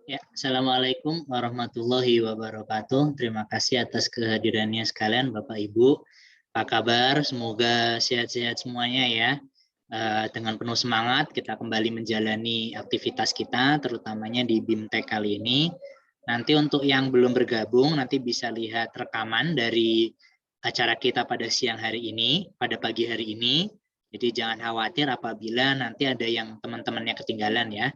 Ya, Assalamualaikum warahmatullahi wabarakatuh. Terima kasih atas kehadirannya sekalian, Bapak Ibu. Apa kabar? Semoga sehat-sehat semuanya ya. Dengan penuh semangat kita kembali menjalani aktivitas kita, terutamanya di BIMTEK kali ini. Nanti untuk yang belum bergabung, nanti bisa lihat rekaman dari acara kita pada siang hari ini, pada pagi hari ini. Jadi jangan khawatir apabila nanti ada yang teman-temannya ketinggalan ya.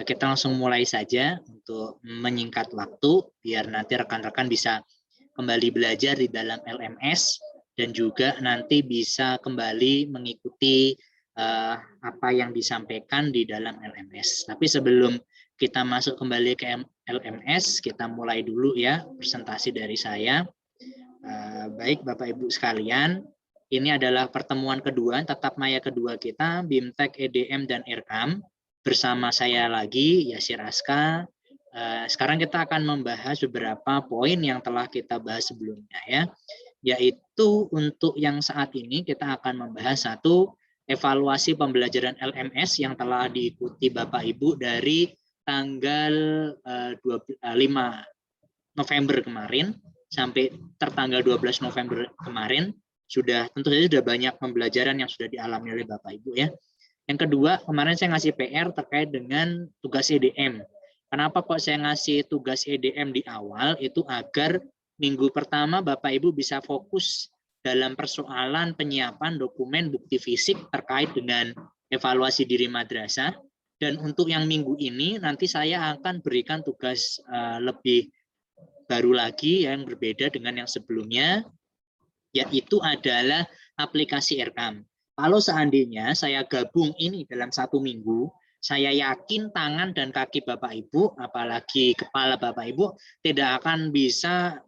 Kita langsung mulai saja untuk menyingkat waktu biar nanti rekan-rekan bisa kembali belajar di dalam LMS dan juga nanti bisa kembali mengikuti apa yang disampaikan di dalam LMS. Tapi sebelum kita masuk kembali ke LMS, kita mulai dulu ya presentasi dari saya. Baik Bapak Ibu sekalian, ini adalah pertemuan kedua, tatap maya kedua kita, BIMTEK, EDM, dan IRKAM. Bersama saya lagi, Yasir Aska. Sekarang kita akan membahas beberapa poin yang telah kita bahas sebelumnya ya. Yaitu untuk yang saat ini kita akan membahas satu, evaluasi pembelajaran LMS yang telah diikuti Bapak Ibu dari tanggal 5 November kemarin sampai tertanggal 12 November kemarin. Tentu saja sudah banyak pembelajaran yang sudah dialami oleh Bapak Ibu ya. Yang kedua, kemarin saya ngasih PR terkait dengan tugas EDM. Kenapa kok saya ngasih tugas EDM di awal? Itu agar minggu pertama Bapak Ibu bisa fokus dalam persoalan penyiapan dokumen bukti fisik terkait dengan evaluasi diri madrasah. Dan untuk yang minggu ini nanti saya akan berikan tugas lebih baru lagi yang berbeda dengan yang sebelumnya, yaitu adalah aplikasi IRKAM. Kalau seandainya saya gabung ini dalam 1 minggu, saya yakin tangan dan kaki Bapak Ibu, apalagi kepala Bapak Ibu, tidak akan bisa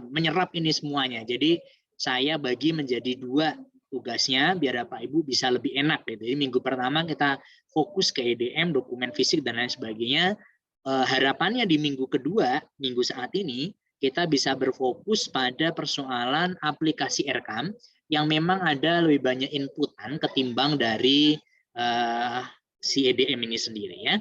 menyerap ini semuanya. Jadi saya bagi menjadi 2 tugasnya, biar Bapak Ibu bisa lebih enak. Jadi minggu pertama kita fokus ke EDM, dokumen fisik, dan lain sebagainya. Harapannya di minggu kedua, minggu saat ini, kita bisa berfokus pada persoalan aplikasi IRKAM yang memang ada lebih banyak inputan ketimbang dari si EDM ini sendiri ya.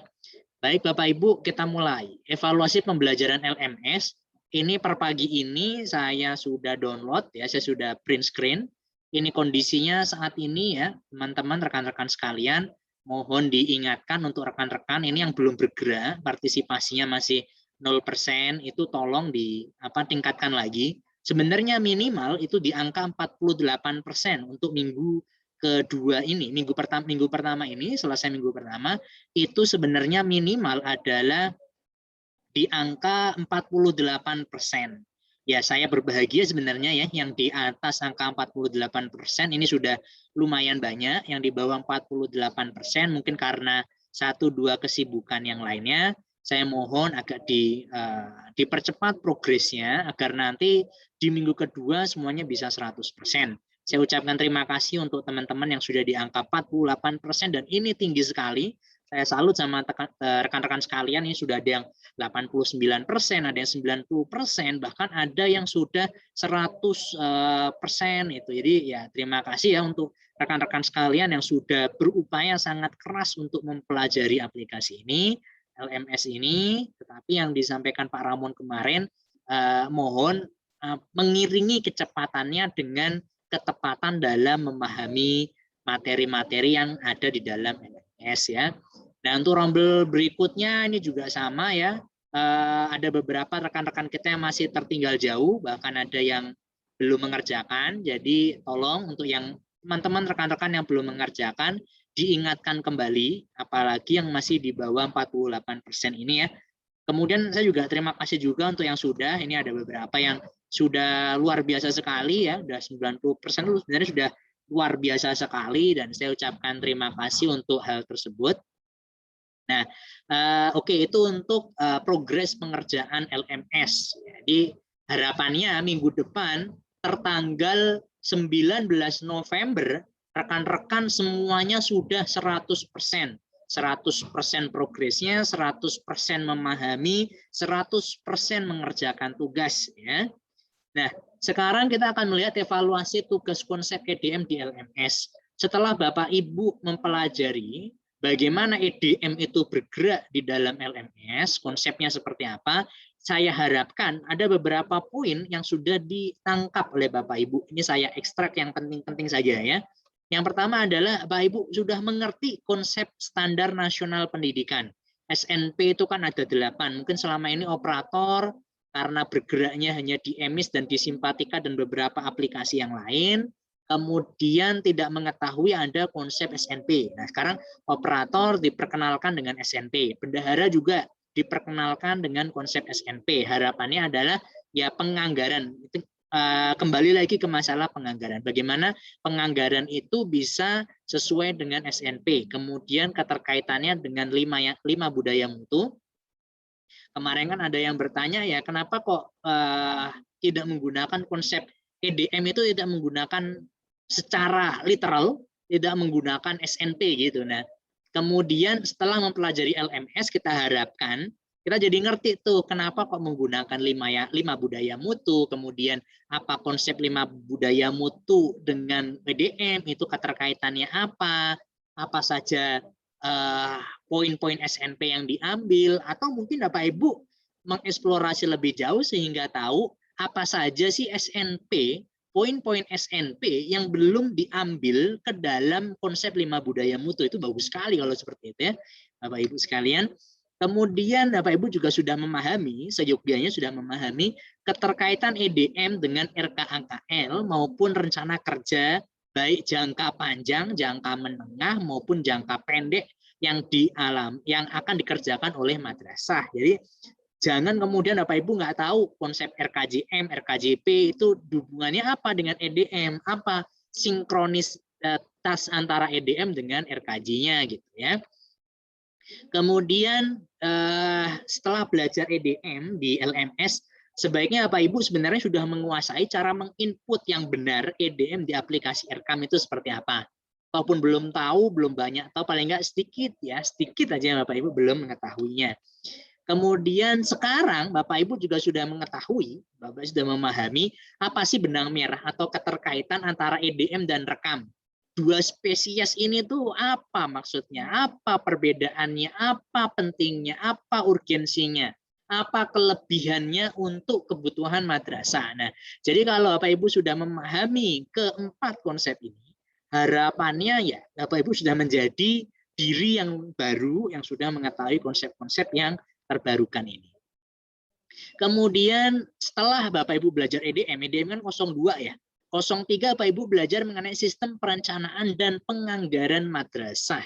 Baik Bapak Ibu, kita mulai. Evaluasi pembelajaran LMS, ini per pagi ini saya sudah download ya, saya sudah print screen. Ini kondisinya saat ini ya, teman-teman rekan-rekan sekalian, mohon diingatkan untuk rekan-rekan ini yang belum bergerak, partisipasinya masih 0%, itu tolong tingkatkan lagi. Sebenarnya minimal itu di angka 48% untuk minggu kedua ini, minggu pertama ini, selesai minggu pertama, itu sebenarnya minimal adalah di angka 48%. Ya, saya berbahagia sebenarnya ya, yang di atas angka 48% ini sudah lumayan banyak, yang di bawah 48% mungkin karena 1-2 kesibukan yang lainnya. Saya mohon agak dipercepat progresnya agar nanti di minggu kedua semuanya bisa 100%. Saya ucapkan terima kasih untuk teman-teman yang sudah di angka 48% dan ini tinggi sekali. Saya salut sama rekan-rekan sekalian, ini sudah ada yang 89%, ada yang 90%, bahkan ada yang sudah 100% itu. Jadi ya terima kasih ya untuk rekan-rekan sekalian yang sudah berupaya sangat keras untuk mempelajari aplikasi ini, LMS ini. Tetapi yang disampaikan Pak Ramon kemarin, mohon mengiringi kecepatannya dengan ketepatan dalam memahami materi-materi yang ada di dalam LMS ya. Nah untuk rombel berikutnya ini juga sama ya, ada beberapa rekan-rekan kita yang masih tertinggal jauh, bahkan ada yang belum mengerjakan. Jadi tolong untuk yang teman-teman rekan-rekan yang belum mengerjakan diingatkan kembali, apalagi yang masih di bawah 48% ini ya. Kemudian saya juga terima kasih juga untuk yang sudah, ini ada beberapa yang sudah luar biasa sekali ya, sudah 90% itu sebenarnya sudah luar biasa sekali dan saya ucapkan terima kasih untuk hal tersebut. Nah, oke, itu untuk progres pengerjaan LMS. Jadi harapannya minggu depan tertanggal 19 November rekan-rekan semuanya sudah 100%. 100% progresnya, 100% memahami, 100% mengerjakan tugas ya. Nah, sekarang kita akan melihat evaluasi tugas konsep EDM di LMS. Setelah Bapak Ibu mempelajari bagaimana EDM itu bergerak di dalam LMS, konsepnya seperti apa. Saya harapkan ada beberapa poin yang sudah ditangkap oleh Bapak Ibu. Ini saya ekstrak yang penting-penting saja ya. Yang pertama adalah Bapak Ibu sudah mengerti konsep standar nasional pendidikan. SNP itu kan ada 8. Mungkin selama ini operator karena bergeraknya hanya di emis dan di simpatika dan beberapa aplikasi yang lain, kemudian tidak mengetahui ada konsep SNP. Nah, sekarang operator diperkenalkan dengan SNP. Bendahara juga diperkenalkan dengan konsep SNP. Harapannya adalah ya penganggaran. Itu kembali lagi ke masalah penganggaran. Bagaimana penganggaran itu bisa sesuai dengan SNP. Kemudian keterkaitannya dengan 5 budaya mutu. Kemarin kan ada yang bertanya ya, kenapa kok tidak menggunakan konsep EDM itu tidak menggunakan secara literal, tidak menggunakan SNP gitu. Nah, kemudian setelah mempelajari LMS kita harapkan kita jadi ngerti tuh kenapa kok menggunakan 5 budaya mutu, kemudian apa konsep 5 budaya mutu dengan EDM itu keterkaitannya apa saja poin-poin SNP yang diambil, atau mungkin Bapak Ibu mengeksplorasi lebih jauh sehingga tahu apa saja sih SNP, poin-poin SNP yang belum diambil ke dalam konsep 5 budaya mutu. Itu bagus sekali kalau seperti itu ya Bapak Ibu sekalian. Kemudian Bapak Ibu juga sudah memahami, seyogyanya sudah memahami keterkaitan EDM dengan RKAKL maupun rencana kerja baik jangka panjang, jangka menengah maupun jangka pendek yang akan dikerjakan oleh madrasah. Jadi jangan kemudian Bapak Ibu nggak tahu konsep RKJM, RKJP itu hubungannya apa dengan EDM, apa sinkronistas antara EDM dengan RKJ-nya gitu ya. Kemudian setelah belajar EDM di LMS, sebaiknya Bapak Ibu sebenarnya sudah menguasai cara menginput yang benar EDM di aplikasi Erkam itu seperti apa. Walaupun belum tahu, belum banyak tahu, paling enggak sedikit ya, sedikit aja Bapak Ibu belum mengetahuinya. Kemudian sekarang Bapak Ibu juga sudah mengetahui, Bapak sudah memahami apa sih benang merah atau keterkaitan antara EDM dan rekam. Dua spesies ini tuh apa maksudnya, apa perbedaannya, apa pentingnya, apa urgensinya, apa kelebihannya untuk kebutuhan madrasah. Nah, jadi kalau Bapak Ibu sudah memahami keempat konsep ini, harapannya ya Bapak Ibu sudah menjadi diri yang baru yang sudah mengetahui konsep-konsep yang terbarukan ini. Kemudian setelah Bapak Ibu belajar EDM kan 02 ya. 03 Bapak Ibu belajar mengenai sistem perencanaan dan penganggaran madrasah.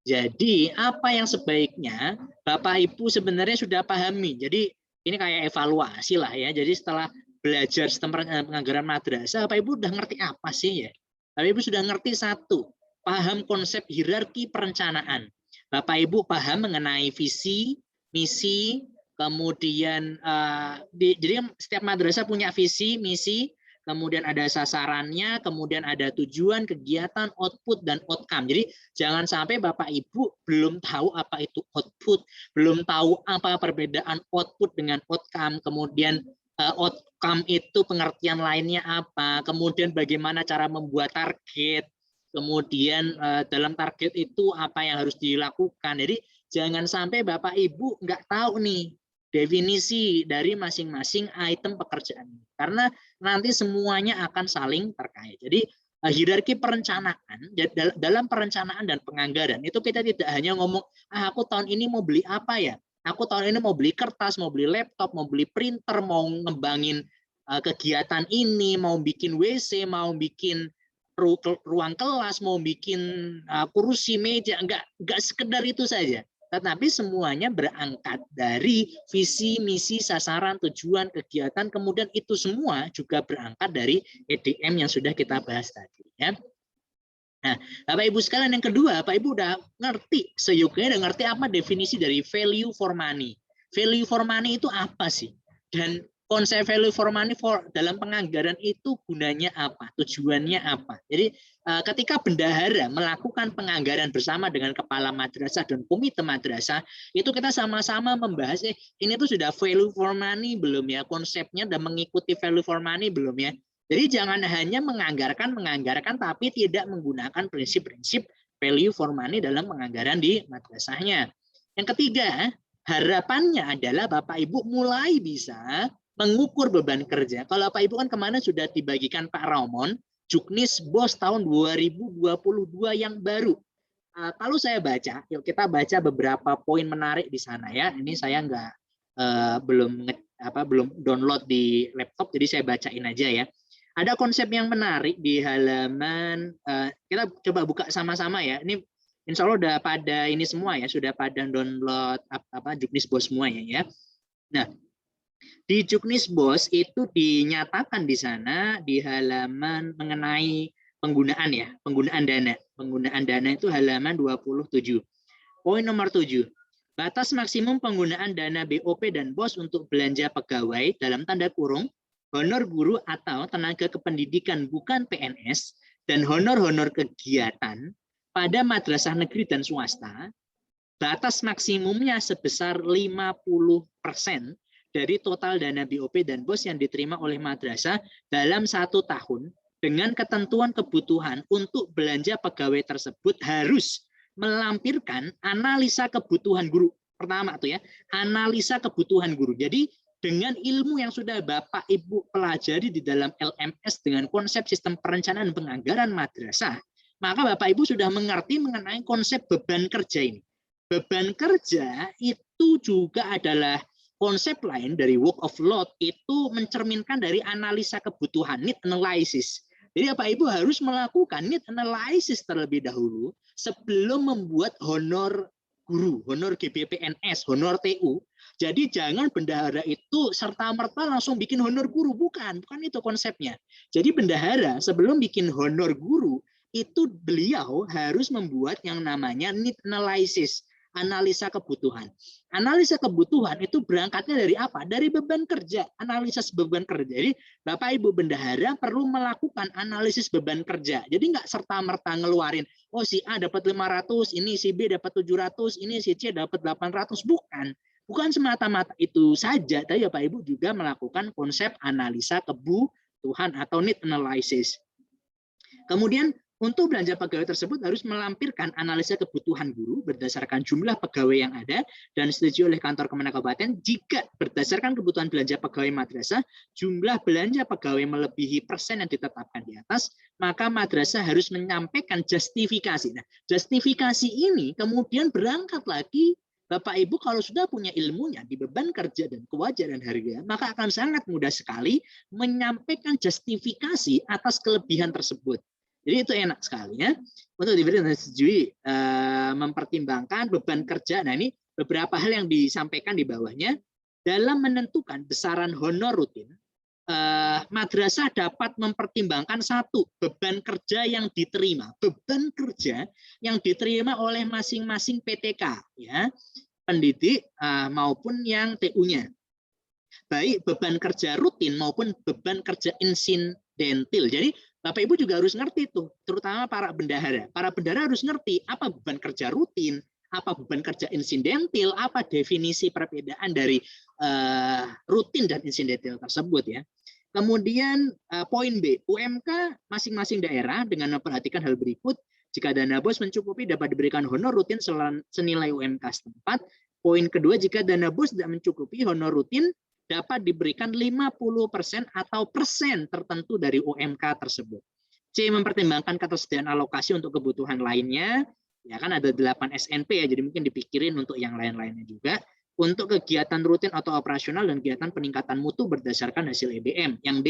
Jadi apa yang sebaiknya Bapak Ibu sebenarnya sudah pahami. Jadi ini kayak evaluasi lah ya. Jadi setelah belajar sistem penganggaran madrasah, Bapak Ibu udah ngerti apa sih ya? Bapak Ibu sudah ngerti satu, paham konsep hierarki perencanaan. Bapak Ibu paham mengenai visi, misi, kemudian jadi setiap madrasah punya visi, misi, kemudian ada sasarannya, kemudian ada tujuan, kegiatan, output, dan outcome. Jadi jangan sampai Bapak Ibu belum tahu apa itu output, belum tahu apa perbedaan output dengan outcome, kemudian outcome itu pengertian lainnya apa, kemudian bagaimana cara membuat target, kemudian dalam target itu apa yang harus dilakukan. Jadi jangan sampai Bapak Ibu nggak tahu nih definisi dari masing-masing item pekerjaan. Karena nanti semuanya akan saling terkait. Jadi hierarki perencanaan, dalam perencanaan dan penganggaran, itu kita tidak hanya ngomong, aku tahun ini mau beli apa ya? Aku tahun ini mau beli kertas, mau beli laptop, mau beli printer, mau ngembangin kegiatan ini, mau bikin WC, mau bikin ruang kelas, mau bikin kursi, meja, enggak sekedar itu saja. Tetapi semuanya berangkat dari visi, misi, sasaran, tujuan, kegiatan, kemudian itu semua juga berangkat dari EDM yang sudah kita bahas tadi. Ya. Nah, Bapak Ibu sekalian yang kedua, Bapak Ibu udah ngerti, seyogyanya udah ngerti apa definisi dari value for money. Value for money itu apa sih? Dan konsep value for money dalam penganggaran itu gunanya apa, tujuannya apa. Jadi ketika bendahara melakukan penganggaran bersama dengan kepala madrasah dan komite madrasah, itu kita sama-sama membahas ini tuh sudah value for money belum ya, konsepnya dan mengikuti value for money belum ya. Jadi jangan hanya menganggarkan tapi tidak menggunakan prinsip-prinsip value for money dalam penganggaran di madrasahnya. Yang ketiga, harapannya adalah Bapak Ibu mulai bisa mengukur beban kerja. Kalau Bapak Ibu kan kemana sudah dibagikan Pak Ramon, Juknis BOS tahun 2022 yang baru. Kalau saya baca, yuk kita baca beberapa poin menarik di sana ya. Ini saya belum download di laptop, jadi saya bacain aja ya. Ada konsep yang menarik di halaman, kita coba buka sama-sama ya. Ini insya Allah udah pada ini semua ya, sudah pada download Juknis BOS semua ya. Nah, di Juknis BOS itu dinyatakan di sana di halaman mengenai penggunaan dana. Penggunaan dana itu halaman 27. Poin nomor 7. Batas maksimum penggunaan dana BOP dan BOS untuk belanja pegawai dalam tanda kurung, honor guru atau tenaga kependidikan bukan PNS, dan honor-honor kegiatan pada madrasah negeri dan swasta, batas maksimumnya sebesar 50% dari total dana BOP dan BOS yang diterima oleh madrasah dalam 1 tahun, dengan ketentuan kebutuhan untuk belanja pegawai tersebut harus melampirkan analisa kebutuhan guru. Pertama tuh ya, analisa kebutuhan guru. Jadi dengan ilmu yang sudah Bapak Ibu pelajari di dalam LMS dengan konsep sistem perencanaan penganggaran madrasah, maka Bapak Ibu sudah mengerti mengenai konsep beban kerja ini. Beban kerja itu juga adalah konsep lain dari work of load, itu mencerminkan dari analisa kebutuhan, need analysis. Jadi Bapak Ibu harus melakukan need analysis terlebih dahulu sebelum membuat honor guru, honor GBPNS, honor TU. Jadi jangan bendahara itu serta-merta langsung bikin honor guru, bukan itu konsepnya. Jadi bendahara sebelum bikin honor guru, itu beliau harus membuat yang namanya need analysis, analisa kebutuhan. Analisa kebutuhan itu berangkatnya dari apa? Dari beban kerja, analisis beban kerja. Jadi Bapak Ibu bendahara perlu melakukan analisis beban kerja. Jadi nggak serta-merta ngeluarin, oh si A dapat 500, ini si B dapat 700, ini si C dapat 800. Bukan semata-mata itu saja, tapi Bapak Ibu juga melakukan konsep analisa kebutuhan atau need analysis. Kemudian untuk belanja pegawai tersebut harus melampirkan analisa kebutuhan guru berdasarkan jumlah pegawai yang ada dan disetujui oleh kantor Kemenak Kabupaten. Jika berdasarkan kebutuhan belanja pegawai madrasah, jumlah belanja pegawai melebihi persen yang ditetapkan di atas, maka madrasah harus menyampaikan justifikasi. Nah, justifikasi ini kemudian berangkat lagi, Bapak Ibu kalau sudah punya ilmunya di beban kerja dan kewajaran harga, maka akan sangat mudah sekali menyampaikan justifikasi atas kelebihan tersebut. Jadi itu enak sekali ya. Untuk diberi dan disetujui mempertimbangkan beban kerja. Nah ini beberapa hal yang disampaikan di bawahnya. Dalam menentukan besaran honor rutin, madrasah dapat mempertimbangkan satu, beban kerja yang diterima. Beban kerja yang diterima oleh masing-masing PTK, ya, pendidik maupun yang TU-nya. Baik beban kerja rutin maupun beban kerja insidentil. Jadi Bapak Ibu juga harus ngerti tuh, terutama para bendahara. Para bendahara harus ngerti apa beban kerja rutin, apa beban kerja insidentil, apa definisi perbedaan dari rutin dan insidentil tersebut ya. Kemudian poin B, UMK masing-masing daerah dengan memperhatikan hal berikut. Jika dana BOS mencukupi dapat diberikan honor rutin senilai UMK setempat. Poin kedua, jika dana BOS tidak mencukupi, honor rutin dapat diberikan 50% atau persen tertentu dari UMK tersebut. C, mempertimbangkan ketersediaan alokasi untuk kebutuhan lainnya. Ya kan ada 8 SNP ya, jadi mungkin dipikirin untuk yang lain-lainnya juga. Untuk kegiatan rutin atau operasional dan kegiatan peningkatan mutu berdasarkan hasil EBM. Yang D,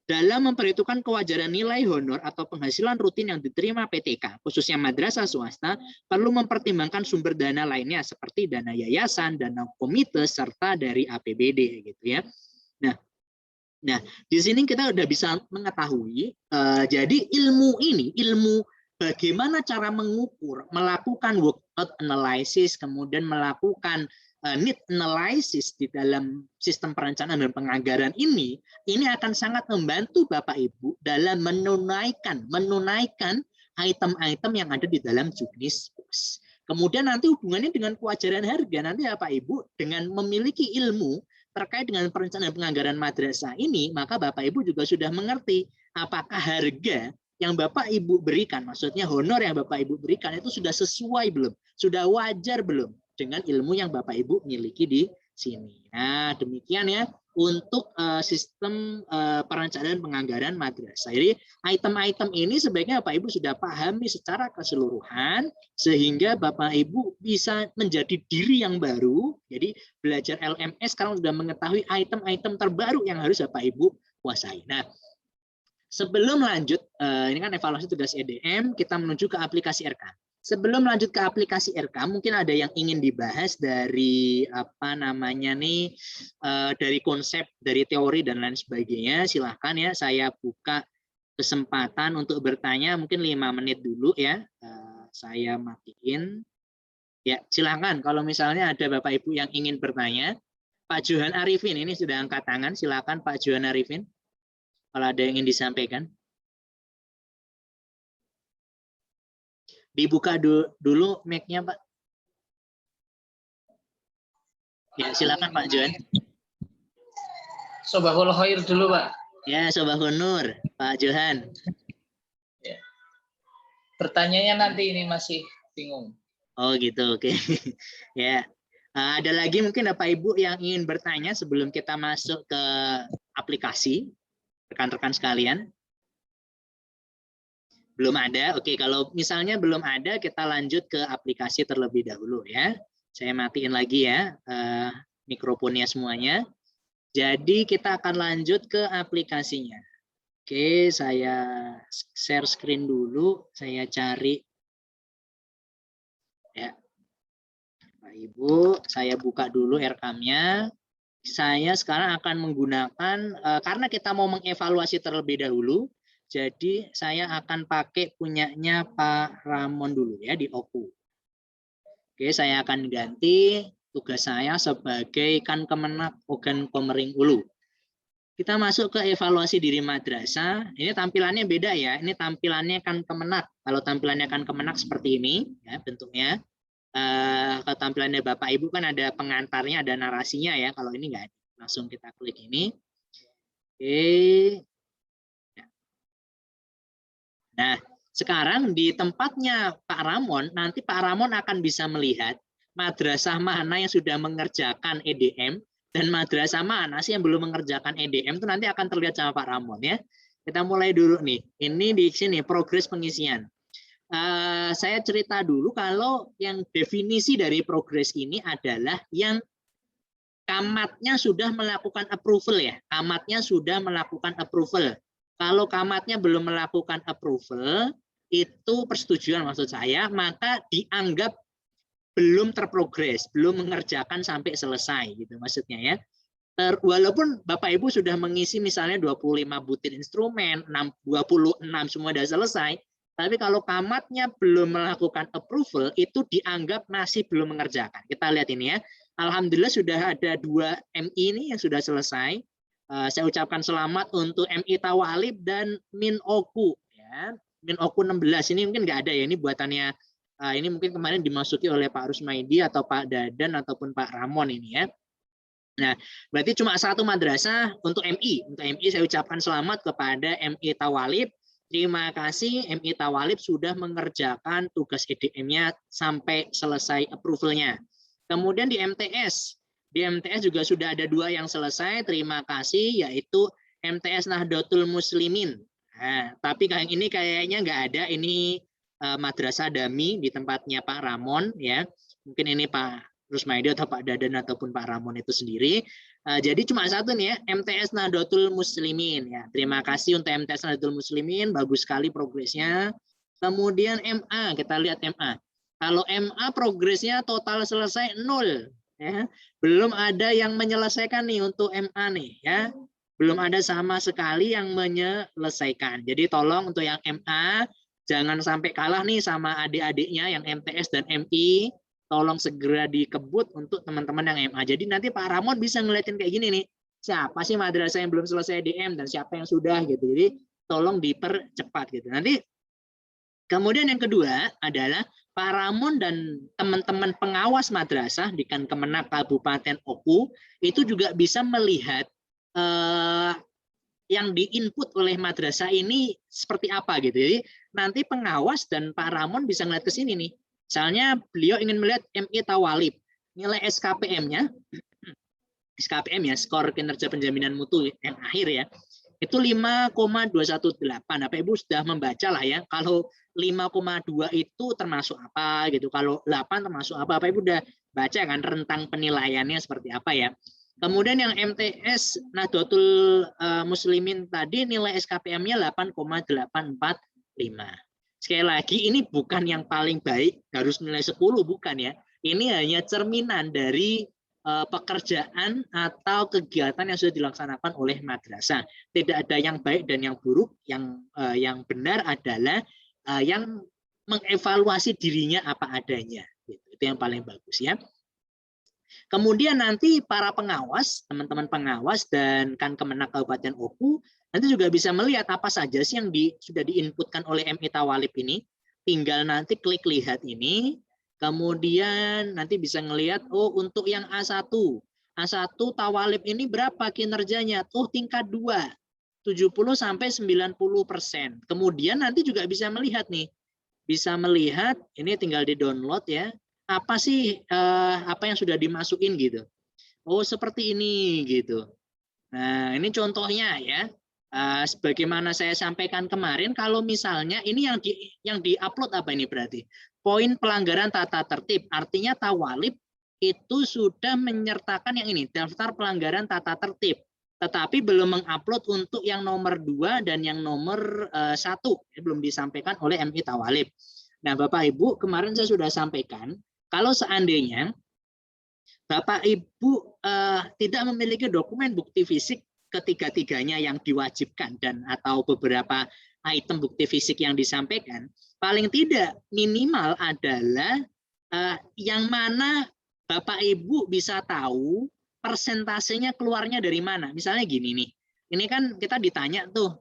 dalam memperhitungkan kewajaran nilai honor atau penghasilan rutin yang diterima PTK, khususnya madrasah swasta, perlu mempertimbangkan sumber dana lainnya seperti dana yayasan, dana komite, serta dari APBD gitu ya. Nah, di sini kita udah bisa mengetahui, jadi ilmu bagaimana cara mengukur, melakukan workout analysis, kemudian melakukan need analysis di dalam sistem perencanaan dan penganggaran ini akan sangat membantu Bapak Ibu dalam menunaikan item-item yang ada di dalam Juknis BOS. Kemudian nanti hubungannya dengan kewajaran harga, nanti Bapak Ibu dengan memiliki ilmu terkait dengan perencanaan penganggaran madrasah ini, maka Bapak Ibu juga sudah mengerti apakah harga yang Bapak Ibu berikan, maksudnya honor yang Bapak Ibu berikan itu sudah sesuai belum? Sudah wajar belum dengan ilmu yang Bapak Ibu miliki di sini. Nah, demikian ya untuk sistem perencanaan penganggaran madrasah. Jadi item-item ini sebaiknya Bapak Ibu sudah pahami secara keseluruhan sehingga Bapak Ibu bisa menjadi diri yang baru. Jadi belajar LMS sekarang sudah mengetahui item-item terbaru yang harus Bapak Ibu kuasai. Nah, sebelum lanjut, ini kan evaluasi tugas EDM, kita menuju ke aplikasi RK. Sebelum lanjut ke aplikasi RK, mungkin ada yang ingin dibahas dari apa namanya nih, dari konsep, dari teori dan lain sebagainya. Silahkan ya, saya buka kesempatan untuk bertanya, mungkin 5 menit dulu ya. Saya matiin. Ya, silahkan kalau misalnya ada Bapak Ibu yang ingin bertanya. Pak Johan Arifin, ini sudah angkat tangan, silahkan Pak Johan Arifin. Kalau ada yang ingin disampaikan. Dibuka dulu mic-nya, Pak. Ya, silakan Pak Johan. Sobahul Khair dulu, Pak. Ya, Sobahul Nur, Pak Johan. Ya. Pertanyaannya nanti ini masih bingung. Oh, gitu, oke. Ya. Ada lagi mungkin Bapak Ibu yang ingin bertanya sebelum kita masuk ke aplikasi, rekan-rekan sekalian? Belum ada. Oke, kalau misalnya belum ada, kita lanjut ke aplikasi terlebih dahulu ya. Saya matiin lagi ya mikrofonnya semuanya. Jadi kita akan lanjut ke aplikasinya. Oke, saya share screen dulu. Saya cari. Ya, Pak Ibu, saya buka dulu rekamnya. Saya sekarang akan menggunakan, karena kita mau mengevaluasi terlebih dahulu, jadi saya akan pakai punyanya Pak Ramon dulu ya di Oku. Oke, saya akan ganti tugas saya sebagai Kan Kemenak Ogan Komering Ulu. Kita masuk ke evaluasi diri madrasah. Ini tampilannya beda ya. Ini tampilannya Kan Kemenak. Kalau tampilannya Kan Kemenak seperti ini ya bentuknya. Kalau tampilannya Bapak Ibu kan ada pengantarnya, ada narasinya ya. Kalau ini enggak ada. Langsung kita klik ini. Oke. Nah, sekarang di tempatnya Pak Ramon, nanti Pak Ramon akan bisa melihat madrasah mana yang sudah mengerjakan EDM dan madrasah mana sih yang belum mengerjakan EDM, itu nanti akan terlihat sama Pak Ramon ya. Kita mulai dulu nih. Ini di sini progres pengisian. Saya cerita dulu kalau yang definisi dari progres ini adalah yang kamatnya sudah melakukan approval ya. Kamatnya sudah melakukan approval. Kalau kamatnya belum melakukan approval, itu persetujuan maksud saya, maka dianggap belum terprogres, belum mengerjakan sampai selesai gitu maksudnya ya. Walaupun Bapak Ibu sudah mengisi misalnya 25 butir instrumen, 26 semua sudah selesai, tapi kalau kamatnya belum melakukan approval, itu dianggap masih belum mengerjakan. Kita lihat ini ya. Alhamdulillah sudah ada 2 MI ini yang sudah selesai. Saya ucapkan selamat untuk MI Tawalib dan Min Oku ya. Min Oku 16 ini mungkin nggak ada ya, ini buatannya ini mungkin kemarin dimasuki oleh Pak Rusmaidi atau Pak Dadan ataupun Pak Ramon ini ya. Nah, berarti cuma 1 madrasah untuk MI. Untuk MI saya ucapkan selamat kepada MI Tawalib. Terima kasih MI Tawalib sudah mengerjakan tugas EDM-nya sampai selesai approval-nya. Kemudian di MTS juga sudah ada 2 yang selesai, terima kasih, yaitu MTS Nahdlatul Muslimin. Nah, tapi yang ini kayaknya nggak ada, ini madrasah dami di tempatnya Pak Ramon ya. Mungkin ini Pak Rusmaidi atau Pak Dadan ataupun Pak Ramon itu sendiri. Jadi cuma 1 nih ya, MTS Nahdlatul Muslimin ya. Terima kasih untuk MTS Nahdlatul Muslimin, bagus sekali progresnya. Kemudian MA, kita lihat MA. Kalau MA progresnya total selesai 0. Ya, belum ada yang menyelesaikan nih untuk MA nih ya, belum ada sama sekali yang menyelesaikan. Jadi tolong untuk yang MA jangan sampai kalah nih sama adik-adiknya yang MTS dan MI, tolong segera dikebut untuk teman-teman yang MA. Jadi nanti Pak Ramon bisa ngeliatin kayak gini nih, siapa sih madrasah yang belum selesai DM dan siapa yang sudah gitu. Jadi tolong dipercepat gitu. Nanti kemudian yang kedua adalah Pak Ramon dan teman-teman pengawas madrasah di Kan Kemenak Kabupaten Oku itu juga bisa melihat yang diinput oleh madrasah ini seperti apa gitu. Jadi nanti pengawas dan Pak Ramon bisa ngeliat ke sini nih. Misalnya beliau ingin melihat MI Tawalib, nilai SKPM-nya, SKPM ya, skor kinerja penjaminan mutu yang akhir ya, itu 5,218. Bapak Ibu sudah membaca lah ya, kalau 5,2 itu termasuk apa gitu, kalau 8 termasuk apa, Bapak Ibu udah baca kan rentang penilaiannya seperti apa ya. Kemudian yang MTS Nahdlatul Muslimin tadi nilai SKPM-nya 8,845. Sekali lagi ini bukan yang paling baik, harus nilai 10 bukan ya. Ini hanya cerminan dari pekerjaan atau kegiatan yang sudah dilaksanakan oleh madrasah. Tidak ada yang baik dan yang buruk, yang benar adalah yang mengevaluasi dirinya apa adanya. Itu yang paling bagus ya. Kemudian nanti para pengawas, teman-teman pengawas dan Kemenak Kabupaten Oku nanti juga bisa melihat apa saja sih yang sudah diinputkan oleh MI Tawalib ini. Tinggal nanti klik lihat ini, kemudian nanti bisa ngelihat, oh untuk yang A1 Tawalib ini berapa kinerjanya? Oh tingkat 2, 70-90%. Kemudian nanti juga bisa melihat nih, ini tinggal di download ya. Apa sih apa yang sudah dimasukin gitu. Oh seperti ini gitu. Nah ini contohnya ya. Sebagaimana saya sampaikan kemarin, kalau misalnya ini yang diupload apa ini berarti? Poin pelanggaran tata tertib. Artinya Tawalib itu sudah menyertakan yang ini, daftar pelanggaran tata tertib. Tetapi belum mengupload untuk yang nomor 2 dan yang nomor 1. Ini belum disampaikan oleh MI Tawalib. Nah Bapak Ibu kemarin saya sudah sampaikan, kalau seandainya Bapak Ibu tidak memiliki dokumen bukti fisik ketiga-tiganya yang diwajibkan dan atau beberapa item bukti fisik yang disampaikan, paling tidak minimal adalah yang mana Bapak Ibu bisa tahu persentasenya keluarnya dari mana. Misalnya gini nih, ini kan kita ditanya tuh,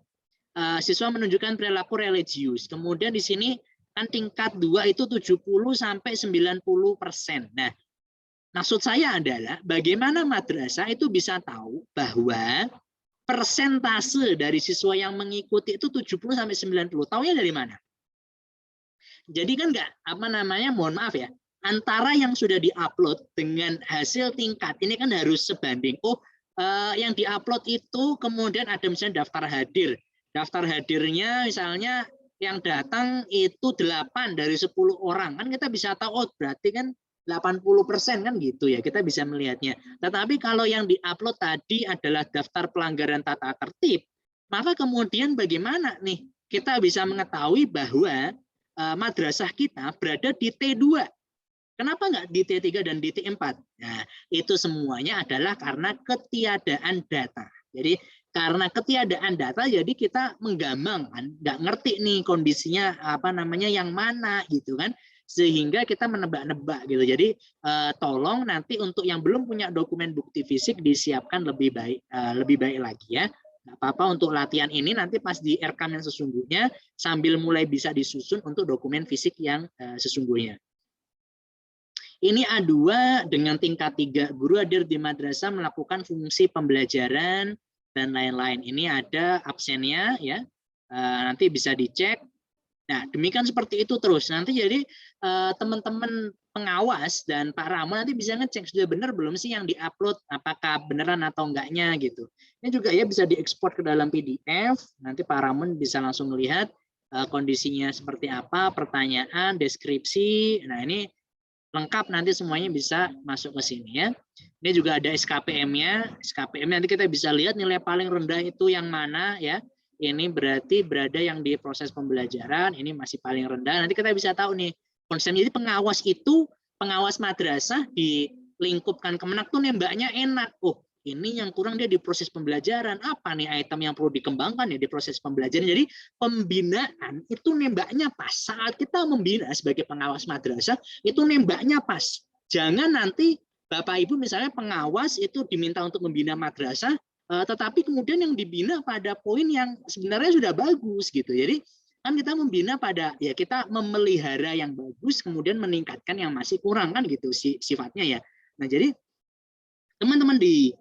siswa menunjukkan perilaku religius, kemudian di sini kan tingkat 2 itu 70-90%. Nah, maksud saya adalah bagaimana madrasah itu bisa tahu bahwa persentase dari siswa yang mengikuti itu 70-90. Taunya dari mana? Jadi kan mohon maaf ya, antara yang sudah diupload dengan hasil tingkat ini kan harus sebanding. Oh, yang diupload itu kemudian ada misalnya daftar hadir. Daftar hadirnya misalnya yang datang itu 8 dari 10 orang, kan kita bisa tahu, oh berarti kan 80% kan gitu ya, kita bisa melihatnya. Tetapi kalau yang diupload tadi adalah daftar pelanggaran tata tertib, maka kemudian bagaimana nih kita bisa mengetahui bahwa madrasah kita berada di T2. Kenapa nggak di T3 dan di T4? Nah, itu semuanya adalah karena ketiadaan data. Jadi karena ketiadaan data, jadi kita menggambang kan, nggak ngerti nih kondisinya yang mana gitu kan, sehingga kita menebak-nebak gitu. Jadi tolong nanti untuk yang belum punya dokumen bukti fisik disiapkan lebih baik lagi ya. Nggak apa-apa untuk latihan ini nanti pas di rekam yang sesungguhnya sambil mulai bisa disusun untuk dokumen fisik yang sesungguhnya. Ini A2 dengan tingkat 3, guru hadir di madrasah melakukan fungsi pembelajaran dan lain-lain. Ini ada absennya ya, nanti bisa dicek. Nah demikian seperti itu terus. Nanti jadi teman-teman pengawas dan Pak Ramon nanti bisa ngecek sudah benar belum sih yang diupload, apakah beneran atau enggaknya gitu. Ini juga ya bisa diekspor ke dalam PDF. Nanti Pak Ramon bisa langsung melihat kondisinya seperti apa, pertanyaan, deskripsi. Nah ini lengkap nanti semuanya bisa masuk ke sini ya. Ini juga ada SKPM-nya. SKPM nanti kita bisa lihat nilai paling rendah itu yang mana ya. Ini berarti berada yang di proses pembelajaran, ini masih paling rendah. Nanti kita bisa tahu nih konsepnya. Jadi pengawas madrasah di lingkupkan Kemenak tuh nembaknya enak. Oh, ini yang kurang dia di proses pembelajaran. Apa nih item yang perlu dikembangkan ya di proses pembelajaran. Jadi pembinaan itu nembaknya pas. Saat kita membina sebagai pengawas madrasah, itu nembaknya pas. Jangan nanti Bapak Ibu misalnya pengawas itu diminta untuk membina madrasah, tetapi kemudian yang dibina pada poin yang sebenarnya sudah bagus gitu. Jadi kan kita membina pada ya kita memelihara yang bagus, kemudian meningkatkan yang masih kurang kan gitu sifatnya ya. Nah jadi teman-teman di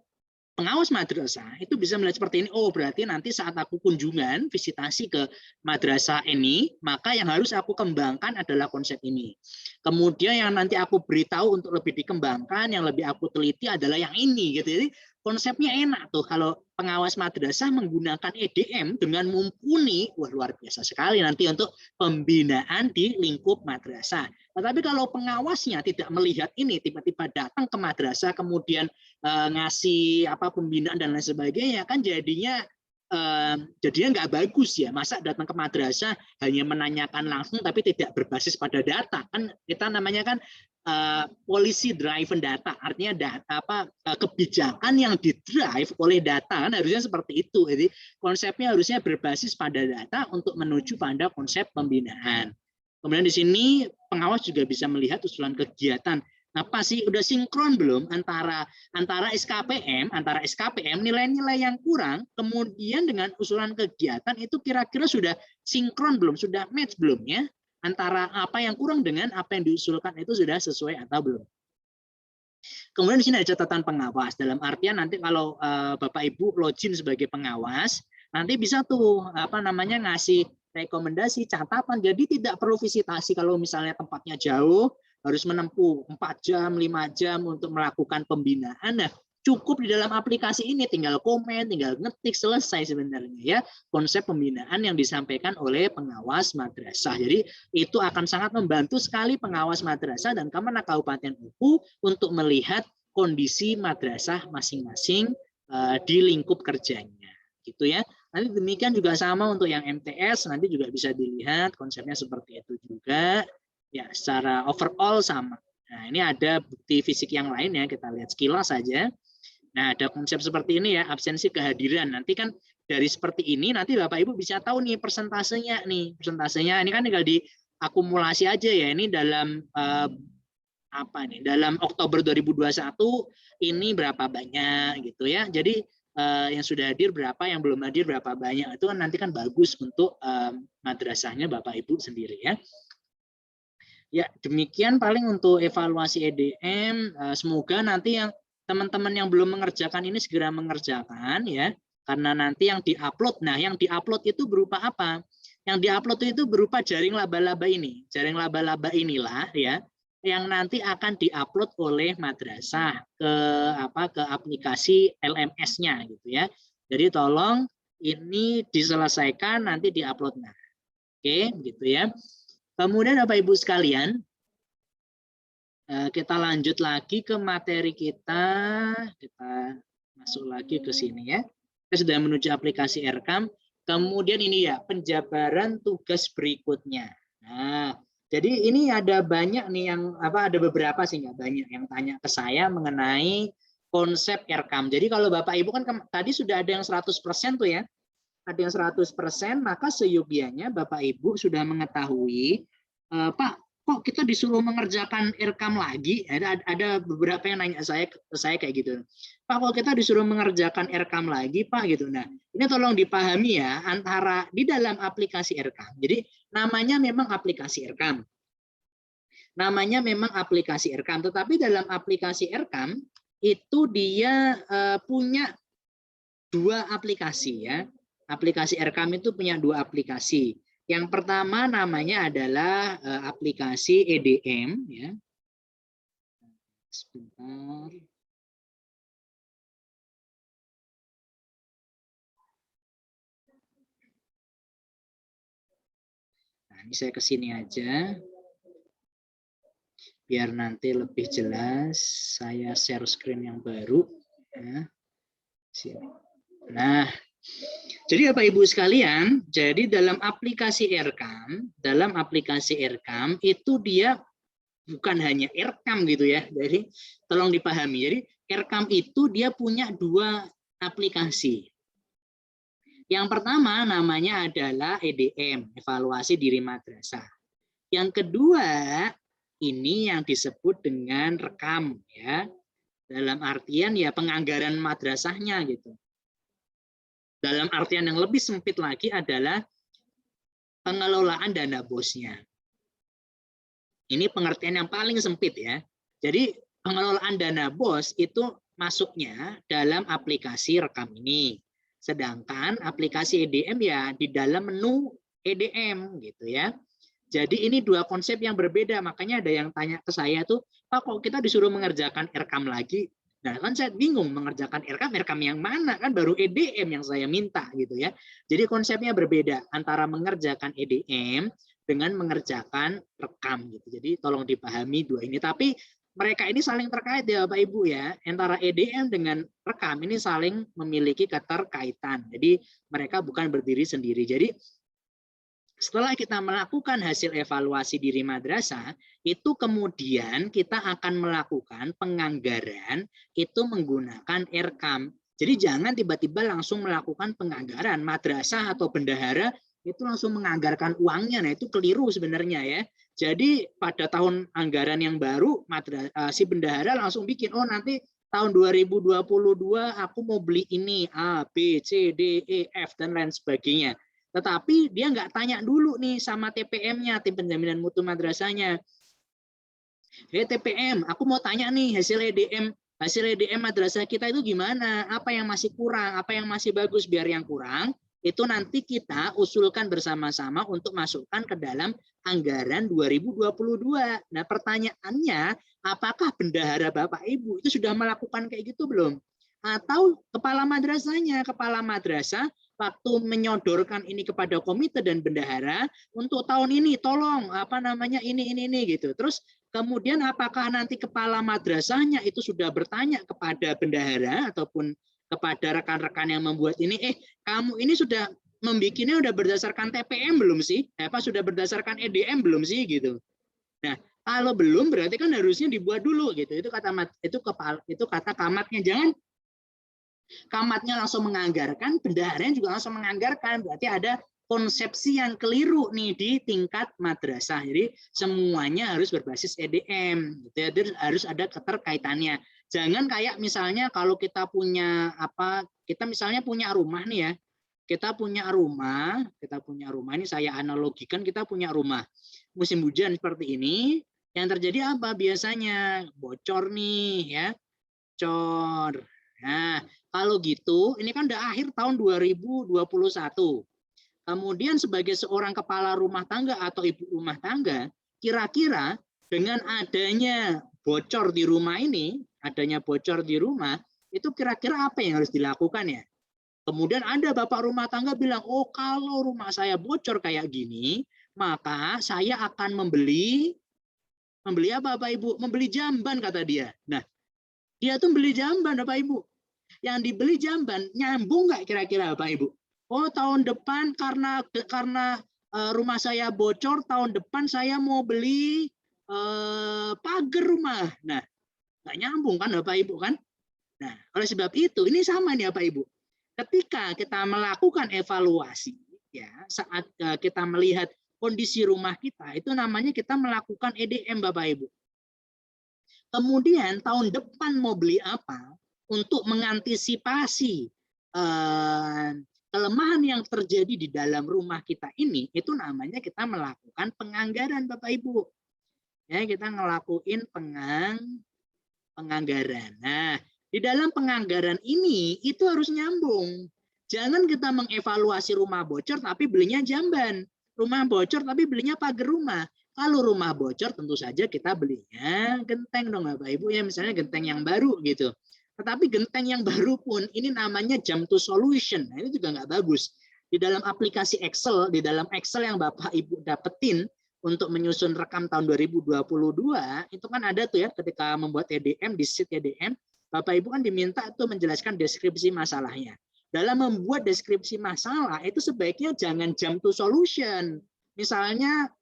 pengawas madrasah itu bisa melihat seperti ini, oh berarti nanti saat aku kunjungan, visitasi ke madrasah ini, maka yang harus aku kembangkan adalah konsep ini. Kemudian yang nanti aku beritahu untuk lebih dikembangkan, yang lebih aku teliti adalah yang ini, gitu. Jadi konsepnya enak tuh kalau pengawas madrasah menggunakan EDM dengan mumpuni, wah luar biasa sekali nanti untuk pembinaan di lingkup madrasah. Tetapi kalau pengawasnya tidak melihat ini, tiba-tiba datang ke madrasah, kemudian ngasih apa pembinaan dan lain sebagainya, kan jadinya nggak bagus ya. Masa datang ke madrasah hanya menanyakan langsung tapi tidak berbasis pada data, kan kita namanya kan policy driven data, artinya data kebijakan yang didrive oleh data, kan harusnya seperti itu. Jadi konsepnya harusnya berbasis pada data untuk menuju pada konsep pembinaan. Kemudian di sini pengawas juga bisa melihat usulan kegiatan. Apa sih udah sinkron belum antara SKPM, nilai-nilai yang kurang, kemudian dengan usulan kegiatan itu kira-kira sudah sinkron belum, sudah match belum ya, antara apa yang kurang dengan apa yang diusulkan itu sudah sesuai atau belum. Kemudian di sini ada catatan pengawas, dalam artian nanti kalau Bapak Ibu login sebagai pengawas, nanti bisa tuh ngasih rekomendasi, catatan, jadi tidak perlu visitasi kalau misalnya tempatnya jauh, harus menempuh 4 jam, 5 jam untuk melakukan pembinaan. Nah, cukup di dalam aplikasi ini, tinggal komen, tinggal ngetik, selesai sebenarnya ya konsep pembinaan yang disampaikan oleh pengawas madrasah. Jadi itu akan sangat membantu sekali pengawas madrasah dan Kemenak Kabupaten Upu untuk melihat kondisi madrasah masing-masing di lingkup kerjanya. Gitu ya. Nanti demikian juga sama untuk yang MTS, nanti juga bisa dilihat konsepnya seperti itu juga. Ya, secara overall sama. Nah, ini ada bukti fisik yang lain ya, kita lihat sekilas saja. Nah, ada konsep seperti ini ya, absensi kehadiran. Nanti kan dari seperti ini, nanti Bapak Ibu bisa tahu nih persentasenya nih. Persentasenya ini kan tinggal diakumulasi aja ya, ini dalam dalam Oktober 2021 ini berapa banyak gitu ya. Jadi yang sudah hadir berapa, yang belum hadir berapa banyak, itu kan nanti kan bagus untuk madrasahnya Bapak Ibu sendiri ya. Ya, demikian paling untuk evaluasi EDM. Semoga nanti yang teman-teman yang belum mengerjakan ini segera mengerjakan ya, karena nanti yang diupload. Nah, yang diupload itu berupa apa? Yang diupload itu berupa jaring laba-laba ini. Jaring laba-laba inilah ya yang nanti akan diupload oleh madrasah ke aplikasi LMS-nya gitu ya. Jadi tolong ini diselesaikan nanti diupload. Nah, oke, gitu ya. Kemudian Bapak Ibu sekalian, kita lanjut lagi ke materi kita. Kita masuk lagi ke sini ya. Kita sudah menuju aplikasi Erekam. Kemudian ini ya, penjabaran tugas berikutnya. Nah, jadi ini ada banyak nih yang ada beberapa sih, nggak banyak yang tanya ke saya mengenai konsep Erekam. Jadi kalau Bapak Ibu kan tadi sudah ada yang 100% tuh ya. Ada yang 100%, maka seyogianya Bapak Ibu sudah mengetahui, Pak, kok kita disuruh mengerjakan Erekam lagi? Ada beberapa yang nanya saya kayak gitu. Pak, kok kita disuruh mengerjakan Erekam lagi, Pak? Gitu. Nah, ini tolong dipahami ya, antara di dalam aplikasi Erekam. Jadi namanya memang aplikasi Erekam. Namanya memang aplikasi Erekam, tetapi dalam aplikasi Erekam itu dia punya 2 aplikasi ya. Aplikasi Erekam itu punya 2 aplikasi. Yang pertama namanya adalah aplikasi EDM ya. Sebentar. Nah, ini saya ke sini aja. Biar nanti lebih jelas, saya share screen yang baru ya. Sini. Nah, jadi Bapak Ibu sekalian, jadi dalam aplikasi Erekam itu dia bukan hanya Erekam gitu ya. Jadi tolong dipahami. Jadi Erekam itu dia punya 2 aplikasi. Yang pertama namanya adalah EDM, evaluasi diri madrasah. Yang kedua ini yang disebut dengan Rekam ya. Dalam artian ya penganggaran madrasahnya gitu. Dalam artian yang lebih sempit lagi adalah pengelolaan dana bosnya. Ini pengertian yang paling sempit ya. Jadi pengelolaan dana bos itu masuknya dalam aplikasi rekam ini. Sedangkan aplikasi EDM ya di dalam menu EDM gitu ya. Jadi ini dua konsep yang berbeda. Makanya ada yang tanya ke saya tuh, Pak kok kita disuruh mengerjakan rekam lagi? Nah kan saya bingung mengerjakan rekam yang mana, kan baru EDM yang saya minta gitu ya. Jadi konsepnya berbeda antara mengerjakan EDM dengan mengerjakan rekam gitu. Jadi tolong dipahami dua ini. Tapi mereka ini saling terkait ya Bapak Ibu ya. Antara EDM dengan rekam ini saling memiliki keterkaitan. Jadi mereka bukan berdiri sendiri. Jadi setelah kita melakukan hasil evaluasi diri madrasah, itu kemudian kita akan melakukan penganggaran itu menggunakan rekam. Jadi jangan tiba-tiba langsung melakukan penganggaran. Madrasah atau bendahara itu langsung menganggarkan uangnya. Nah itu keliru sebenarnya ya. Jadi pada tahun anggaran yang baru, si bendahara langsung bikin, oh nanti tahun 2022 aku mau beli ini, A, B, C, D, E, F, dan lain sebagainya. Tetapi dia nggak tanya dulu nih sama TPM-nya, tim penjaminan mutu madrasahnya. Hei TPM, aku mau tanya nih hasil EDM madrasah kita itu gimana? Apa yang masih kurang? Apa yang masih bagus? Biar yang kurang itu nanti kita usulkan bersama-sama untuk masukkan ke dalam anggaran 2022. Nah pertanyaannya, apakah bendahara Bapak Ibu itu sudah melakukan kayak gitu belum? Atau kepala madrasahnya, kepala madrasah waktu menyodorkan ini kepada komite dan bendahara untuk tahun ini tolong ini gitu. Terus kemudian apakah nanti kepala madrasahnya itu sudah bertanya kepada bendahara ataupun kepada rekan-rekan yang membuat ini, kamu ini sudah membikinnya udah berdasarkan TPM belum sih? Sudah berdasarkan EDM belum sih gitu. Nah, kalau belum berarti kan harusnya dibuat dulu gitu. Itu kata kamatnya. Jangan kamatnya langsung menganggarkan, bendaharanya juga langsung menganggarkan. Berarti ada konsepsi yang keliru nih di tingkat madrasah. Jadi semuanya harus berbasis EDM. Jadi harus ada keterkaitannya. Jangan kayak misalnya kalau kita punya kita misalnya punya rumah nih ya. Kita punya rumah ini saya analogikan, kita punya rumah. Musim hujan seperti ini, yang terjadi apa biasanya? Bocor nih ya. Bocor. Nah, kalau gitu, ini kan udah akhir tahun 2021. Kemudian sebagai seorang kepala rumah tangga atau ibu rumah tangga, kira-kira dengan adanya bocor di rumah ini, itu kira-kira apa yang harus dilakukan ya? Kemudian ada bapak rumah tangga bilang, oh kalau rumah saya bocor kayak gini, maka saya akan membeli apa Bapak Ibu? Membeli jamban kata dia. Nah, dia tuh beli jamban Bapak Ibu. Yang dibeli jamban nyambung nggak kira-kira Bapak Ibu? Oh tahun depan karena rumah saya bocor, tahun depan saya mau beli pagar rumah. Nah nggak nyambung kan Bapak Ibu kan? Nah oleh sebab itu ini sama nih Bapak Ibu. Ketika kita melakukan evaluasi ya saat kita melihat kondisi rumah kita itu namanya kita melakukan EDM Bapak Ibu. Kemudian tahun depan mau beli apa? Untuk mengantisipasi kelemahan yang terjadi di dalam rumah kita ini, itu namanya kita melakukan penganggaran Bapak Ibu. Ya, kita ngelakuin penganggaran. Nah, di dalam penganggaran ini itu harus nyambung. Jangan kita mengevaluasi rumah bocor tapi belinya jamban. Rumah bocor tapi belinya pagar rumah. Kalau rumah bocor tentu saja kita belinya genteng dong Bapak Ibu ya, misalnya genteng yang baru gitu. Tetapi genteng yang baru pun ini namanya jump to solution. Nah, ini juga nggak bagus. Di dalam aplikasi Excel, di dalam Excel yang Bapak Ibu dapetin untuk menyusun rekam tahun 2022, itu kan ada tuh ya ketika membuat EDM, di sheet EDM, Bapak Ibu kan diminta tuh menjelaskan deskripsi masalahnya. Dalam membuat deskripsi masalah itu sebaiknya jangan jump to solution. Misalnya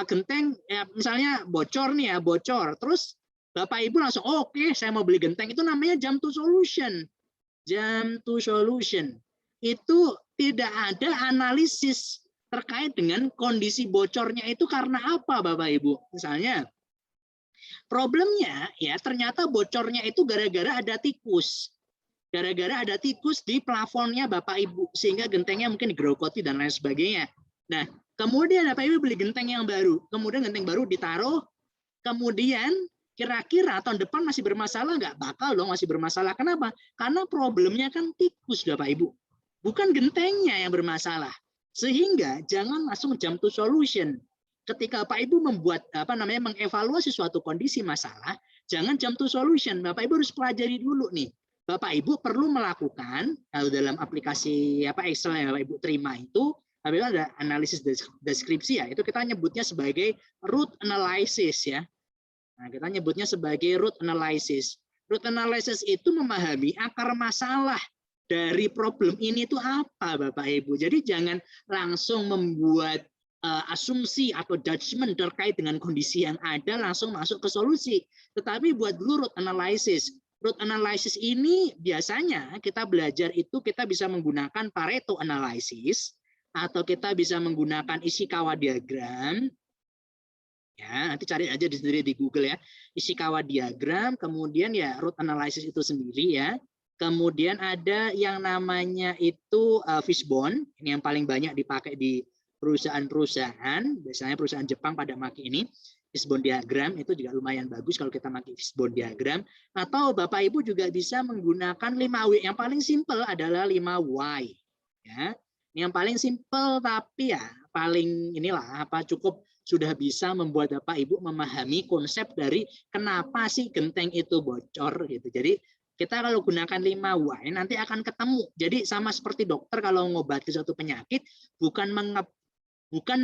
genteng, ya, misalnya bocor nih ya, bocor. Terus Bapak Ibu langsung, oh, oke, saya mau beli genteng. Itu namanya jump to solution. Jump to solution. Itu tidak ada analisis terkait dengan kondisi bocornya itu karena apa Bapak Ibu. Misalnya, problemnya ya ternyata bocornya itu gara-gara ada tikus. Gara-gara ada tikus di plafonnya Bapak Ibu. Sehingga gentengnya mungkin digerogoti dan lain sebagainya. Nah, kemudian Bapak Ibu beli genteng yang baru. Kemudian genteng baru ditaruh. Kemudian Kira-kira tahun depan masih bermasalah nggak? Bakal dong masih bermasalah. Kenapa? Karena problemnya kan tikus, Bapak Ibu. Bukan gentengnya yang bermasalah. Sehingga jangan langsung jump to solution. Ketika Bapak Ibu membuat mengevaluasi suatu kondisi masalah, jangan jump to solution. Bapak Ibu harus pelajari dulu nih. Bapak Ibu perlu melakukan kalau dalam aplikasi Excel yang Bapak Ibu terima itu, Bapak Ibu ada analisis deskripsi ya. Itu kita nyebutnya sebagai root analysis ya. Nah, kita nyebutnya sebagai root analysis. Root analysis itu memahami akar masalah dari problem ini itu apa, Bapak Ibu. Jadi jangan langsung membuat asumsi atau judgment terkait dengan kondisi yang ada langsung masuk ke solusi. Tetapi buat dulu root analysis. Root analysis ini biasanya kita belajar itu kita bisa menggunakan Pareto analysis atau kita bisa menggunakan Ishikawa diagram. Ya, nanti cari aja sendiri di Google ya. Ishikawa diagram, kemudian ya root analysis itu sendiri ya. Kemudian ada yang namanya itu fishbone, ini yang paling banyak dipakai di perusahaan-perusahaan, biasanya perusahaan Jepang pada pakai ini. Fishbone diagram itu juga lumayan bagus kalau kita pakai fishbone diagram. Atau Bapak Ibu juga bisa menggunakan 5W. Yang paling simple adalah 5Y. Ya. Ini yang paling simple tapi ya paling inilah cukup sudah bisa membuat Bapak Ibu memahami konsep dari kenapa sih genteng itu bocor gitu. Jadi kita kalau gunakan 5Y nanti akan ketemu. Jadi sama seperti dokter kalau mengobati suatu penyakit bukan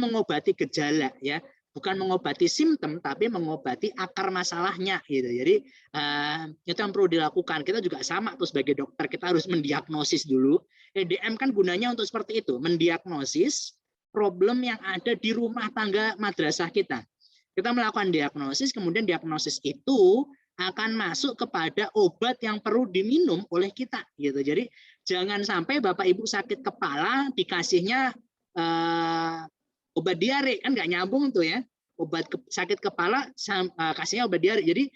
mengobati gejala ya, bukan mengobati simptom tapi mengobati akar masalahnya gitu. Jadi itu yang perlu dilakukan. Kita juga sama tuh sebagai dokter kita harus mendiagnosis dulu. EDM kan gunanya untuk seperti itu, mendiagnosis problem yang ada di rumah tangga madrasah kita. Kita melakukan diagnosis, kemudian diagnosis itu akan masuk kepada obat yang perlu diminum oleh kita gitu. Jadi jangan sampai Bapak Ibu sakit kepala dikasihnya obat diare, kan nggak nyambung tuh ya. Obat sakit kepala kasihnya obat diare. Jadi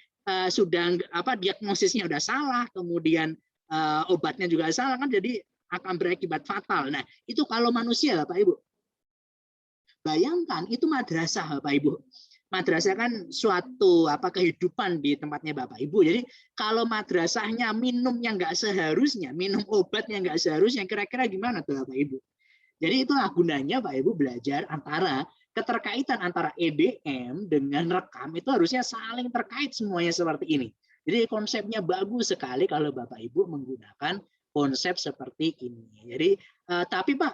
sudah diagnosisnya udah salah, kemudian obatnya juga salah kan, jadi akan berakibat fatal. Nah, itu kalau manusia Bapak Ibu. Bayangkan itu madrasah Bapak Ibu. Madrasah kan suatu kehidupan di tempatnya Bapak Ibu. Jadi kalau madrasahnya minum yang nggak seharusnya, minum obat yang nggak seharusnya, kira-kira gimana tuh Bapak Ibu? Jadi itulah gunanya Bapak Ibu belajar antara keterkaitan antara EDM dengan rekam itu harusnya saling terkait semuanya seperti ini. Jadi konsepnya bagus sekali kalau Bapak Ibu menggunakan konsep seperti ini. Jadi tapi Pak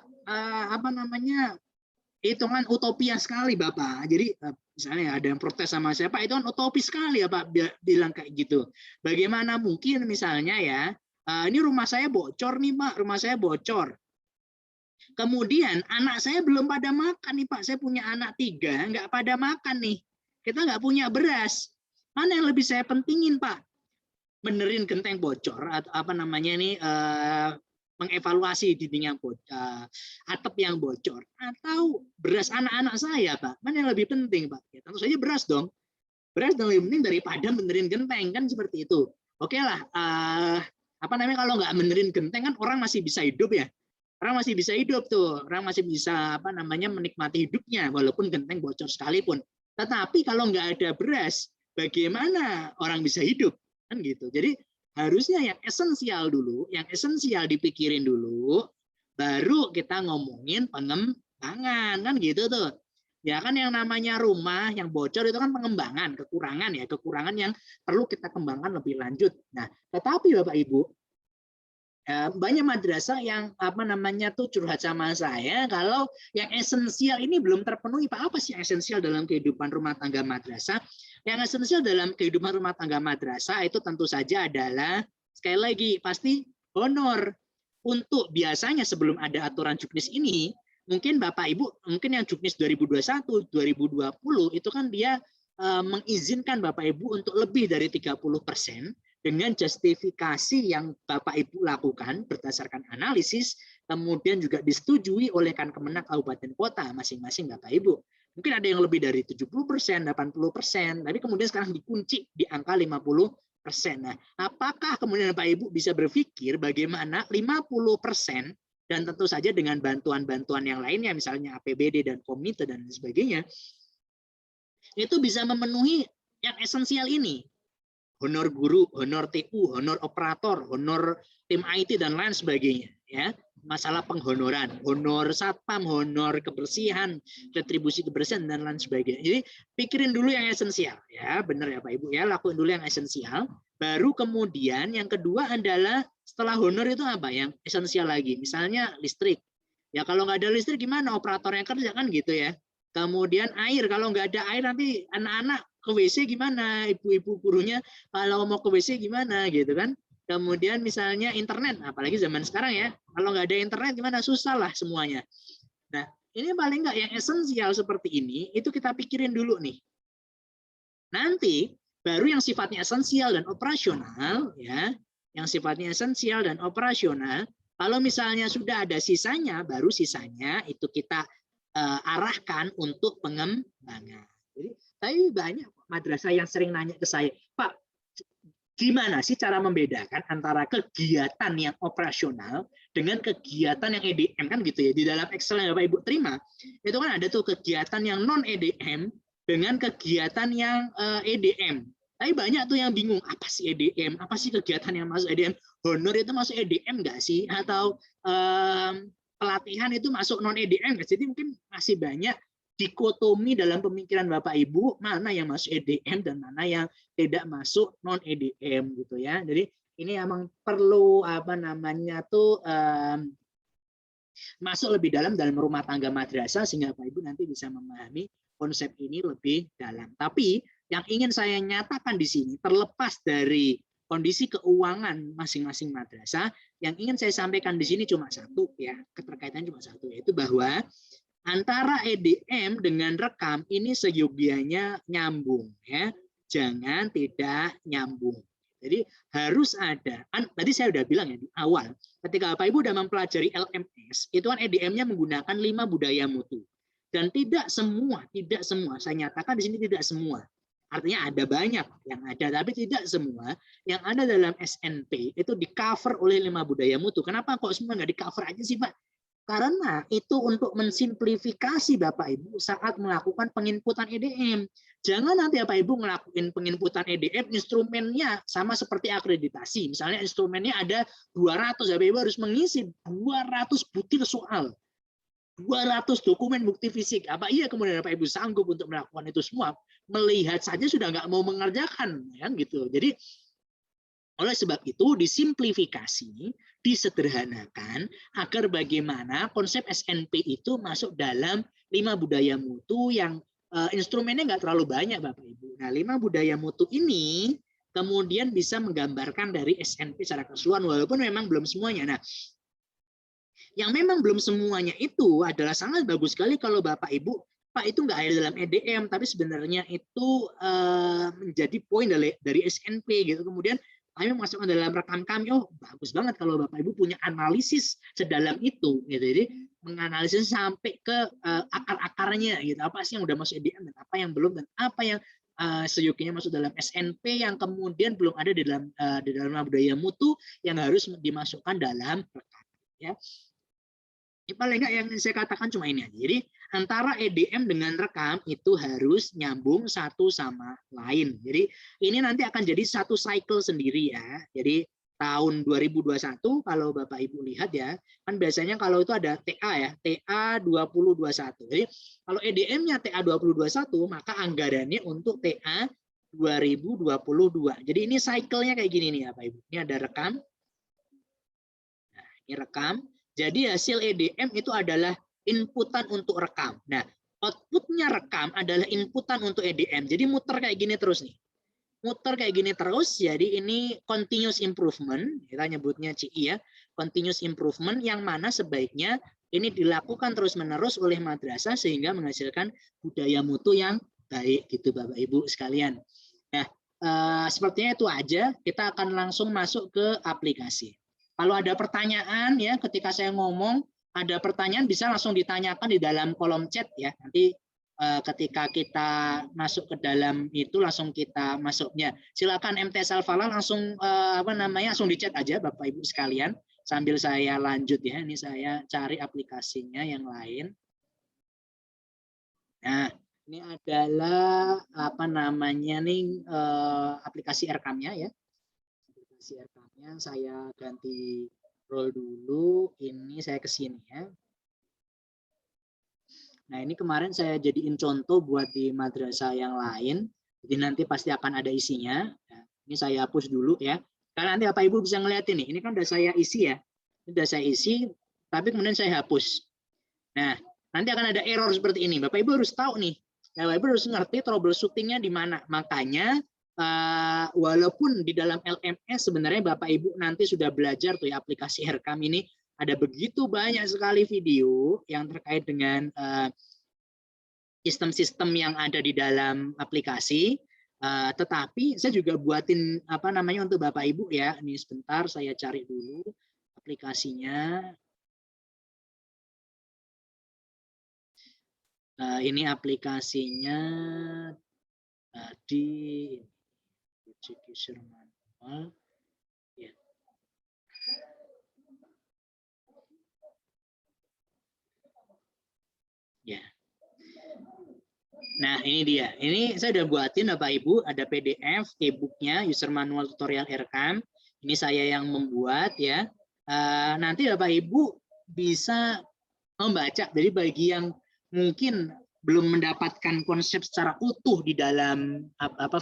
itu kan utopia sekali Bapak. Jadi misalnya ada yang protes sama saya, Pak itu kan utopis sekali ya Pak bilang kayak gitu. Bagaimana mungkin misalnya ya, ini rumah saya bocor nih Pak, rumah saya bocor. Kemudian anak saya belum pada makan nih Pak, saya punya anak 3, nggak pada makan nih. Kita nggak punya beras. Mana yang lebih saya pentingin Pak? Benerin genteng bocor atau mengevaluasi dinding yang bocor, atap yang bocor, atau beras anak-anak saya, Pak? Mana yang lebih penting, Pak? Ya, tentu saja beras dong. Beras lebih penting daripada benerin genteng, kan seperti itu. Oke lah, kalau nggak benerin genteng kan orang masih bisa hidup ya. Orang masih bisa hidup tuh, orang masih bisa menikmati hidupnya walaupun genteng bocor sekalipun. Tetapi kalau nggak ada beras, bagaimana orang bisa hidup? Kan gitu. Jadi harusnya yang esensial dulu, yang esensial dipikirin dulu, baru kita ngomongin pengembangan, kan gitu tuh. Ya kan yang namanya rumah yang bocor itu kan pengembangan, kekurangan yang perlu kita kembangkan lebih lanjut. Nah, tetapi Bapak Ibu, banyak madrasah yang curhat sama saya kalau yang esensial ini belum terpenuhi. Pak, apa sih yang esensial dalam kehidupan rumah tangga madrasah? Yang esensial dalam kehidupan rumah tangga madrasah itu tentu saja adalah sekali lagi pasti honor. Untuk biasanya sebelum ada aturan Juknis ini, mungkin Bapak Ibu, mungkin yang Juknis 2021, 2020 itu kan dia mengizinkan Bapak Ibu untuk lebih dari 30% dengan justifikasi yang Bapak Ibu lakukan berdasarkan analisis, kemudian juga disetujui oleh Kemenak Kabupaten Kota masing-masing Bapak Ibu. Mungkin ada yang lebih dari 70%, 80%, tapi kemudian sekarang dikunci di angka 50%. Nah, apakah kemudian Bapak Ibu bisa berpikir bagaimana 50% dan tentu saja dengan bantuan-bantuan yang lainnya, misalnya APBD dan komite dan sebagainya, itu bisa memenuhi yang esensial ini, honor guru, honor TU, honor operator, honor tim IT dan lain sebagainya, ya. Masalah penghonoran, honor satpam, honor kebersihan, retribusi kebersihan dan lain sebagainya. Jadi pikirin dulu yang esensial, ya, benar ya Pak Ibu ya, lakuin dulu yang esensial. Baru kemudian yang kedua adalah setelah honor itu apa? Yang esensial lagi, misalnya listrik. Ya kalau nggak ada listrik gimana operator yang kerja kan gitu ya. Kemudian air, kalau nggak ada air nanti anak-anak ke WC gimana, ibu-ibu gurunya kalau mau ke WC gimana gitu kan. Kemudian misalnya internet, apalagi zaman sekarang ya, kalau nggak ada internet gimana, susah lah semuanya. Nah ini paling nggak yang esensial seperti ini, itu kita pikirin dulu nih. Nanti baru yang sifatnya esensial dan operasional, ya, yang sifatnya esensial dan operasional, kalau misalnya sudah ada sisanya, baru sisanya itu kita arahkan untuk pengembangan. Jadi, tapi banyak madrasah yang sering nanya ke saya, Pak, gimana sih cara membedakan antara kegiatan yang operasional dengan kegiatan yang EDM kan gitu ya. Di dalam Excel yang Bapak Ibu terima, itu kan ada tuh kegiatan yang non EDM dengan kegiatan yang EDM. Tapi banyak tuh yang bingung, apa sih EDM? Apa sih kegiatan yang masuk EDM? Honor itu masuk EDM nggak sih? Atau pelatihan itu masuk non EDM nggak? Jadi mungkin masih banyak dikotomi dalam pemikiran Bapak Ibu, mana yang masuk EDM dan mana yang tidak masuk non EDM gitu ya. Jadi ini emang perlu apa namanya tuh masuk lebih dalam rumah tangga madrasah sehingga Bapak Ibu nanti bisa memahami konsep ini lebih dalam. Tapi yang ingin saya nyatakan di sini terlepas dari kondisi keuangan masing-masing madrasah, yang ingin saya sampaikan di sini cuma satu ya, keterkaitan cuma satu, yaitu bahwa antara EDM dengan rekam ini seyogianya nyambung ya, jangan tidak nyambung. Jadi harus ada, tadi saya sudah bilang ya di awal, ketika Bapak Ibu sudah mempelajari LMS, itu kan EDM-nya menggunakan 5 budaya mutu. Dan tidak semua, saya nyatakan di sini tidak semua. Artinya ada banyak yang ada, tapi tidak semua yang ada dalam SNP itu di-cover oleh 5 budaya mutu. Kenapa kok semua nggak di-cover aja sih Pak? Karena itu untuk mensimplifikasi Bapak Ibu saat melakukan penginputan EDM. Jangan nanti Bapak Ibu ngelakuin penginputan EDM, instrumennya sama seperti akreditasi. Misalnya instrumennya ada 200, Bapak Ibu harus mengisi 200 butir soal. 200 dokumen bukti fisik. Apa iya kemudian Bapak Ibu sanggup untuk melakukan itu semua? Melihat saja sudah nggak mau mengerjakan, kan gitu. Jadi oleh sebab itu disimplifikasi, disederhanakan agar bagaimana konsep SNP itu masuk dalam 5 budaya mutu yang instrumennya nggak terlalu banyak Bapak Ibu. Nah 5 budaya mutu ini kemudian bisa menggambarkan dari SNP secara keseluruhan walaupun memang belum semuanya. Nah yang memang belum semuanya itu adalah sangat bagus sekali kalau Bapak Ibu, Pak itu nggak ada dalam EDM, tapi sebenarnya itu menjadi poin dari SNP gitu. Kemudian kami masukkan dalam rekam kami, oh bagus banget kalau Bapak Ibu punya analisis sedalam itu, gitu. Jadi menganalisis sampai ke akar-akarnya, gitu. Apa sih yang udah masuk EDM dan apa yang belum dan apa yang seyogianya masuk dalam SNP yang kemudian belum ada di dalam budaya mutu yang harus dimasukkan dalam rekam. Ya. Ini paling nggak yang saya katakan cuma ini aja. Jadi antara EDM dengan rekam itu harus nyambung satu sama lain. Jadi ini nanti akan jadi satu cycle sendiri ya. Jadi tahun 2021 kalau Bapak Ibu lihat ya, kan biasanya kalau itu ada TA ya, TA 2021. Jadi kalau EDM-nya TA 2021 maka anggarannya untuk TA 2022. Jadi ini cycle-nya kayak gini nih Bapak Ibu. Ini ada rekam. Nah, ini rekam. Jadi hasil EDM itu adalah inputan untuk rekam. Nah, outputnya rekam adalah inputan untuk EDM. Jadi muter kayak gini terus nih. Muter kayak gini terus, jadi ini continuous improvement, kita nyebutnya CI ya, continuous improvement yang mana sebaiknya ini dilakukan terus-menerus oleh madrasah sehingga menghasilkan budaya mutu yang baik gitu Bapak Ibu sekalian. Nah, sepertinya itu aja, kita akan langsung masuk ke aplikasi. Kalau ada pertanyaan ya ketika saya ngomong, ada pertanyaan bisa langsung ditanyakan di dalam kolom chat ya. Nanti ketika kita masuk ke dalam itu langsung kita masuknya. Silakan MTS Al-Falah langsung langsung di chat aja Bapak Ibu sekalian sambil saya lanjut ya. Ini saya cari aplikasinya yang lain. Nah, Ini adalah apa namanya nih aplikasi Aircam-nya ya. Aplikasi Aircam-nya saya ganti role dulu. Ini saya ke sini ya. Nah, ini kemarin saya jadiin contoh buat di madrasah yang lain. Jadi nanti pasti akan ada isinya. Nah, ini saya hapus dulu ya. Karena nanti Bapak Ibu bisa ngeliat ini. Ini kan udah saya isi ya. Ini udah saya isi, tapi kemudian saya hapus. Nah, nanti akan ada error seperti ini. Bapak Ibu harus tahu nih. Bapak Ibu harus ngerti troubleshooting-nya di mana. Makanya walaupun di dalam LMS sebenarnya Bapak Ibu nanti sudah belajar tuh ya aplikasi Aircam ini, ada begitu banyak sekali video yang terkait dengan sistem-sistem yang ada di dalam aplikasi. Tetapi saya juga buatin apa namanya untuk Bapak Ibu ya. Ini sebentar saya cari dulu aplikasinya. Ini aplikasinya di execution manual. Ya. Ya. Nah, ini dia. Ini saya udah buatin Bapak Ibu, ada PDF, e-booknya, user manual tutorial Aircam. Ini saya yang membuat ya. Nanti Bapak Ibu bisa membaca. Jadi bagi yang mungkin belum mendapatkan konsep secara utuh di dalam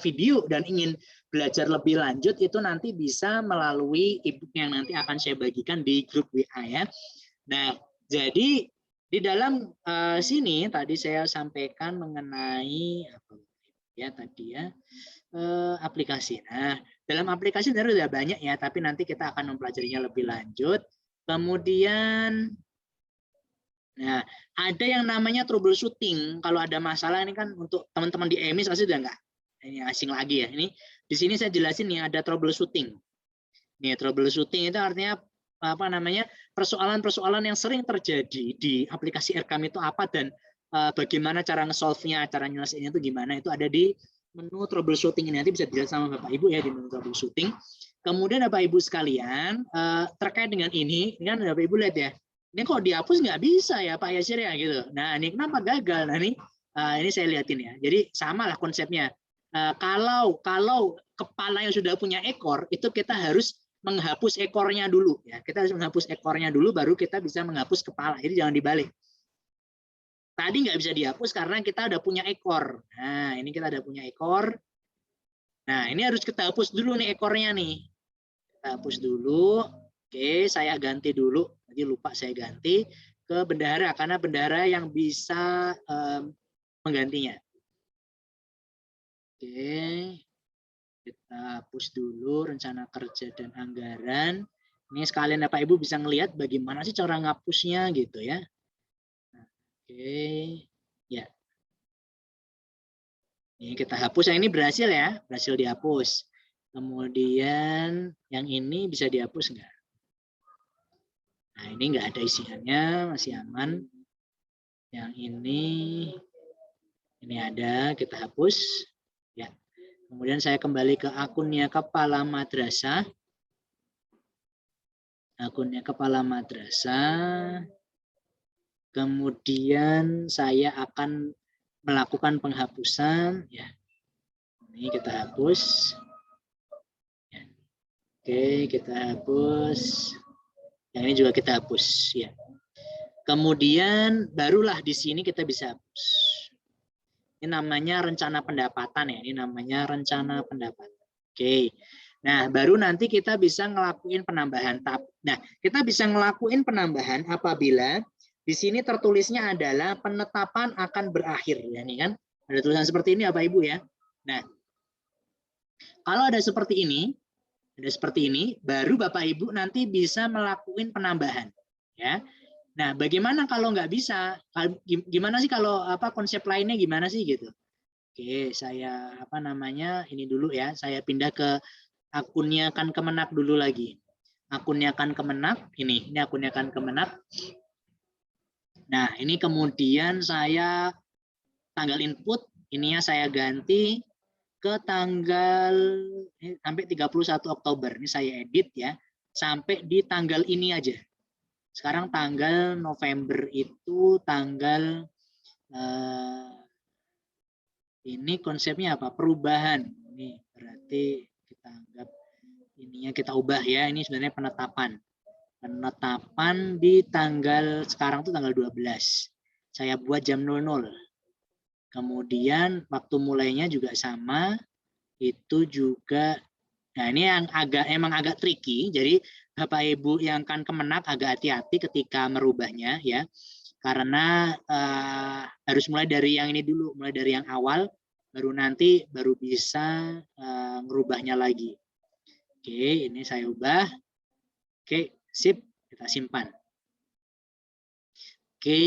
video dan ingin belajar lebih lanjut, itu nanti bisa melalui e-book yang nanti akan saya bagikan di grup WA ya. Nah, jadi di dalam sini tadi saya sampaikan mengenai apa ya tadi ya aplikasi. Nah, dalam aplikasi sebenarnya sudah banyak ya, tapi nanti kita akan mempelajarinya lebih lanjut. Kemudian nah, ada yang namanya troubleshooting. Kalau ada masalah ini kan untuk teman-teman di EMIS pasti udah enggak ini asing lagi ya. Ini di sini saya jelasin nih ada troubleshooting. Nih, troubleshooting itu artinya apa namanya? Persoalan-persoalan yang sering terjadi di aplikasi Aircam itu apa dan bagaimana cara nge-solve-nya, cara nyelesainnya itu gimana, itu ada di menu troubleshooting ini. Nanti bisa dilihat sama Bapak Ibu ya di menu troubleshooting. Kemudian Bapak Ibu sekalian terkait dengan ini kan Bapak Ibu lihat ya. Ini kok dihapus nggak bisa ya Pak Yasir ya gitu. Nah ini kenapa gagal? Nah ini saya lihatin ya. Jadi sama lah konsepnya. Kalau kepala yang sudah punya ekor itu kita harus menghapus ekornya dulu ya. Kita harus menghapus ekornya dulu baru kita bisa menghapus kepala. Jadi jangan dibalik. Tadi nggak bisa dihapus karena kita udah punya ekor. Nah ini kita udah punya ekor. Nah ini harus kita hapus dulu nih ekornya nih. Kita hapus dulu. Oke, saya ganti dulu. Tadi lupa saya ganti ke bendahara karena bendahara yang bisa menggantinya. Oke, kita hapus dulu rencana kerja dan anggaran. Ini sekalian Bapak Ibu bisa ngelihat bagaimana sih cara ngapusnya gitu ya. Oke, ya. Ini kita hapus. Yang ini berhasil ya, berhasil dihapus. Kemudian yang ini bisa dihapus enggak? Nah, ini enggak ada isiannya, masih aman. Yang ini ada, kita hapus. Ya. Kemudian saya kembali ke akunnya kepala madrasah. Akunnya kepala madrasah. Kemudian saya akan melakukan penghapusan. Ya. Ini kita hapus. Ya. Oke, kita hapus. Yang ini juga kita hapus. Ya. Kemudian barulah di sini kita bisa hapus. Ini namanya rencana pendapatan ya. Ini namanya rencana pendapatan. Oke. Nah, baru nanti kita bisa ngelakuin penambahan. Nah, kita bisa ngelakuin penambahan apabila di sini tertulisnya adalah penetapan akan berakhir. Ya, nih kan. Ada tulisan seperti ini Bapak Ibu ya. Nah, kalau ada seperti ini, baru Bapak Ibu nanti bisa melakukan penambahan. Ya. Nah, bagaimana kalau nggak bisa? Gimana sih kalau konsep lainnya gimana sih gitu? Oke, saya ini dulu ya. Saya pindah ke akunnya kan Kemenak dulu lagi. Akunnya kan Kemenak ini akunnya kan Kemenak. Nah, ini kemudian saya tanggal input ininya saya ganti ke tanggal sampai 31 Oktober. Ini saya edit ya. Sampai di tanggal ini aja. Sekarang tanggal November itu tanggal Ini konsepnya apa? Perubahan. Ini berarti kita anggap ininya kita ubah ya. Ini sebenarnya penetapan. Penetapan di tanggal, sekarang tuh tanggal 12. Saya buat jam 00. Kemudian waktu mulainya juga sama. Itu juga, nah ini yang emang agak tricky. Jadi Bapak Ibu yang kan kemenak agak hati-hati ketika merubahnya ya. Karena harus mulai dari yang ini dulu, mulai dari yang awal, baru nanti bisa merubahnya lagi. Oke, ini saya ubah. Oke, sip, kita simpan. Oke,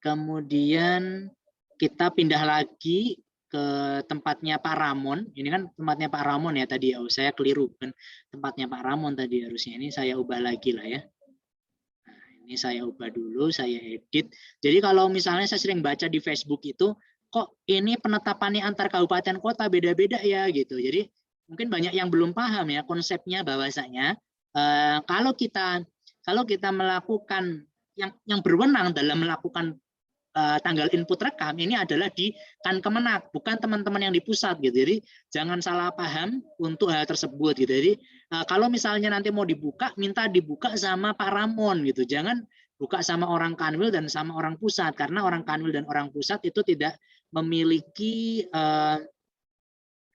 kemudian kita pindah lagi ke tempatnya Pak Ramon. Ini kan tempatnya Pak Ramon ya tadi ya. Saya keliru kan. Tempatnya Pak Ramon tadi harusnya. Ini saya ubah lagi lah ya. Nah, ini saya ubah dulu, saya edit. Jadi kalau misalnya saya sering baca di Facebook itu, kok ini penetapannya antar kabupaten kota beda-beda ya gitu. Jadi mungkin banyak yang belum paham ya konsepnya bahwasanya kalau kita melakukan yang berwenang dalam melakukan tanggal input rekam ini adalah di Kemenak, bukan teman-teman yang di pusat gitu. Jadi jangan salah paham untuk hal tersebut gitu. Jadi kalau misalnya nanti mau dibuka, minta dibuka sama Pak Ramon gitu. Jangan buka sama orang Kanwil dan sama orang pusat, karena orang Kanwil dan orang pusat itu tidak memiliki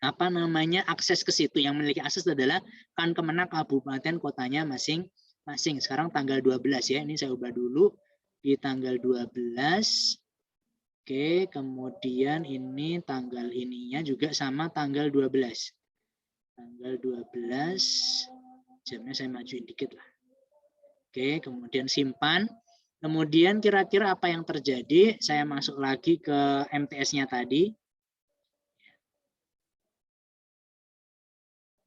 akses ke situ. Yang memiliki akses adalah Kemenak kabupaten kotanya masing-masing. Sekarang tanggal 12 ya. Ini saya ubah dulu di tanggal 12. Oke, kemudian ini tanggal ininya juga sama tanggal 12. Tanggal 12 jamnya saya majuin dikit lah. Oke, kemudian simpan. Kemudian kira-kira apa yang terjadi? Saya masuk lagi ke MTS-nya tadi.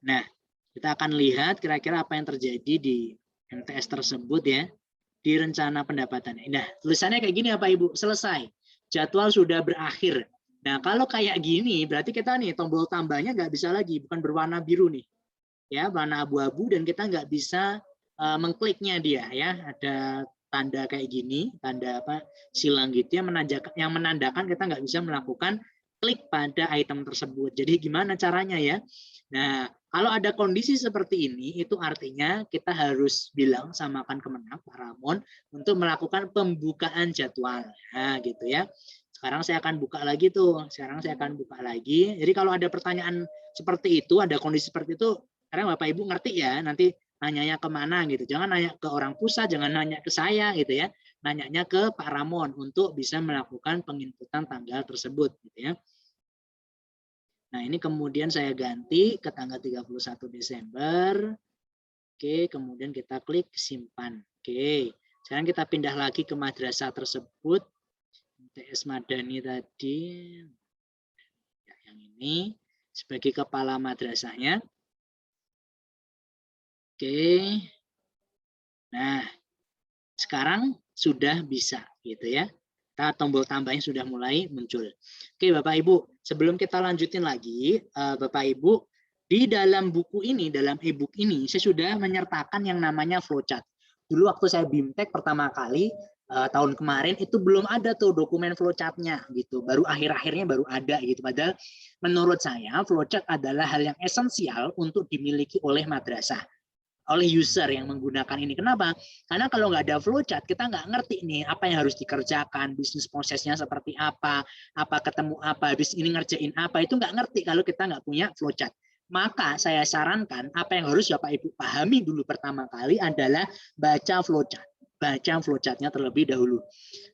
Nah, kita akan lihat kira-kira apa yang terjadi di MTS tersebut ya, di rencana pendapatan. Nah, tulisannya kayak gini ya Pak Ibu, selesai. Jadwal sudah berakhir. Nah, kalau kayak gini, berarti kita nih tombol tambahnya nggak bisa lagi, bukan berwarna biru nih. Ya, warna abu-abu dan kita nggak bisa mengkliknya dia ya. Ada tanda kayak gini, tanda silang gitu yang menandakan kita nggak bisa melakukan klik pada item tersebut. Jadi gimana caranya ya? Nah, kalau ada kondisi seperti ini, itu artinya kita harus bilang sama Kemenak, Pak Ramon, untuk melakukan pembukaan jadwal. Nah, gitu ya. Sekarang saya akan buka lagi tuh. Jadi kalau ada pertanyaan seperti itu, ada kondisi seperti itu, sekarang Bapak Ibu ngerti ya, nanti nanyanya kemana gitu. Jangan nanya ke orang pusat, jangan nanya ke saya gitu ya. Nanyanya ke Pak Ramon untuk bisa melakukan penginputan tanggal tersebut gitu ya. Nah, ini kemudian saya ganti ke tanggal 31 Desember. Oke, kemudian kita klik simpan. Oke, sekarang kita pindah lagi ke madrasah tersebut. MTS Madani tadi. Ya, yang ini sebagai kepala madrasahnya. Oke. Nah, sekarang sudah bisa gitu ya. Tombol tambahnya sudah mulai muncul. Oke, Bapak Ibu, sebelum kita lanjutin lagi, Bapak Ibu, di dalam buku ini, dalam e-book ini, saya sudah menyertakan yang namanya flowchart. Dulu waktu saya BIMTEK pertama kali, tahun kemarin, itu belum ada tuh dokumen flowchart-nya gitu. Baru akhir-akhirnya baru ada gitu. Padahal menurut saya, flowchart adalah hal yang esensial untuk dimiliki oleh madrasah, oleh user yang menggunakan ini. Kenapa? Karena kalau nggak ada flowchart, kita nggak ngerti nih apa yang harus dikerjakan, bisnis prosesnya seperti apa ketemu apa, habis ini ngerjain apa, itu nggak ngerti kalau kita nggak punya flowchart. Maka saya sarankan apa yang harus Bapak Ibu pahami dulu pertama kali adalah baca flowchart. Baca flowchart-nya terlebih dahulu.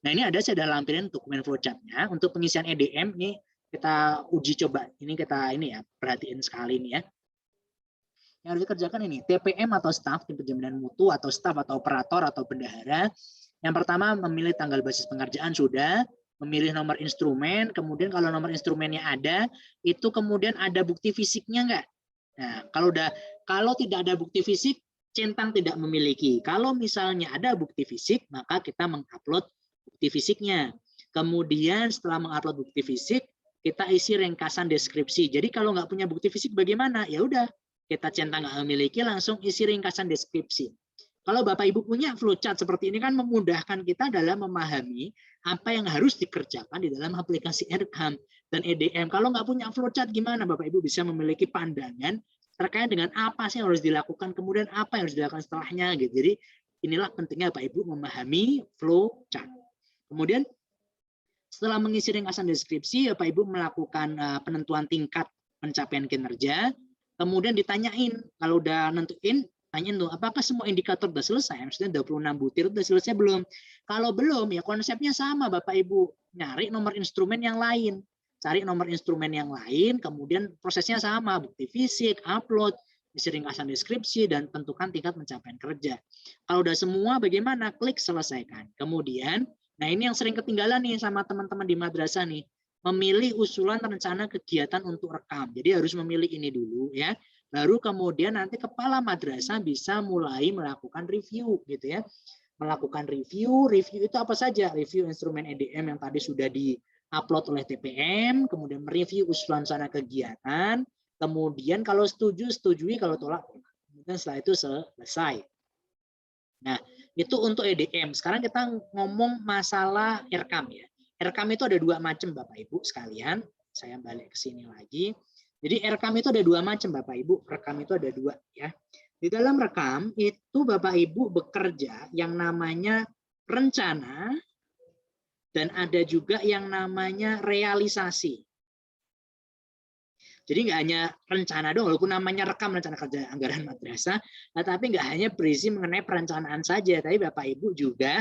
Nah, ini ada saya sudah lampirin dokumen flowchart-nya. Untuk pengisian EDM ini kita uji coba. Ini kita ya perhatiin sekali nih ya. Yang harus dikerjakan ini, TPM atau staf, tim penjaminan mutu, atau staf atau operator atau bendahara. Yang pertama memilih tanggal basis pengerjaan sudah, memilih nomor instrumen, kemudian kalau nomor instrumennya ada, itu kemudian ada bukti fisiknya enggak? Nah, kalau tidak ada bukti fisik, centang tidak memiliki. Kalau misalnya ada bukti fisik, maka kita mengupload bukti fisiknya. Kemudian setelah mengupload bukti fisik, kita isi ringkasan deskripsi. Jadi kalau nggak punya bukti fisik bagaimana? Ya udah, kita centang nggak memiliki, langsung isi ringkasan deskripsi. Kalau Bapak Ibu punya flowchart seperti ini kan memudahkan kita dalam memahami apa yang harus dikerjakan di dalam aplikasi Erkam dan EDM. Kalau nggak punya flowchart gimana Bapak Ibu bisa memiliki pandangan terkait dengan apa sih yang harus dilakukan, kemudian apa yang harus dilakukan setelahnya gitu. Jadi inilah pentingnya Bapak Ibu memahami flowchart. Kemudian setelah mengisi ringkasan deskripsi, Bapak Ibu melakukan penentuan tingkat pencapaian kinerja. Kemudian ditanyain, kalau udah nentuin, tanyain tuh, apakah semua indikator sudah selesai? Maksudnya 26 butir sudah selesai belum? Kalau belum, ya konsepnya sama Bapak Ibu. Nyari nomor instrumen yang lain. Cari nomor instrumen yang lain, kemudian prosesnya sama, bukti fisik, upload, isi ringkasan deskripsi, dan tentukan tingkat pencapaian kerja. Kalau udah semua, bagaimana? Klik selesaikan. Kemudian, nah ini yang sering ketinggalan nih sama teman-teman di madrasah nih. Memilih usulan rencana kegiatan untuk rekam. Jadi harus memilih ini dulu ya. Baru kemudian nanti kepala madrasah bisa mulai melakukan review gitu ya. Melakukan review itu apa saja? Review instrumen EDM yang tadi sudah di-upload oleh TPM, kemudian mereview usulan rencana kegiatan, kemudian kalau setuju, setujui, kalau tolak. Kemudian setelah itu selesai. Nah, itu untuk EDM. Sekarang kita ngomong masalah Erkam ya. Erkam itu ada dua macam Bapak Ibu sekalian. Saya balik ke sini lagi. Jadi Erkam itu ada dua macam Bapak Ibu. Rekam itu ada dua ya. Di dalam rekam itu Bapak Ibu bekerja yang namanya rencana dan ada juga yang namanya realisasi. Jadi nggak hanya rencana doang, walaupun namanya rekam rencana kerja anggaran madrasah, tetapi nggak hanya berisi mengenai perencanaan saja, tapi Bapak Ibu juga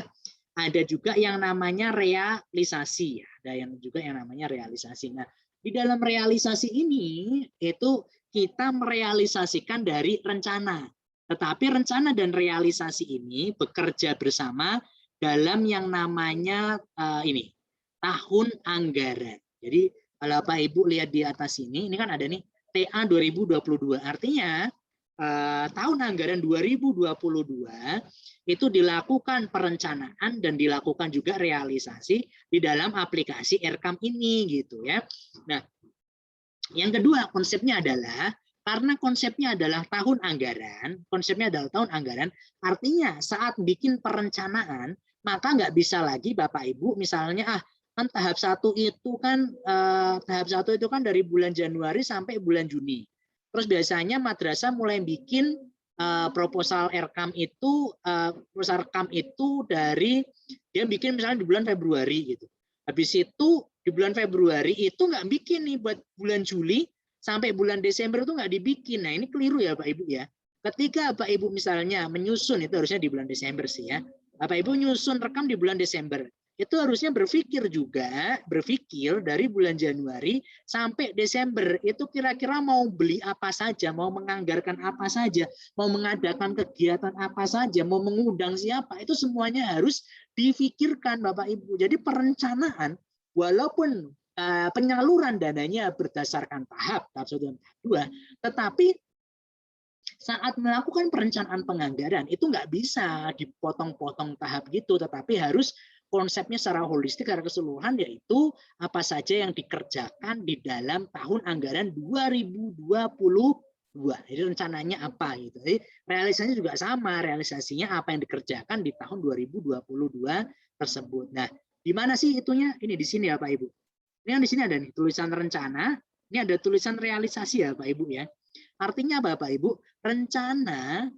ada juga yang namanya realisasi, ada yang juga yang namanya realisasi. Nah, di dalam realisasi ini itu kita merealisasikan dari rencana, tetapi rencana dan realisasi ini bekerja bersama dalam yang namanya ini tahun anggaran. Jadi kalau Bapak Ibu lihat di atas ini kan ada nih TA 2022. Artinya tahun anggaran 2022 itu dilakukan perencanaan dan dilakukan juga realisasi di dalam aplikasi Erkam ini gitu ya. Nah, yang kedua konsepnya adalah karena konsepnya adalah tahun anggaran, artinya saat bikin perencanaan maka nggak bisa lagi Bapak Ibu misalnya kan tahap satu itu kan dari bulan Januari sampai bulan Juni. Terus biasanya madrasah mulai bikin proposal Erkam itu dari dia bikin misalnya di bulan Februari gitu. Habis itu di bulan Februari itu nggak bikin nih buat bulan Juli sampai bulan Desember itu nggak dibikin. Nah ini keliru ya Pak Ibu ya. Ketika Bapak Ibu misalnya menyusun itu harusnya di bulan Desember sih ya. Bapak Ibu nyusun rekam di bulan Desember. Itu harusnya berpikir dari bulan Januari sampai Desember itu kira-kira mau beli apa saja, mau menganggarkan apa saja, mau mengadakan kegiatan apa saja, mau mengundang siapa, itu semuanya harus difikirkan Bapak Ibu. Jadi perencanaan walaupun penyaluran dananya berdasarkan tahap 1 dan tahap 2, tetapi saat melakukan perencanaan penganggaran itu nggak bisa dipotong-potong tahap gitu, tetapi harus konsepnya secara holistik, secara keseluruhan, yaitu apa saja yang dikerjakan di dalam tahun anggaran 2022. Jadi rencananya apa gitu. Jadi realisasinya juga sama, realisasinya apa yang dikerjakan di tahun 2022 tersebut. Nah, di mana sih itunya? Ini di sini ya Pak Ibu. Ini yang di sini ada nih tulisan rencana, ini ada tulisan realisasi ya Pak Ibu ya. Artinya Bapak Ibu, rencana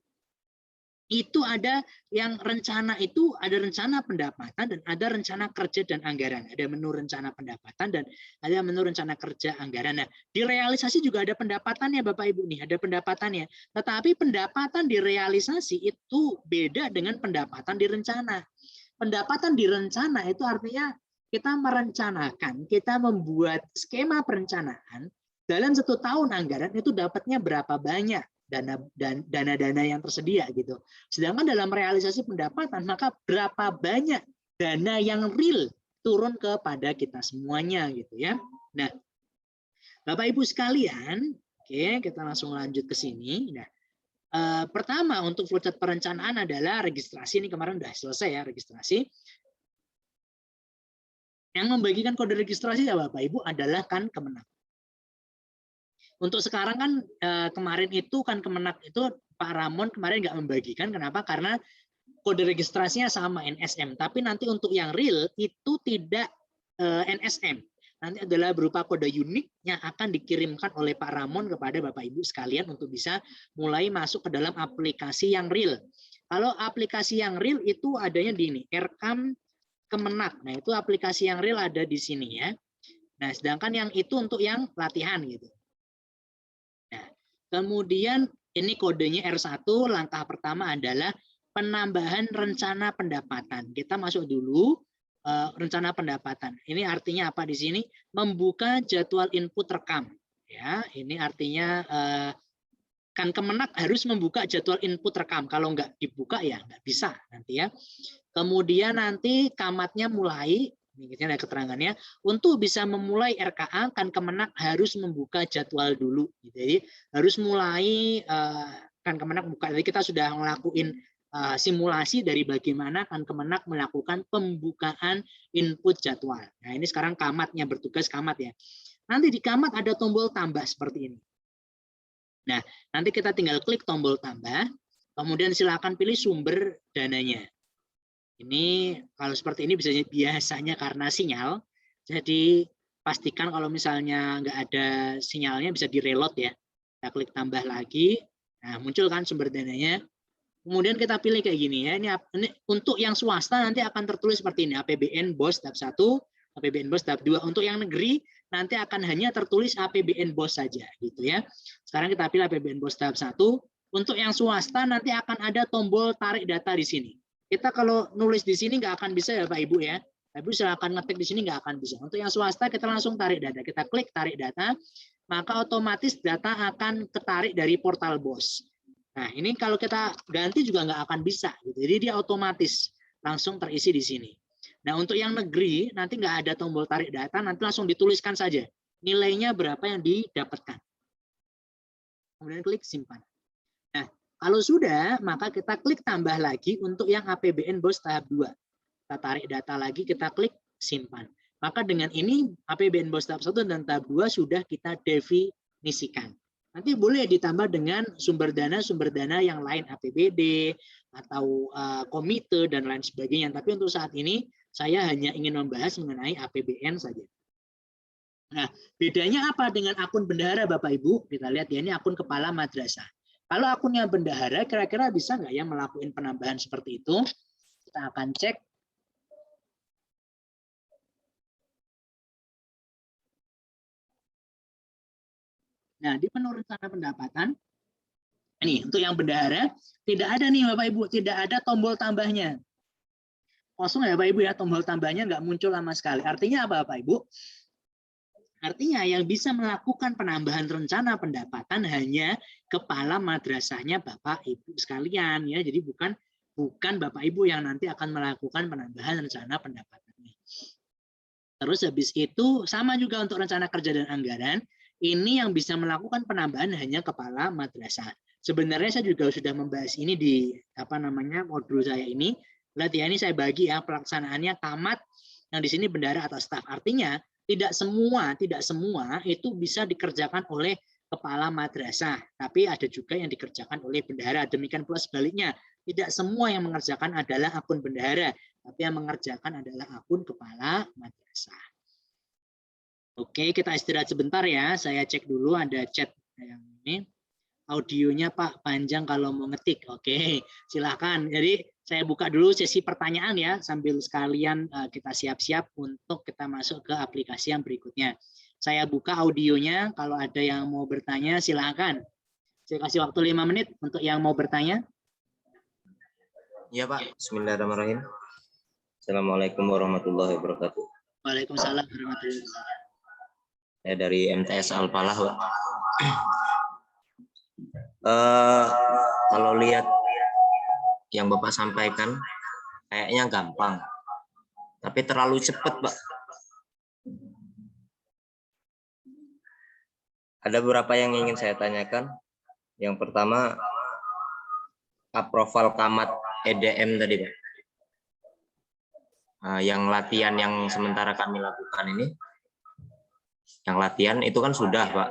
itu ada yang rencana itu ada rencana pendapatan dan ada rencana kerja dan anggaran. Ada menu rencana pendapatan dan ada menu rencana kerja anggaran. Nah, di realisasi juga ada pendapatannya Bapak Ibu nih, ada pendapatannya. Tetapi pendapatan di realisasi itu beda dengan pendapatan di rencana. Pendapatan di rencana itu artinya kita merencanakan, kita membuat skema perencanaan dalam 1 tahun anggaran itu dapatnya berapa banyak dana-dana yang tersedia gitu. Sedangkan dalam realisasi pendapatan maka berapa banyak dana yang real turun kepada kita semuanya gitu ya. Nah, Bapak Ibu sekalian, oke, kita langsung lanjut ke sini. Nah, pertama untuk flowchart perencanaan adalah registrasi. Ini kemarin udah selesai ya registrasi. Yang membagikan kode registrasi ya Bapak Ibu adalah kan Kemenak. Untuk sekarang kan kemarin itu kan Kemenak itu Pak Ramon kemarin nggak membagikan. Kenapa? Karena kode registrasinya sama NSM. Tapi nanti untuk yang real itu tidak NSM. Nanti adalah berupa kode unik yang akan dikirimkan oleh Pak Ramon kepada Bapak Ibu sekalian untuk bisa mulai masuk ke dalam aplikasi yang real. Kalau aplikasi yang real itu adanya di ini, Rekam Kemenak. Nah, itu aplikasi yang real ada di sini ya. Nah, sedangkan yang itu untuk yang latihan gitu. Nah, kemudian ini kodenya R1, langkah pertama adalah penambahan rencana pendapatan. Kita masuk dulu rencana pendapatan. Ini artinya apa di sini? Membuka jadwal input rekam. Ya, ini artinya kan Kemenak harus membuka jadwal input rekam. Kalau nggak dibuka ya nggak bisa nanti ya. Kemudian nanti kamatnya mulai, ini ada keterangannya, untuk bisa memulai RKA kan Kemenak harus membuka jadwal dulu. Jadi harus mulai kan Kemenak buka. Jadi kita sudah ngelakuin simulasi dari bagaimana kan Kemenak melakukan pembukaan input jadwal. Nah, ini sekarang kamatnya, bertugas kamat ya. Nanti di kamat ada tombol tambah seperti ini. Nah, nanti kita tinggal klik tombol tambah, kemudian silakan pilih sumber dananya. Ini kalau seperti ini biasanya karena sinyal, jadi pastikan kalau misalnya nggak ada sinyalnya bisa di-reload ya. Kita klik tambah lagi, nah muncul kan sumber dananya. Kemudian kita pilih kayak gini ya. Ini untuk yang swasta nanti akan tertulis seperti ini. APBN BOS tahap 1, APBN BOS tahap 2. Untuk yang negeri nanti akan hanya tertulis APBN BOS saja gitu ya. Sekarang kita pilih APBN BOS tahap 1. Untuk yang swasta nanti akan ada tombol tarik data di sini. Kita kalau nulis di sini nggak akan bisa ya Pak Ibu ya. Ibu silakan ngetik di sini nggak akan bisa. Untuk yang swasta kita langsung tarik data. Kita klik tarik data, maka otomatis data akan ketarik dari portal BOS. Nah, ini kalau kita ganti juga nggak akan bisa. Gitu. Jadi dia otomatis langsung terisi di sini. Nah, untuk yang negeri, nanti nggak ada tombol tarik data, nanti langsung dituliskan saja. Nilainya berapa yang didapatkan. Kemudian klik simpan. Nah, kalau sudah, maka kita klik tambah lagi untuk yang APBN BOS tahap 2. Kita tarik data lagi, kita klik simpan. Maka dengan ini, APBN BOS tahap 1 dan tahap 2 sudah kita definisikan. Nanti boleh ditambah dengan sumber dana yang lain, APBD atau komite dan lain sebagainya. Tapi untuk saat ini saya hanya ingin membahas mengenai APBN saja. Nah, bedanya apa dengan akun bendahara Bapak Ibu? Kita lihat ya, ini akun kepala madrasah. Kalau akunnya bendahara, kira-kira bisa nggak ya melakukan penambahan seperti itu? Kita akan cek. Nah, di menu rencana pendapatan, ini untuk yang bendahara, tidak ada nih Bapak Ibu, tidak ada tombol tambahnya. Kosong ya Bapak Ibu ya, tombol tambahnya nggak muncul sama sekali. Artinya apa Bapak Ibu? Artinya yang bisa melakukan penambahan rencana pendapatan hanya kepala madrasahnya Bapak Ibu sekalian ya. Jadi bukan Bapak Ibu yang nanti akan melakukan penambahan rencana pendapatannya. Terus habis itu sama juga untuk rencana kerja dan anggaran. Ini yang bisa melakukan penambahan hanya kepala madrasah. Sebenarnya saya juga sudah membahas ini di modul saya ini. Lihat ya, ini saya bagi ya pelaksanaannya tamat, yang di sini bendahara atau staf. Artinya tidak semua itu bisa dikerjakan oleh kepala madrasah, tapi ada juga yang dikerjakan oleh bendahara. Demikian pula sebaliknya, tidak semua yang mengerjakan adalah akun bendahara, tapi yang mengerjakan adalah akun kepala madrasah. Oke, kita istirahat sebentar ya. Saya cek dulu ada chat yang ini. Audionya Pak panjang kalau mau ngetik. Oke, silakan. Jadi saya buka dulu sesi pertanyaan ya, sambil sekalian kita siap-siap untuk kita masuk ke aplikasi yang berikutnya. Saya buka audionya, kalau ada yang mau bertanya silakan. Saya kasih waktu 5 menit untuk yang mau bertanya. Iya Pak, bismillahirrahmanirrahim. Assalamualaikum warahmatullahi wabarakatuh. Waalaikumsalam warahmatullahi wabarakatuh. Saya dari MTS Al-Falah, Pak. Kalau lihat yang Bapak sampaikan, kayaknya gampang. Tapi terlalu cepat, Pak. Ada beberapa yang ingin saya tanyakan. Yang pertama, approval kamat EDM tadi, Pak. Yang latihan yang sementara kami lakukan ini, yang latihan itu kan sudah Pak,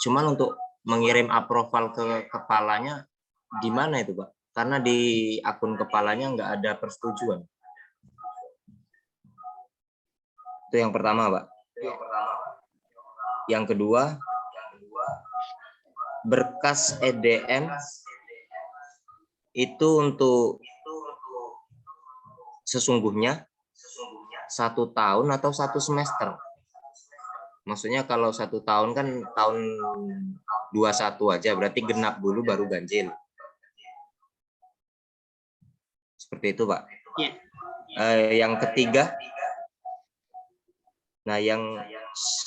cuman untuk mengirim approval ke kepalanya di mana itu, Pak? Karena di akun kepalanya nggak ada persetujuan. Itu yang pertama, Pak. Yang kedua, berkas EDM itu untuk sesungguhnya 1 tahun atau 1 semester. Maksudnya kalau 1 tahun kan tahun 21 aja, berarti genap dulu baru ganjil. Seperti itu, Pak. Ya. Yang ketiga, nah yang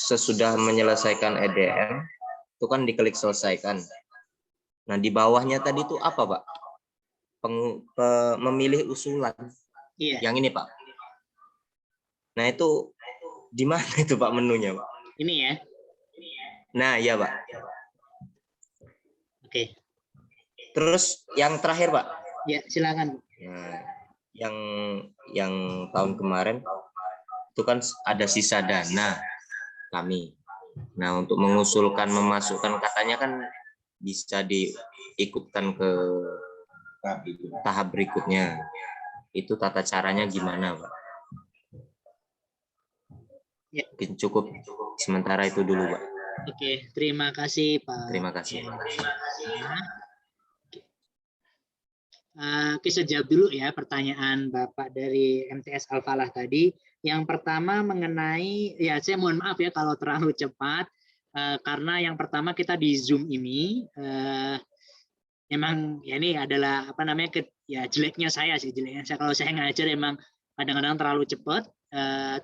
sesudah menyelesaikan EDM itu kan diklik selesaikan. Nah di bawahnya tadi itu apa, Pak? Memilih usulan. Iya. Yang ini, Pak. Nah itu di mana itu, Pak, menunya, Pak? Ini ya. Nah ya, Pak. Oke. Terus yang terakhir, Pak. Ya, silakan. Nah, yang tahun kemarin itu kan ada sisa dana kami. Nah, untuk mengusulkan memasukkan katanya kan bisa diikutkan ke tahap berikutnya. Itu tata caranya gimana, Pak? Ya. Cukup sementara itu dulu, Pak. Oke, terima kasih, Pak. Terima kasih. Oke, sejawab dulu ya pertanyaan Bapak dari MTS Al-Falah tadi. Yang pertama mengenai, ya saya mohon maaf ya kalau terlalu cepat, karena yang pertama kita di Zoom ini, emang ya ini adalah apa namanya, ya jeleknya saya sih, jeleknya saya kalau saya ngajar emang kadang-kadang terlalu cepat,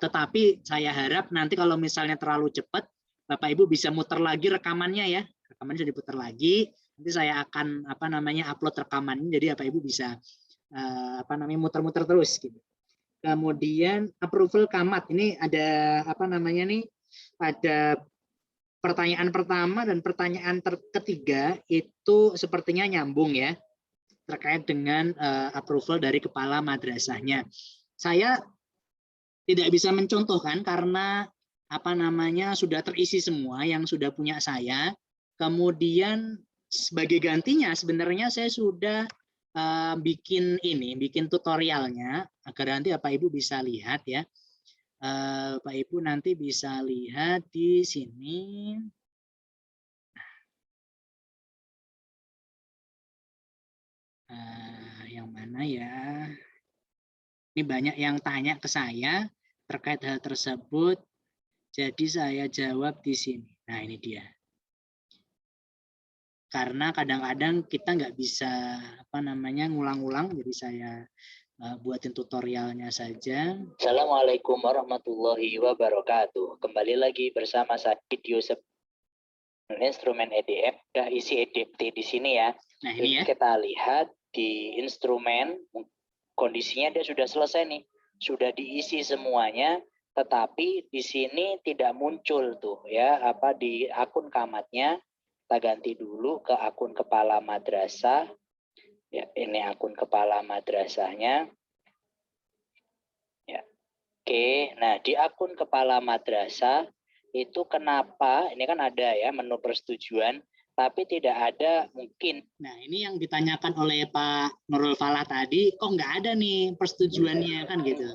tetapi saya harap nanti kalau misalnya terlalu cepat, Bapak Ibu bisa muter lagi rekamannya ya, rekamannya sudah diputar lagi. Nanti saya akan apa namanya upload rekamannya, jadi Bapak Ibu bisa apa namanya muter-muter terus gitu. Kemudian approval kamat ini ada apa namanya nih, ada pertanyaan pertama dan pertanyaan ketiga itu sepertinya nyambung ya, terkait dengan approval dari kepala madrasahnya. Saya tidak bisa mencontohkan karena apa namanya sudah terisi semua yang sudah punya saya. Kemudian sebagai gantinya sebenarnya saya sudah bikin tutorialnya agar nanti Bapak Ibu bisa lihat ya. Bapak Ibu nanti bisa lihat di sini. Yang mana ya? Ini banyak yang tanya ke saya terkait hal tersebut. Jadi saya jawab di sini. Nah ini dia. Karena kadang-kadang kita nggak bisa apa namanya ngulang-ulang, jadi saya buatin tutorialnya saja. Assalamualaikum warahmatullahi wabarakatuh. Kembali lagi bersama saya video instrumen EDF. Sudah isi EDFT di sini ya. Nah ini ya. Kita lihat di instrumen kondisinya dia sudah selesai nih, sudah diisi semuanya. Tetapi di sini tidak muncul tuh ya apa di akun kamatnya. Kita ganti dulu ke akun kepala madrasah. Ya, ini akun kepala madrasahnya. Ya. Oke, nah di akun kepala madrasah itu kenapa ini kan ada ya menu persetujuan tapi tidak ada mungkin. Nah, ini yang ditanyakan oleh Pak Nurul Falah tadi, kok nggak ada nih persetujuannya kan gitu.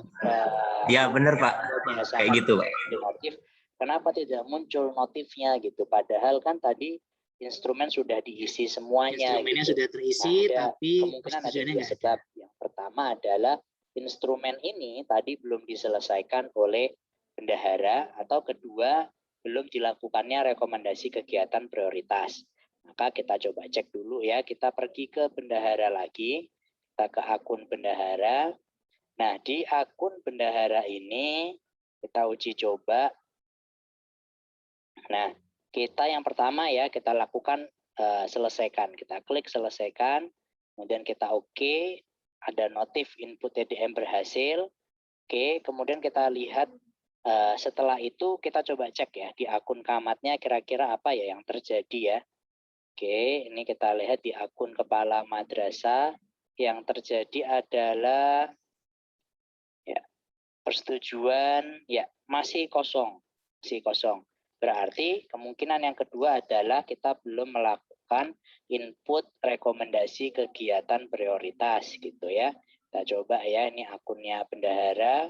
Ya, benar, Pak. Kayak gitu, Pak. Notif, kenapa tidak muncul notifnya gitu? Padahal kan tadi instrumen sudah diisi semuanya. Instrumennya gitu. Sudah terisi, nah, tapi kemungkinan ada dua sebab. Yang pertama adalah instrumen ini tadi belum diselesaikan oleh bendahara, atau kedua belum dilakukannya rekomendasi kegiatan prioritas. Maka kita coba cek dulu ya, kita pergi ke bendahara lagi, kita ke akun bendahara. Nah di akun bendahara ini kita uji coba. Nah kita yang pertama ya kita lakukan selesaikan, kita klik selesaikan, kemudian kita oke, ada notif input EDM berhasil. Oke, kemudian kita lihat setelah itu kita coba cek ya di akun kamatnya kira-kira apa ya yang terjadi ya. Oke, ini kita lihat di akun kepala madrasah yang terjadi adalah ya persetujuan ya masih kosong, Berarti kemungkinan yang kedua adalah kita belum melakukan input rekomendasi kegiatan prioritas gitu ya. Kita coba ya, ini akunnya bendahara,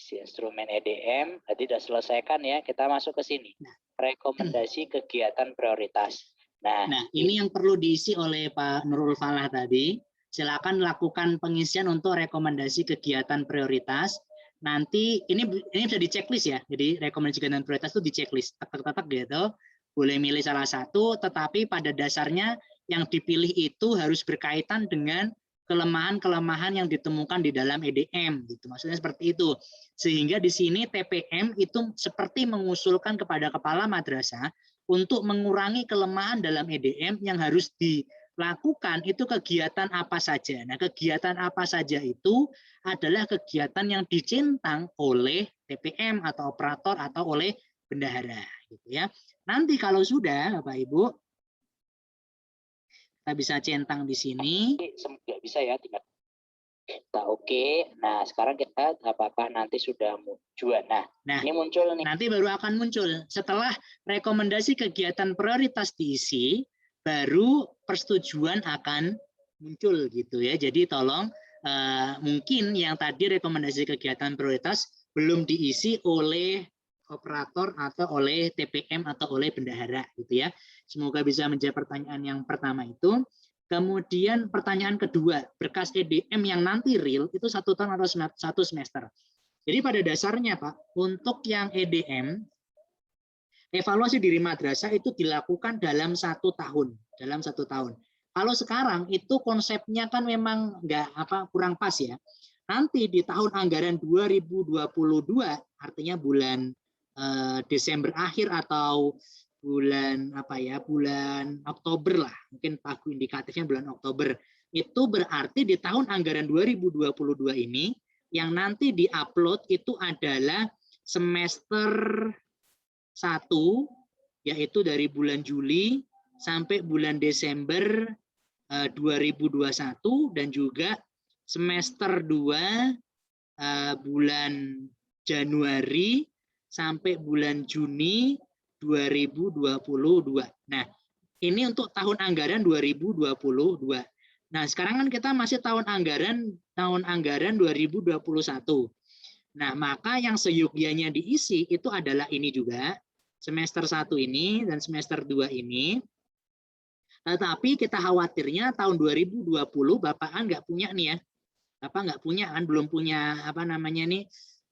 instrumen EDM, tadi sudah selesaikan ya, kita masuk ke sini. Rekomendasi kegiatan prioritas. Nah, ini yang perlu diisi oleh Pak Nurul Falah tadi. Silakan lakukan pengisian untuk rekomendasi kegiatan prioritas. Nanti ini bisa di checklist ya. Jadi rekomendasi kegiatan prioritas itu di checklist. Tek-tek gitu. Boleh milih salah satu, tetapi pada dasarnya yang dipilih itu harus berkaitan dengan kelemahan-kelemahan yang ditemukan di dalam EDM gitu. Maksudnya seperti itu. Sehingga di sini TPM itu seperti mengusulkan kepada kepala madrasah untuk mengurangi kelemahan dalam EDM yang harus dilakukan itu kegiatan apa saja. Nah, kegiatan apa saja itu adalah kegiatan yang dicentang oleh TPM atau operator atau oleh bendahara gitu ya. Nanti kalau sudah Bapak Ibu kita bisa centang di sini. Nggak bisa ya, tinggal kita oke. Nah, sekarang kita apakah nanti sudah muncul? Nah, ini muncul nih. Nanti baru akan muncul setelah rekomendasi kegiatan prioritas diisi, baru persetujuan akan muncul gitu ya. Jadi tolong mungkin yang tadi rekomendasi kegiatan prioritas belum diisi oleh operator atau oleh TPM atau oleh bendahara gitu ya. Semoga bisa menjawab pertanyaan yang pertama itu. Kemudian pertanyaan kedua, berkas EDM yang nanti real itu 1 tahun atau 1 semester. Jadi pada dasarnya Pak, untuk yang EDM, evaluasi diri madrasah itu dilakukan dalam 1 tahun. Dalam 1 tahun. Kalau sekarang itu konsepnya kan memang kurang pas ya. Nanti di tahun anggaran 2022, artinya bulan Desember akhir atau bulan bulan Oktober lah, mungkin pagu indikatifnya bulan Oktober. Itu berarti di tahun anggaran 2022 ini yang nanti diupload itu adalah semester 1, yaitu dari bulan Juli sampai bulan Desember 2021 dan juga semester 2 bulan Januari sampai bulan Juni 2022. Nah, ini untuk tahun anggaran 2022. Nah, sekarang kan kita masih tahun anggaran 2021. Nah, maka yang seyogyanya diisi itu adalah ini juga, semester 1 ini dan semester 2 ini. Tetapi kita khawatirnya tahun 2020 Bapak kan nggak punya nih ya. Bapak nggak punya kan, belum punya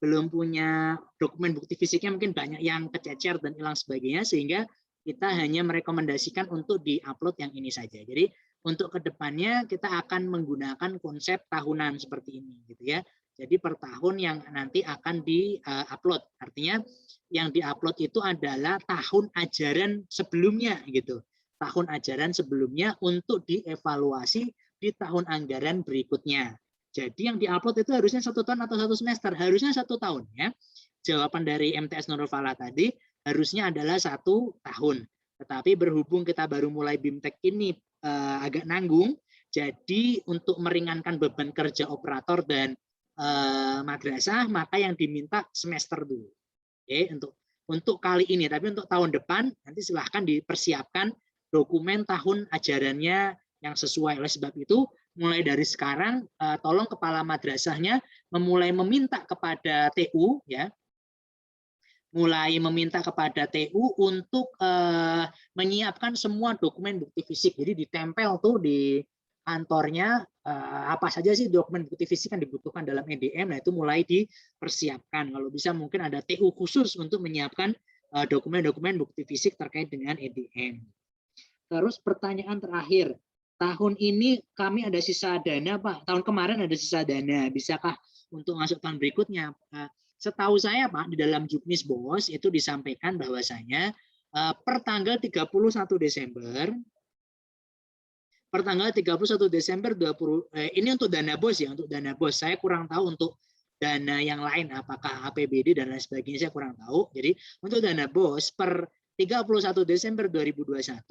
belum punya dokumen bukti fisiknya, mungkin banyak yang kececer dan hilang sebagainya, sehingga kita hanya merekomendasikan untuk diupload yang ini saja. Jadi untuk kedepannya kita akan menggunakan konsep tahunan seperti ini gitu ya. Jadi per tahun yang nanti akan di-upload. Artinya yang di-upload itu adalah tahun ajaran sebelumnya gitu. Tahun ajaran sebelumnya untuk dievaluasi di tahun anggaran berikutnya. Jadi yang diupload itu harusnya 1 tahun atau 1 semester, harusnya 1 tahun ya. Jawaban dari MTS Nurul Falah tadi harusnya adalah 1 tahun. Tetapi berhubung kita baru mulai BIMTEK ini agak nanggung, jadi untuk meringankan beban kerja operator dan madrasah, maka yang diminta semester dulu. Oke, untuk kali ini, tapi untuk tahun depan nanti silahkan dipersiapkan dokumen tahun ajarannya yang sesuai. Oleh sebab itu, mulai dari sekarang tolong kepala madrasahnya memulai meminta kepada TU ya, untuk menyiapkan semua dokumen bukti fisik. Jadi ditempel tuh di kantornya apa saja sih dokumen bukti fisik yang dibutuhkan dalam EDM. Nah, itu mulai dipersiapkan. Kalau bisa mungkin ada TU khusus untuk menyiapkan dokumen-dokumen bukti fisik terkait dengan EDM. Terus pertanyaan terakhir. Tahun ini kami ada sisa dana, Pak. Tahun kemarin ada sisa dana. Bisakah untuk masuk tahun berikutnya? Setahu saya, Pak, di dalam Juknis Bos itu disampaikan bahwasanya per tanggal 31 Desember, ini untuk dana Bos ya, untuk dana Bos. Saya kurang tahu untuk dana yang lain, apakah APBD dan lain sebagainya, saya kurang tahu. Jadi untuk dana Bos per 31 Desember 2021,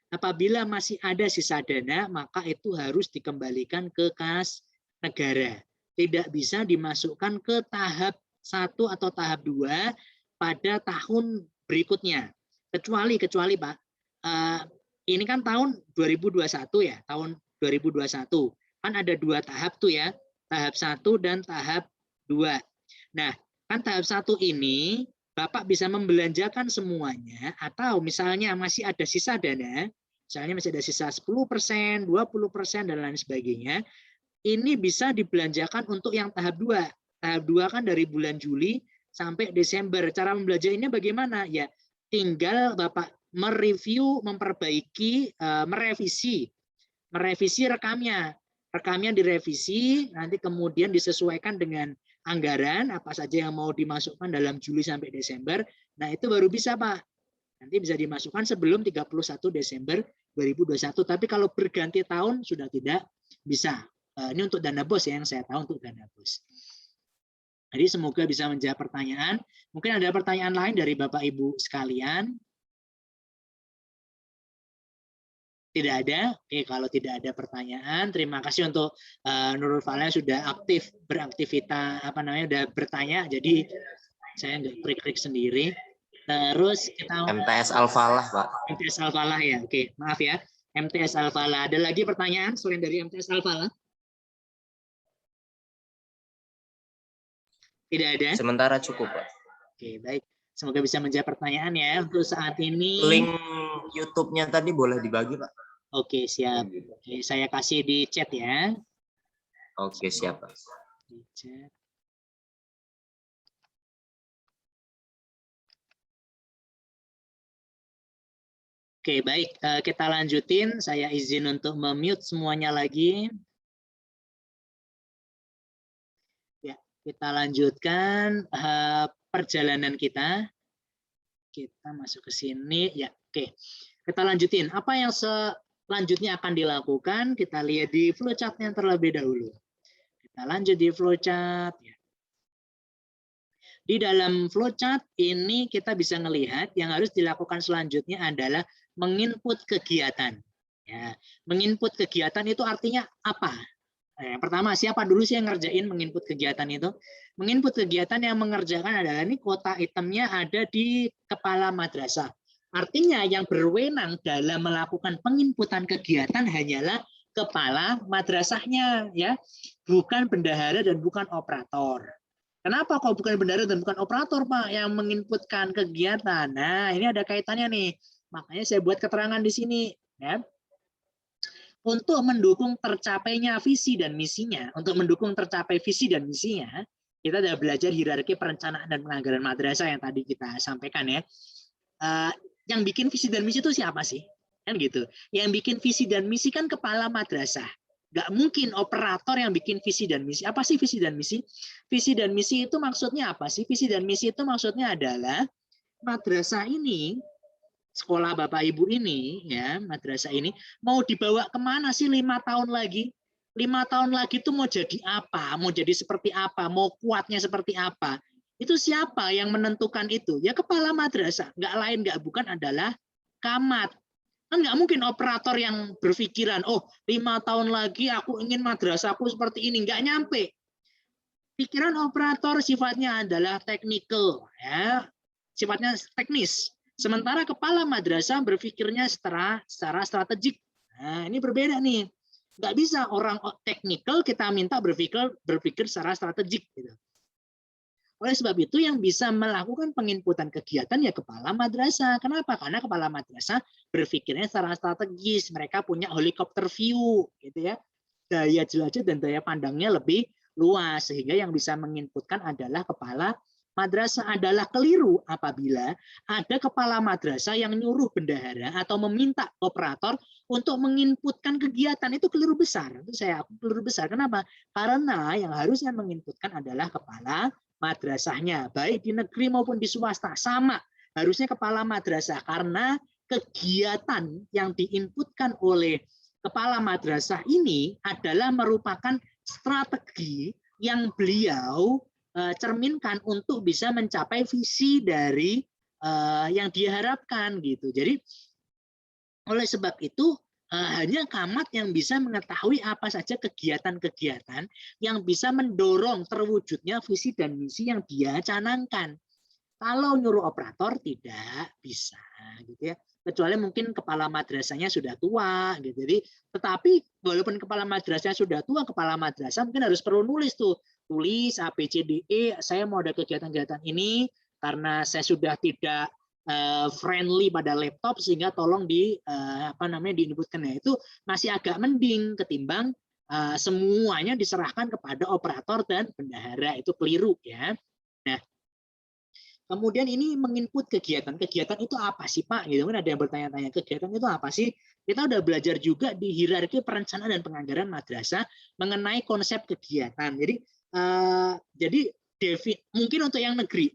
apabila masih ada sisa dana, maka itu harus dikembalikan ke kas negara. Tidak bisa dimasukkan ke tahap 1 atau tahap 2 pada tahun berikutnya. Kecuali Pak, ini kan tahun 2021 ya, tahun 2021. Kan ada 2 tahap tuh ya, tahap 1 dan tahap 2. Nah, kan tahap 1 ini Bapak bisa membelanjakan semuanya, atau misalnya masih ada sisa dana, misalnya masih ada sisa 10%, 20%, dan lain sebagainya, ini bisa dibelanjakan untuk yang tahap 2. Tahap 2 kan dari bulan Juli sampai Desember. Cara membelanjanya bagaimana? Ya, tinggal Bapak mereview, memperbaiki, merevisi rekamnya. Rekamnya direvisi, nanti kemudian disesuaikan dengan anggaran, apa saja yang mau dimasukkan dalam Juli sampai Desember. Nah, itu baru bisa, Pak. Nanti bisa dimasukkan sebelum 31 Desember 2021. Tapi kalau berganti tahun sudah tidak bisa. Ini untuk dana BOS ya, yang saya tahu untuk dana BOS. Jadi semoga bisa menjawab pertanyaan. Mungkin ada pertanyaan lain dari Bapak Ibu sekalian. Tidak ada. Oke, kalau tidak ada pertanyaan, terima kasih untuk Nurul Falah sudah aktif beraktivitas sudah bertanya. Jadi saya nggak klik-klik sendiri. Terus kita MTS Al-Falah, Pak. MTS Al-Falah ya. Oke, maaf ya. MTS Al-Falah. Ada lagi pertanyaan selain dari MTS Al-Falah? Tidak ada. Sementara cukup, Pak. Oke, baik. Semoga bisa menjawab pertanyaan ya. Untuk saat ini Link YouTube-nya tadi boleh dibagi, Pak. Oke, siap. Oke, saya kasih di chat ya. Oke, siap, Pak. Di chat. Oke, baik. Kita lanjutin. Saya izin untuk memute semuanya lagi. Ya, kita lanjutkan perjalanan kita. Kita masuk ke sini. Ya, oke. Kita lanjutin. Apa yang selanjutnya akan dilakukan? Kita lihat di flowchart-nya terlebih dahulu. Kita lanjut di flowchart. Ya. Di dalam flowchart ini kita bisa melihat yang harus dilakukan selanjutnya adalah menginput kegiatan. Ya, menginput kegiatan itu artinya apa? Yang pertama, siapa dulu sih yang ngerjain menginput kegiatan itu? Menginput kegiatan yang mengerjakan adalah ini kuota itemnya ada di kepala madrasah. Artinya yang berwenang dalam melakukan penginputan kegiatan hanyalah kepala madrasahnya, ya, bukan bendahara dan bukan operator. Kenapa kok bukan bendahara dan bukan operator, Pak, yang menginputkan kegiatan? Nah, ini ada kaitannya nih. Makanya saya buat keterangan di sini, ya. Untuk mendukung tercapainya visi dan misinya, untuk mendukung tercapai visi dan misinya, kita sudah belajar hierarki perencanaan dan penganggaran madrasah yang tadi kita sampaikan ya. Yang bikin visi dan misi itu siapa sih? Kan gitu. Yang bikin visi dan misi kan kepala madrasah. Nggak mungkin operator yang bikin visi dan misi. Apa sih visi dan misi? Visi dan misi itu maksudnya apa sih? Visi dan misi itu maksudnya adalah madrasah ini, sekolah Bapak Ibu ini, ya, madrasah ini mau dibawa kemana sih 5 tahun lagi? 5 tahun lagi itu mau jadi apa? Mau jadi seperti apa? Mau kuatnya seperti apa? Itu siapa yang menentukan itu? Ya kepala madrasah. Nggak lain, nggak bukan adalah camat. Kan nggak mungkin operator yang berpikiran, oh 5 tahun lagi aku ingin madrasahku seperti ini. Nggak nyampe. Pikiran operator sifatnya adalah technical, ya, sifatnya teknis. Sementara kepala madrasah berpikirnya secara strategik. Nah, ini berbeda nih. Nggak bisa orang teknikal kita minta berpikir secara strategik. Gitu. Oleh sebab itu yang bisa melakukan penginputan kegiatan ya kepala madrasah. Kenapa? Karena kepala madrasah berpikirnya secara strategis. Mereka punya helikopter view, gitu ya. Daya jelajah dan daya pandangnya lebih luas, sehingga yang bisa menginputkan adalah kepala madrasah. Adalah keliru apabila ada kepala madrasah yang nyuruh bendahara atau meminta operator untuk menginputkan kegiatan. Itu keliru besar. Itu saya akui keliru besar. Kenapa? Karena yang harusnya menginputkan adalah kepala madrasahnya, baik di negeri maupun di swasta. Sama, harusnya kepala madrasah, karena kegiatan yang diinputkan oleh kepala madrasah ini adalah merupakan strategi yang beliau cerminkan untuk bisa mencapai visi dari yang diharapkan gitu. Jadi oleh sebab itu hanya camat yang bisa mengetahui apa saja kegiatan-kegiatan yang bisa mendorong terwujudnya visi dan misi yang dia canangkan. Kalau nyuruh operator tidak bisa, gitu ya. kecuali mungkin kepala madrasahnya sudah tua gitu. Jadi tetapi walaupun kepala madrasahnya sudah tua, kepala madrasah mungkin harus perlu nulis tulis A B C D E, saya mau ada kegiatan-kegiatan ini karena saya sudah tidak friendly pada laptop sehingga tolong diinputkan. Nah, itu masih agak mending ketimbang semuanya diserahkan kepada operator dan bendahara, itu keliru ya. Nah, kemudian ini menginput kegiatan. Kegiatan itu apa sih Pak? Gitu kan ada yang bertanya-tanya, kegiatan itu apa sih? Kita udah belajar juga di hierarki perencanaan dan penganggaran madrasah mengenai konsep kegiatan. Jadi mungkin untuk yang negeri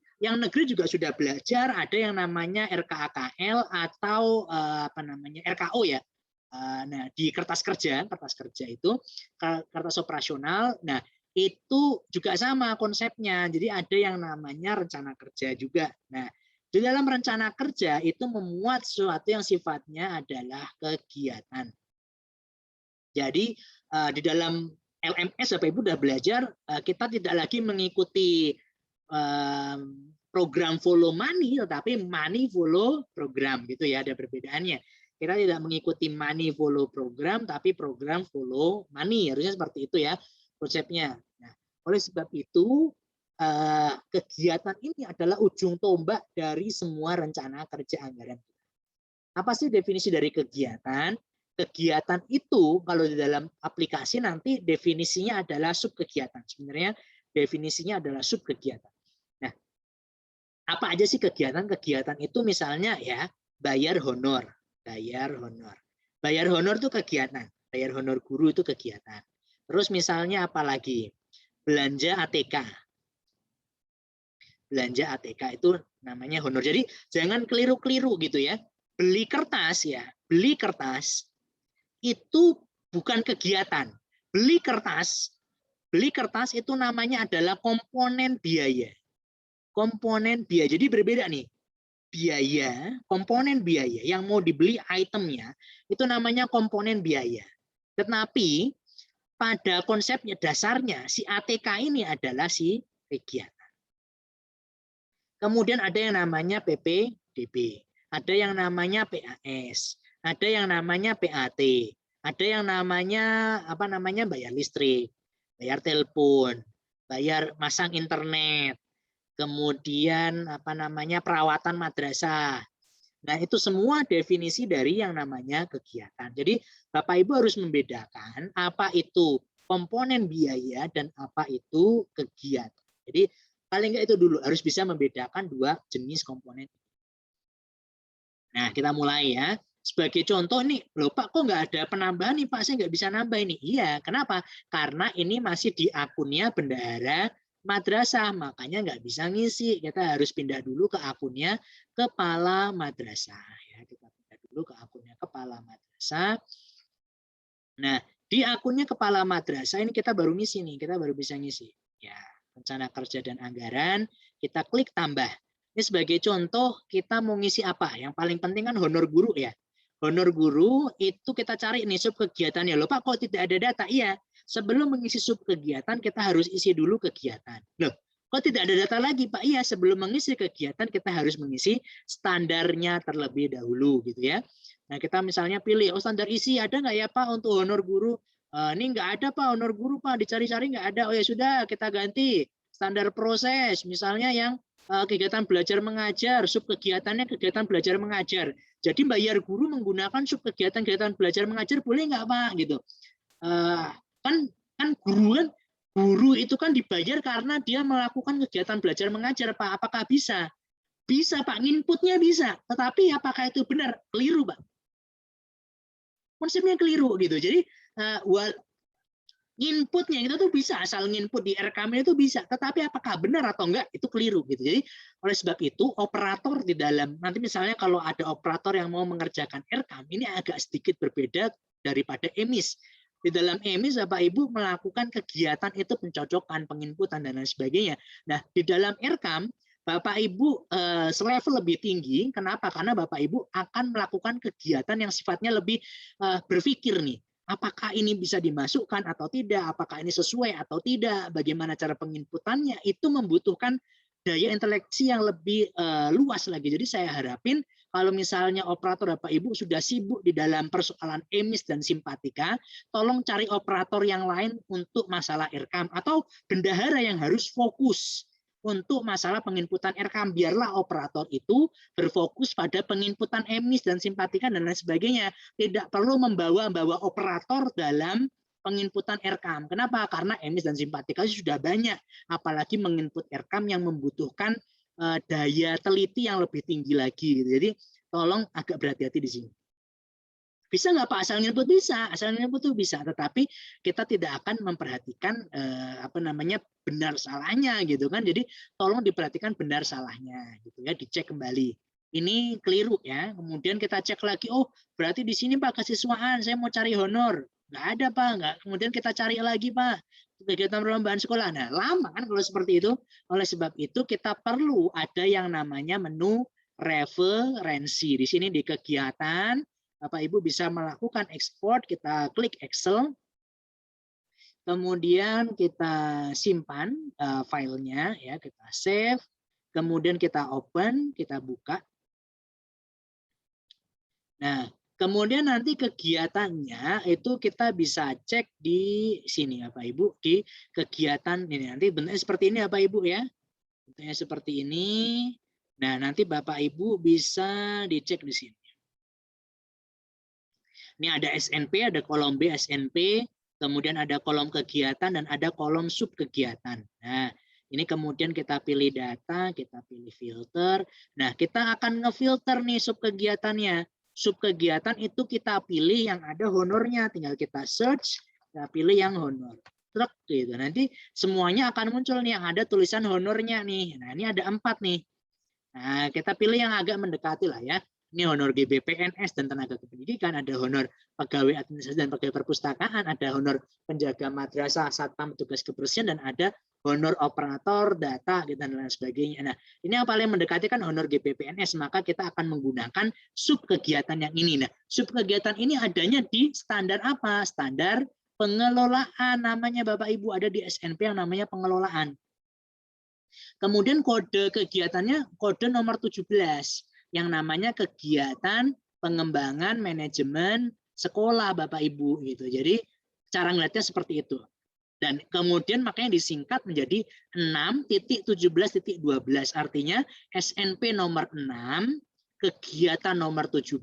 juga sudah belajar ada yang namanya RKAKL atau RKO ya. Nah, di kertas kerja itu kertas operasional. Nah, itu juga sama konsepnya. Jadi ada yang namanya rencana kerja juga. Nah, di dalam rencana kerja itu memuat sesuatu yang sifatnya adalah kegiatan. Jadi di dalam LMS Bapak Ibu sudah belajar, kita tidak lagi mengikuti program follow money, tetapi money follow program gitu ya, ada perbedaannya. Kita tidak mengikuti money follow program, tapi program follow money, harusnya seperti itu ya konsepnya. Nah, oleh sebab itu kegiatan ini adalah ujung tombak dari semua rencana kerja anggaran. Apa sih definisi dari kegiatan? Kegiatan itu kalau di dalam aplikasi nanti definisinya adalah subkegiatan. Sebenarnya definisinya adalah subkegiatan. Nah, apa aja sih kegiatan? Kegiatan itu misalnya ya bayar honor. Bayar honor itu kegiatan. Bayar honor guru itu kegiatan. Terus misalnya apa lagi? Belanja ATK. Belanja ATK itu namanya honor. Jadi jangan keliru-keliru gitu ya. Beli kertas itu bukan kegiatan. Beli kertas itu namanya adalah komponen biaya. Komponen biaya. Jadi berbeda nih. Biaya, komponen biaya yang mau dibeli itemnya itu namanya komponen biaya. Tetapi pada konsepnya dasarnya si ATK ini adalah si kegiatan. Kemudian ada yang namanya PPDB, ada yang namanya PAS, ada yang namanya PAT, ada yang namanya bayar listrik, bayar telepon, bayar masang internet, kemudian perawatan madrasah. Nah, itu semua definisi dari yang namanya kegiatan. Jadi Bapak Ibu harus membedakan apa itu komponen biaya dan apa itu kegiatan. Jadi paling nggak itu dulu, harus bisa membedakan dua jenis komponen. Nah, kita mulai ya. Sebagai contoh nih, loh Pak, kok nggak ada penambahan nih Pak, saya nggak bisa nambah ini. Iya, kenapa? Karena ini masih di akunnya bendahara madrasah, makanya nggak bisa ngisi. Kita harus pindah dulu ke akunnya kepala madrasah. Ya, kita pindah dulu ke akunnya kepala madrasah. Nah, di akunnya kepala madrasah ini kita baru ngisi nih, kita baru bisa ngisi. Ya, rencana kerja dan anggaran, kita klik tambah. Ini sebagai contoh kita mau ngisi apa? Yang paling penting kan honor guru ya. Honor guru itu kita cari nih sub kegiatannya. Loh Pak, kok tidak ada data? Iya, sebelum mengisi sub kegiatan kita harus isi dulu kegiatan. Loh, kok tidak ada data lagi Pak? Iya, sebelum mengisi kegiatan kita harus mengisi standarnya terlebih dahulu gitu ya. Nah, kita misalnya pilih, standar isi ada nggak ya Pak untuk honor guru? Ini nggak ada Pak, honor guru Pak, dicari-cari nggak ada. Oh ya sudah, kita ganti standar proses, misalnya yang kegiatan belajar mengajar, sub kegiatannya kegiatan belajar mengajar. Jadi bayar guru menggunakan sub kegiatan belajar mengajar boleh nggak Pak? Gitu. Kan guru itu kan dibayar karena dia melakukan kegiatan belajar mengajar Pak. Apakah bisa? Bisa Pak, inputnya bisa. Tetapi apakah itu benar? Keliru Pak. Konsepnya keliru gitu. Jadi inputnya itu tuh bisa, asal input di RKM itu bisa, tetapi apakah benar atau enggak itu keliru gitu. Jadi oleh sebab itu operator di dalam, nanti misalnya kalau ada operator yang mau mengerjakan RKM ini agak sedikit berbeda daripada EMIS. Di dalam EMIS Bapak Ibu melakukan kegiatan itu pencocokan, penginputan dan lain sebagainya. Nah, di dalam RKM Bapak Ibu selevel lebih tinggi. Kenapa? Karena Bapak Ibu akan melakukan kegiatan yang sifatnya lebih berpikir nih. Apakah ini bisa dimasukkan atau tidak? Apakah ini sesuai atau tidak? Bagaimana cara penginputannya? Itu membutuhkan daya inteleksi yang lebih luas lagi. Jadi saya harapin kalau misalnya operator Bapak Ibu sudah sibuk di dalam persoalan emis dan simpatika, tolong cari operator yang lain untuk masalah RKAM atau bendahara yang harus fokus untuk masalah penginputan RKAM. Biarlah operator itu berfokus pada penginputan emis dan simpatika dan lain sebagainya. Tidak perlu membawa operator dalam penginputan RKAM. Kenapa? Karena emis dan simpatika sudah banyak. Apalagi menginput RKAM yang membutuhkan daya teliti yang lebih tinggi lagi. Jadi tolong agak berhati-hati di sini. Bisa nggak Pak asal input? Bisa, asal input itu bisa. Tetapi kita tidak akan memperhatikan benar salahnya gitu kan. Jadi tolong diperhatikan benar salahnya gitu ya, dicek kembali. Ini keliru ya. Kemudian kita cek lagi, oh berarti di sini Pak kesiswaan, saya mau cari honor. Nggak ada Pak, nggak. Kemudian kita cari lagi Pak kegiatan perlombaan sekolah. Nah, lama kan kalau seperti itu. Oleh sebab itu kita perlu ada yang namanya menu referensi. Di sini di kegiatan, Bapak Ibu bisa melakukan ekspor, kita klik Excel, kemudian kita simpan filenya, ya kita save, kemudian kita open, kita buka. Nah, kemudian nanti kegiatannya itu kita bisa cek di sini Bapak Ibu, di kegiatan ini. Nanti bentuknya seperti ini Bapak Ibu ya. Bentuknya seperti ini. Nah, nanti Bapak Ibu bisa dicek di sini. Ini ada SNP, ada kolom B SNP, kemudian ada kolom kegiatan dan ada kolom sub kegiatan. Nah, ini kemudian kita pilih data, kita pilih filter. Nah, kita akan ngefilter nih sub kegiatannya. Sub kegiatan itu kita pilih yang ada honornya, tinggal kita search, kita pilih yang honor. Truk gitu. Nanti semuanya akan muncul nih yang ada tulisan honornya nih. Nah, ini ada 4 nih. Nah, kita pilih yang agak mendekati lah ya. Ini honor GBPNS dan tenaga kependidikan, ada honor pegawai administrasi dan pegawai perpustakaan, ada honor penjaga madrasah, satpam, petugas kebersihan, dan ada honor operator data dan lain sebagainya. Nah, ini yang paling mendekati kan honor GBPNS, maka kita akan menggunakan sub kegiatan yang ini. Nah, sub kegiatan ini adanya di standar apa? Standar pengelolaan, namanya Bapak Ibu ada di SNP yang namanya pengelolaan. Kemudian kode kegiatannya kode nomor 17 yang namanya kegiatan pengembangan manajemen sekolah Bapak Ibu gitu. Jadi cara ngeliatnya seperti itu. Dan kemudian makanya disingkat menjadi 6.17.12, artinya SNP nomor 6, kegiatan nomor 17,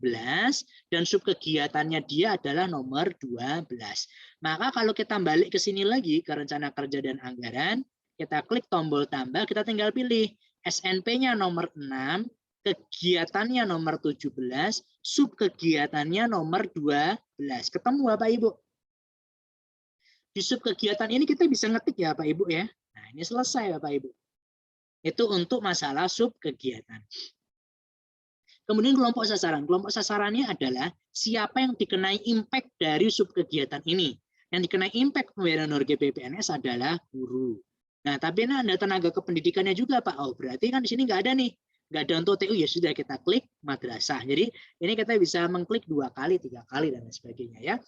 dan subkegiatannya dia adalah nomor 12. Maka kalau kita balik ke sini lagi ke rencana kerja dan anggaran, kita klik tombol tambah, kita tinggal pilih SNP-nya nomor 6, kegiatannya nomor 17, subkegiatannya nomor 12. Ketemu Bapak Ibu? Di subkegiatan ini kita bisa ngetik ya Bapak Ibu ya. Nah, ini selesai Bapak Ibu. Itu untuk masalah subkegiatan. Kemudian kelompok sasaran. Kelompok sasarannya adalah siapa yang dikenai impact dari subkegiatan ini. Yang dikenai impact pembayaran honor GBPNS adalah guru. Nah, tapi ini ada tenaga kependidikannya juga Pak. Oh, berarti kan di sini nggak ada nih. Nggak ada untuk TU, ya sudah kita klik madrasah. Jadi ini kita bisa mengklik 2 kali, 3 kali, dan lain sebagainya ya.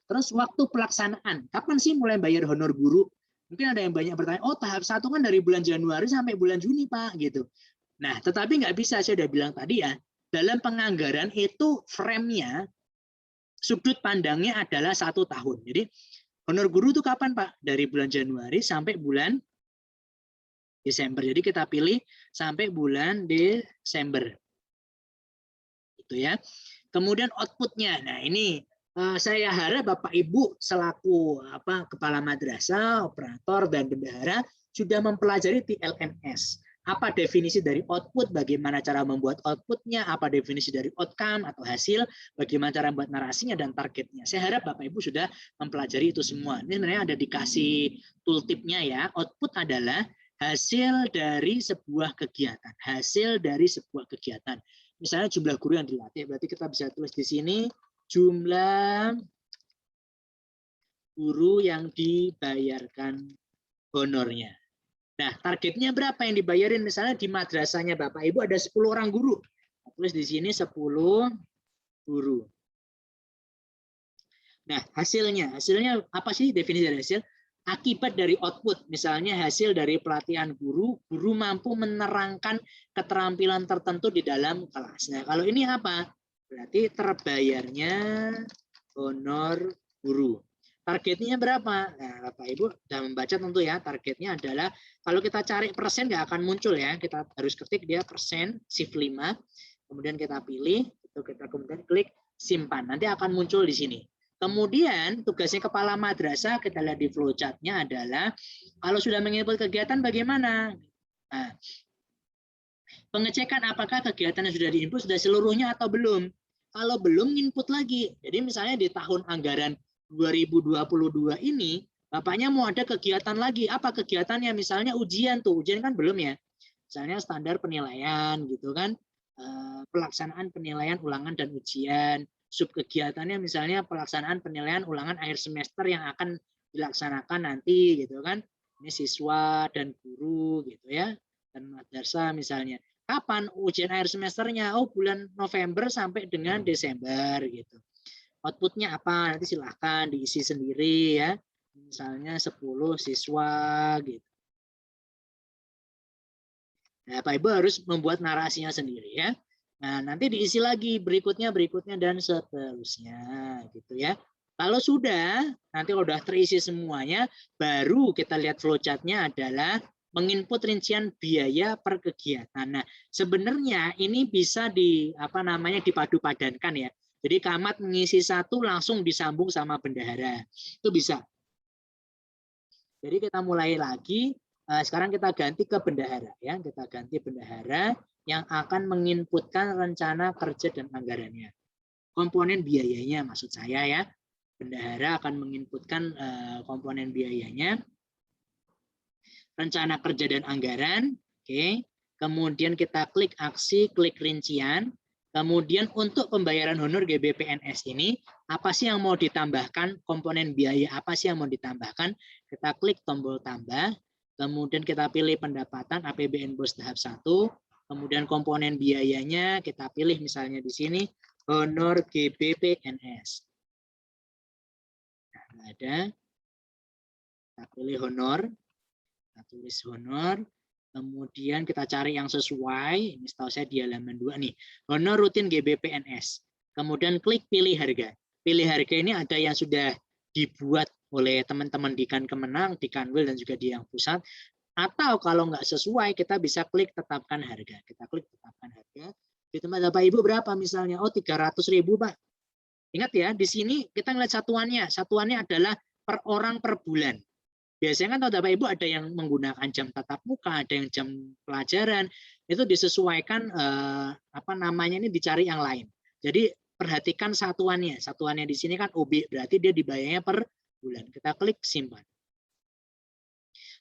Terus waktu pelaksanaan. Kapan sih mulai bayar honor guru? Mungkin ada yang banyak bertanya, oh tahap 1 kan dari bulan Januari sampai bulan Juni Pak. Gitu. Nah, tetapi nggak bisa, saya sudah bilang tadi ya, dalam penganggaran itu frame-nya, sudut pandangnya adalah 1 tahun. Jadi honor guru itu kapan Pak? Dari bulan Januari sampai bulan Desember. Jadi kita pilih sampai bulan Desember. Itu ya. Kemudian outputnya. Nah, ini saya harap Bapak Ibu selaku kepala madrasah, operator dan bendahara sudah mempelajari TLNS. Apa definisi dari output, bagaimana cara membuat outputnya, apa definisi dari outcome atau hasil, bagaimana cara membuat narasinya dan targetnya. Saya harap Bapak Ibu sudah mempelajari itu semua. Ini sebenarnya ada dikasih tooltipnya ya. Output adalah hasil dari sebuah kegiatan. Hasil dari sebuah kegiatan. Misalnya jumlah guru yang dilatih, berarti kita bisa tulis di sini jumlah guru yang dibayarkan honornya. Nah, targetnya berapa yang dibayarin? Misalnya di madrasahnya Bapak Ibu ada 10 orang guru. Tulis di sini 10 guru. Nah, hasilnya apa sih definisi dari hasil? Akibat dari output, misalnya hasil dari pelatihan guru, guru mampu menerangkan keterampilan tertentu di dalam kelas. Nah, kalau ini apa? Berarti terbayarnya honor guru. Targetnya berapa? Nah, Bapak Ibu sudah membaca tentu ya, targetnya adalah kalau kita cari persen nggak akan muncul ya. Kita harus ketik dia persen, shift 5, kemudian kita pilih, itu kita kemudian klik simpan. Nanti akan muncul di sini. Kemudian tugasnya kepala madrasah, kita lihat di flowchart-nya adalah kalau sudah menginput kegiatan bagaimana? Nah, pengecekan apakah kegiatan yang sudah diinput sudah seluruhnya atau belum. Kalau belum, input lagi. Jadi misalnya di tahun anggaran 2022 ini, Bapaknya mau ada kegiatan lagi. Apa kegiatannya? Misalnya ujian tuh. Ujian kan belum ya. Misalnya standar penilaian gitu kan. Pelaksanaan penilaian ulangan dan ujian. Sub kegiatannya misalnya pelaksanaan penilaian ulangan akhir semester yang akan dilaksanakan nanti gitu kan. Ini siswa dan guru gitu ya. Dan madrasah misalnya. Kapan ujian akhir semesternya? Oh, bulan November sampai dengan Desember gitu. Outputnya apa? Nanti silahkan diisi sendiri ya. Misalnya 10 siswa gitu. Nah, Pak Ibu harus membuat narasinya sendiri ya. Nah, nanti diisi lagi berikutnya, dan seterusnya gitu ya. Kalau sudah, nanti kalau sudah terisi semuanya, baru kita lihat flowchart-nya adalah menginput rincian biaya per kegiatan. Nah, sebenarnya ini bisa dipadu-padankan ya. Jadi camat mengisi satu langsung disambung sama bendahara. Itu bisa. Jadi kita mulai lagi. Sekarang kita ganti ke bendahara ya. Kita ganti bendahara yang akan menginputkan rencana kerja dan anggarannya. Komponen biayanya maksud saya ya. Bendahara akan menginputkan komponen biayanya. Rencana kerja dan anggaran. Oke. Kemudian kita klik aksi, klik rincian. Kemudian untuk pembayaran honor GBPNS ini, apa sih yang mau ditambahkan? Komponen biaya apa sih yang mau ditambahkan? Kita klik tombol tambah. Kemudian kita pilih pendapatan APBN BOS tahap 1. Kemudian komponen biayanya kita pilih misalnya di sini honor GBPNS. Nah, ada. Kita pilih honor. Kita tulis honor. Kemudian kita cari yang sesuai. Ini setahu saya di halaman 2 nih. Honor rutin GBPNS. Kemudian klik pilih harga. Pilih harga ini ada yang sudah dibuat oleh teman-teman di Kemenang, di Kanwil, dan juga di yang pusat. Atau kalau nggak sesuai, kita bisa klik tetapkan harga. Kita klik tetapkan harga. Di tempat Bapak Ibu berapa misalnya? Oh, 300.000 Pak. Ingat ya, di sini kita ngeliat satuannya. Satuannya adalah per orang per bulan. Biasanya kan Bapak Ibu ada yang menggunakan jam tatap muka, ada yang jam pelajaran. Itu disesuaikan ini dicari yang lain. Jadi perhatikan satuannya. Satuannya di sini kan OB, berarti dia dibayarnya per bulan. Kita klik simpan.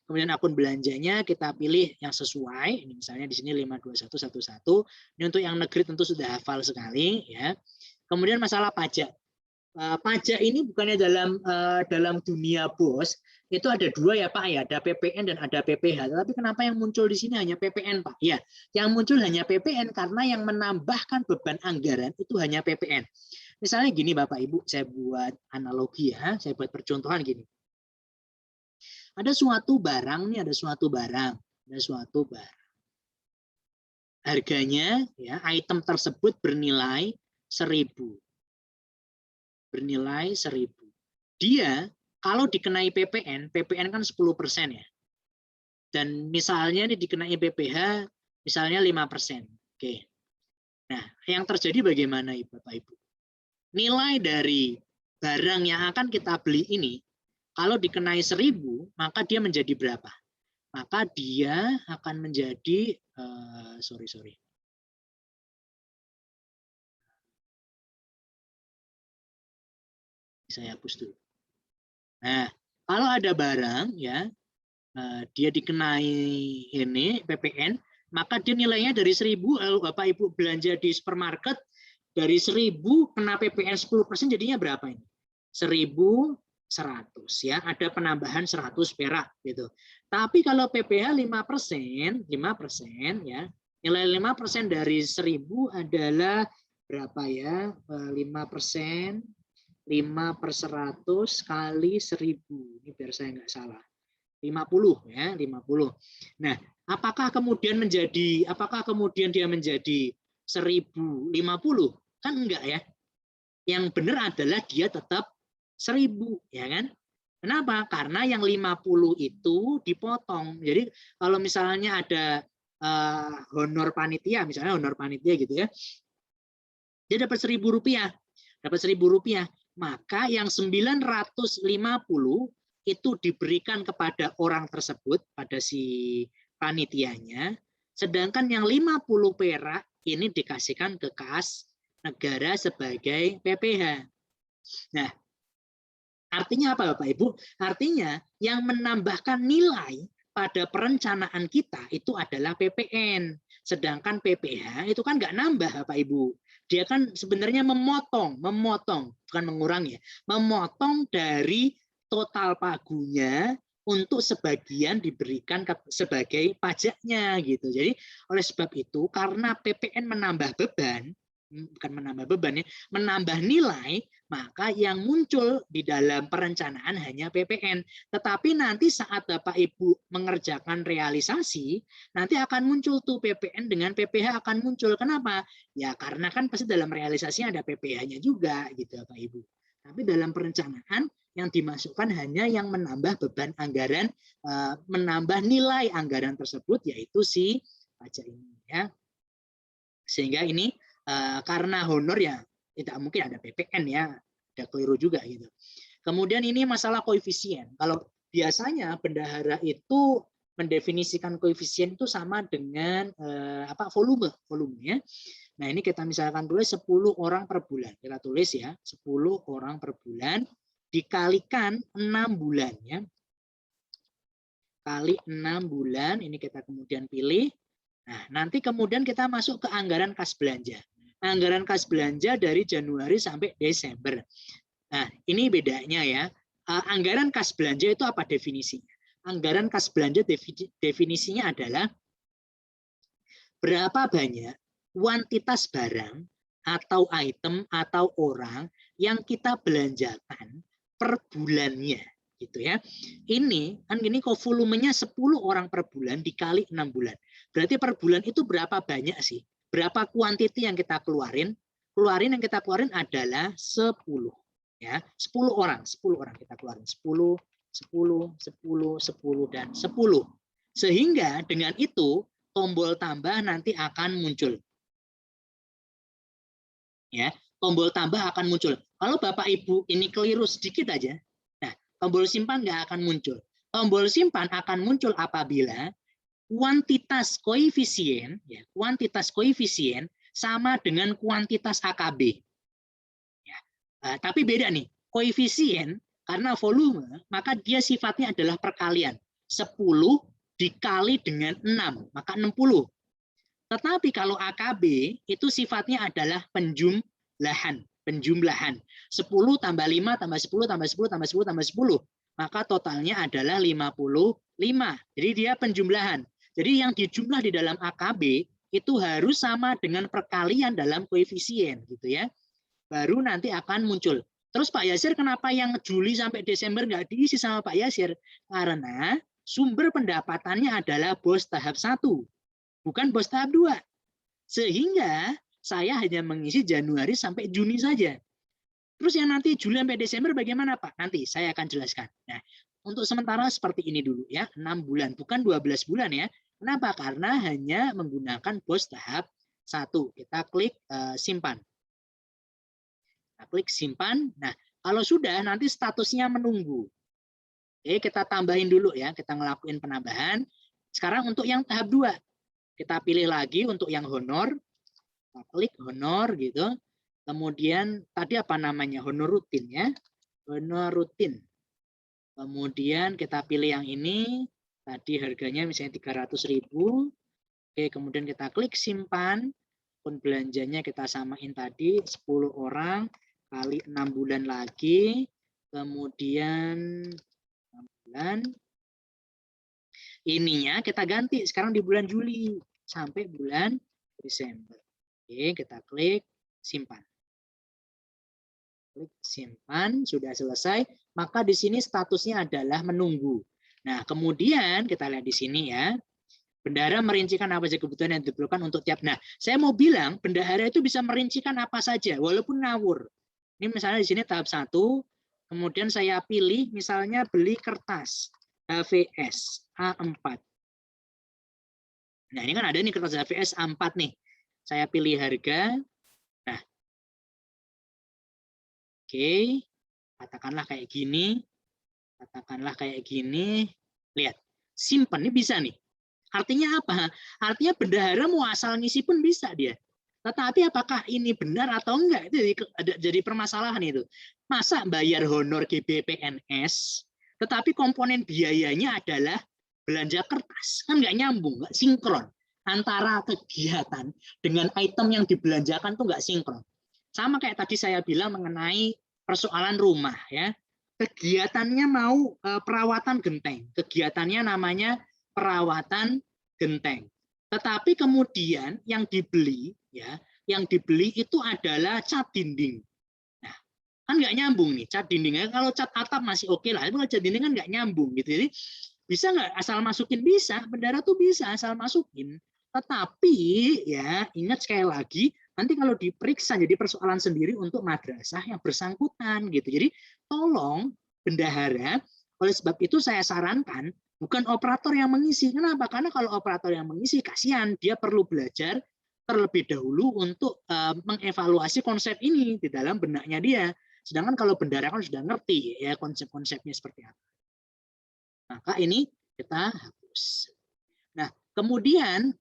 Kemudian akun belanjanya kita pilih yang sesuai. Ini misalnya di sini 52111. Ini untuk yang negeri tentu sudah hafal sekali ya. Kemudian masalah pajak. Pajak ini bukannya dalam dunia BOS itu ada dua ya Pak ya, ada PPN dan ada PPH. Tapi kenapa yang muncul di sini hanya PPN Pak? Ya, yang muncul hanya PPN karena yang menambahkan beban anggaran itu hanya PPN. Misalnya gini Bapak Ibu, saya buat analogi ya, saya buat percontohan gini. Ada suatu barang nih, ada suatu barang. Harganya ya, item tersebut bernilai 1.000. Bernilai 1.000. Dia kalau dikenai PPN kan 10% ya. Dan misalnya ini dikenai PPH misalnya 5%. Oke. Nah, yang terjadi bagaimana Bapak Ibu? Nilai dari barang yang akan kita beli ini kalau dikenai 1.000, maka dia menjadi berapa? Maka dia akan menjadi saya hapus dulu. Nah, kalau ada barang ya, dia dikenai ini PPN, maka dia nilainya dari 1.000, kalau Bapak Ibu belanja di supermarket dari 1.000 kena PPN 10% jadinya berapa ini? 1.100 ya, ada penambahan 100 perak gitu. Tapi kalau PPH 5% ya, nilai 5% dari 1.000 adalah berapa ya? 5% 5/100 kali 1000. Ini biar saya nggak salah. 50 ya, 50. Nah, apakah kemudian dia menjadi 1050? Kan enggak ya. Yang benar adalah dia tetap 1000, ya kan? Kenapa? Karena yang 50 itu dipotong. Jadi kalau misalnya ada honor panitia, misalnya honor panitia gitu ya, dia dapat Rp1.000, maka yang 950 itu diberikan kepada orang tersebut, pada si panitianya, sedangkan yang 50 perak ini dikasihkan ke kas negara sebagai PPh. Nah, artinya apa Bapak Ibu? Artinya yang menambahkan nilai pada perencanaan kita itu adalah PPN. Sedangkan PPh itu kan nggak nambah Bapak Ibu. Dia kan sebenarnya memotong, bukan mengurangi ya, memotong dari total pagunya untuk sebagian diberikan sebagai pajaknya gitu. Jadi oleh sebab itu karena PPN menambah beban, bukan menambah beban ya, menambah nilai, maka yang muncul di dalam perencanaan hanya PPN. Tetapi nanti saat Bapak Ibu mengerjakan realisasi, nanti akan muncul tuh PPN dengan PPh akan muncul. Kenapa? Ya karena kan pasti dalam realisasinya ada PPh-nya juga gitu Bapak Ibu. Tapi dalam perencanaan yang dimasukkan hanya yang menambah beban anggaran, menambah nilai anggaran tersebut, yaitu si pajak ini ya. Sehingga ini karena honor ya tidak mungkin ada PPN ya, ada keliru juga gitu. Kemudian ini masalah koefisien. Kalau biasanya bendahara itu mendefinisikan koefisien itu sama dengan volumenya. Nah, ini kita misalkan tulis 10 orang per bulan. Kita tulis ya, 10 orang per bulan dikalikan 6 bulan ya. Kali 6 bulan, ini kita kemudian pilih. Nah, nanti kemudian kita masuk ke anggaran kas belanja. Anggaran kas belanja dari Januari sampai Desember. Nah, ini bedanya ya. Anggaran kas belanja itu apa definisinya? Anggaran kas belanja definisinya adalah berapa banyak kuantitas barang atau item atau orang yang kita belanjakan per bulannya gitu ya. Ini kan gini kok volumenya 10 orang per bulan dikali 6 bulan. Berarti per bulan itu berapa banyak sih? Berapa kuantiti yang kita keluarin? Yang kita keluarin adalah 10 ya. 10 orang kita keluarin. 10 dan 10. Sehingga dengan itu tombol tambah nanti akan muncul. Ya, tombol tambah akan muncul. Kalau Bapak Ibu ini keliru sedikit aja, nah tombol simpan nggak akan muncul. Tombol simpan akan muncul apabila kuantitas koefisien sama dengan kuantitas AKB. Ya. Tapi beda nih, koefisien karena volume, maka dia sifatnya adalah perkalian. 10 dikali dengan 6, maka 60. Tetapi kalau AKB itu sifatnya adalah penjumlahan. 10 tambah 5 tambah 10 tambah 10 tambah 10 tambah 10. Maka totalnya adalah 55. Jadi dia penjumlahan. Jadi yang dijumlah di dalam AKB itu harus sama dengan perkalian dalam koefisien gitu ya. Baru nanti akan muncul. Terus Pak Yasir kenapa yang Juli sampai Desember nggak diisi sama Pak Yasir? Karena sumber pendapatannya adalah bos tahap 1. Bukan bos tahap 2. Sehingga saya hanya mengisi Januari sampai Juni saja. Terus yang nanti Juli sampai Desember bagaimana Pak? Nanti saya akan jelaskan. Nah, untuk sementara seperti ini dulu ya, 6 bulan, bukan 12 bulan ya. Kenapa? Karena hanya menggunakan bos tahap 1. Kita klik simpan. Kita klik simpan. Nah, kalau sudah nanti statusnya menunggu. Oke, kita tambahin dulu ya, kita ngelakuin penambahan. Sekarang untuk yang tahap 2. Kita pilih lagi untuk yang honor. Kita klik honor gitu. Kemudian tadi apa namanya? Honor rutin ya. Honor rutin. Kemudian kita pilih yang ini. Tadi harganya misalnya 300.000. Oke, kemudian kita klik simpan. Akun belanjanya kita samain tadi 10 orang kali 6 bulan lagi. Kemudian 6 bulan. Ininya kita ganti sekarang di bulan Juli sampai bulan Desember. Oke, kita klik simpan. klik simpan, sudah selesai, maka di sini statusnya adalah menunggu. Nah, kemudian kita lihat di sini ya. Bendahara merincikan apa saja kebutuhan yang diperlukan untuk tiap. Nah, saya mau bilang bendahara itu bisa merincikan apa saja walaupun ngawur. Ini misalnya di sini tahap 1, kemudian saya pilih misalnya beli kertas HVS A4. Nah, ini kan ada nih kertas HVS A4 nih. Saya pilih harga. Nah, oke, katakanlah kayak gini. Katakanlah kayak gini. Lihat, simpan ini bisa nih. Artinya apa? Artinya bendahara mau asal ngisi pun bisa dia. Tetapi apakah ini benar atau enggak? Itu jadi permasalahan itu. Masa bayar honor GBPNS, tetapi komponen biayanya adalah belanja kertas? Kan nggak nyambung, nggak sinkron. Antara kegiatan dengan item yang dibelanjakan tuh nggak sinkron. Sama kayak tadi saya bilang mengenai persoalan rumah ya. Kegiatannya mau perawatan genteng. Kegiatannya namanya perawatan genteng. Tetapi kemudian yang dibeli ya, yang dibeli itu adalah cat dinding. Nah, kan nggak nyambung nih cat dindingnya. Kalau cat atap masih oke lah, kalau cat dinding kan nggak nyambung gitu. Jadi bisa nggak asal masukin? Bisa, bendahara tuh bisa asal masukin. Tetapi ya ingat sekali lagi, nanti kalau diperiksa jadi persoalan sendiri untuk madrasah yang bersangkutan gitu. Jadi tolong bendahara, oleh sebab itu saya sarankan bukan operator yang mengisi. Kenapa? Karena kalau operator yang mengisi, kasihan. Dia perlu belajar terlebih dahulu untuk mengevaluasi konsep ini di dalam benaknya dia. Sedangkan kalau bendahara kan sudah ngerti ya konsep-konsepnya seperti apa. Maka ini kita hapus. Nah, kemudian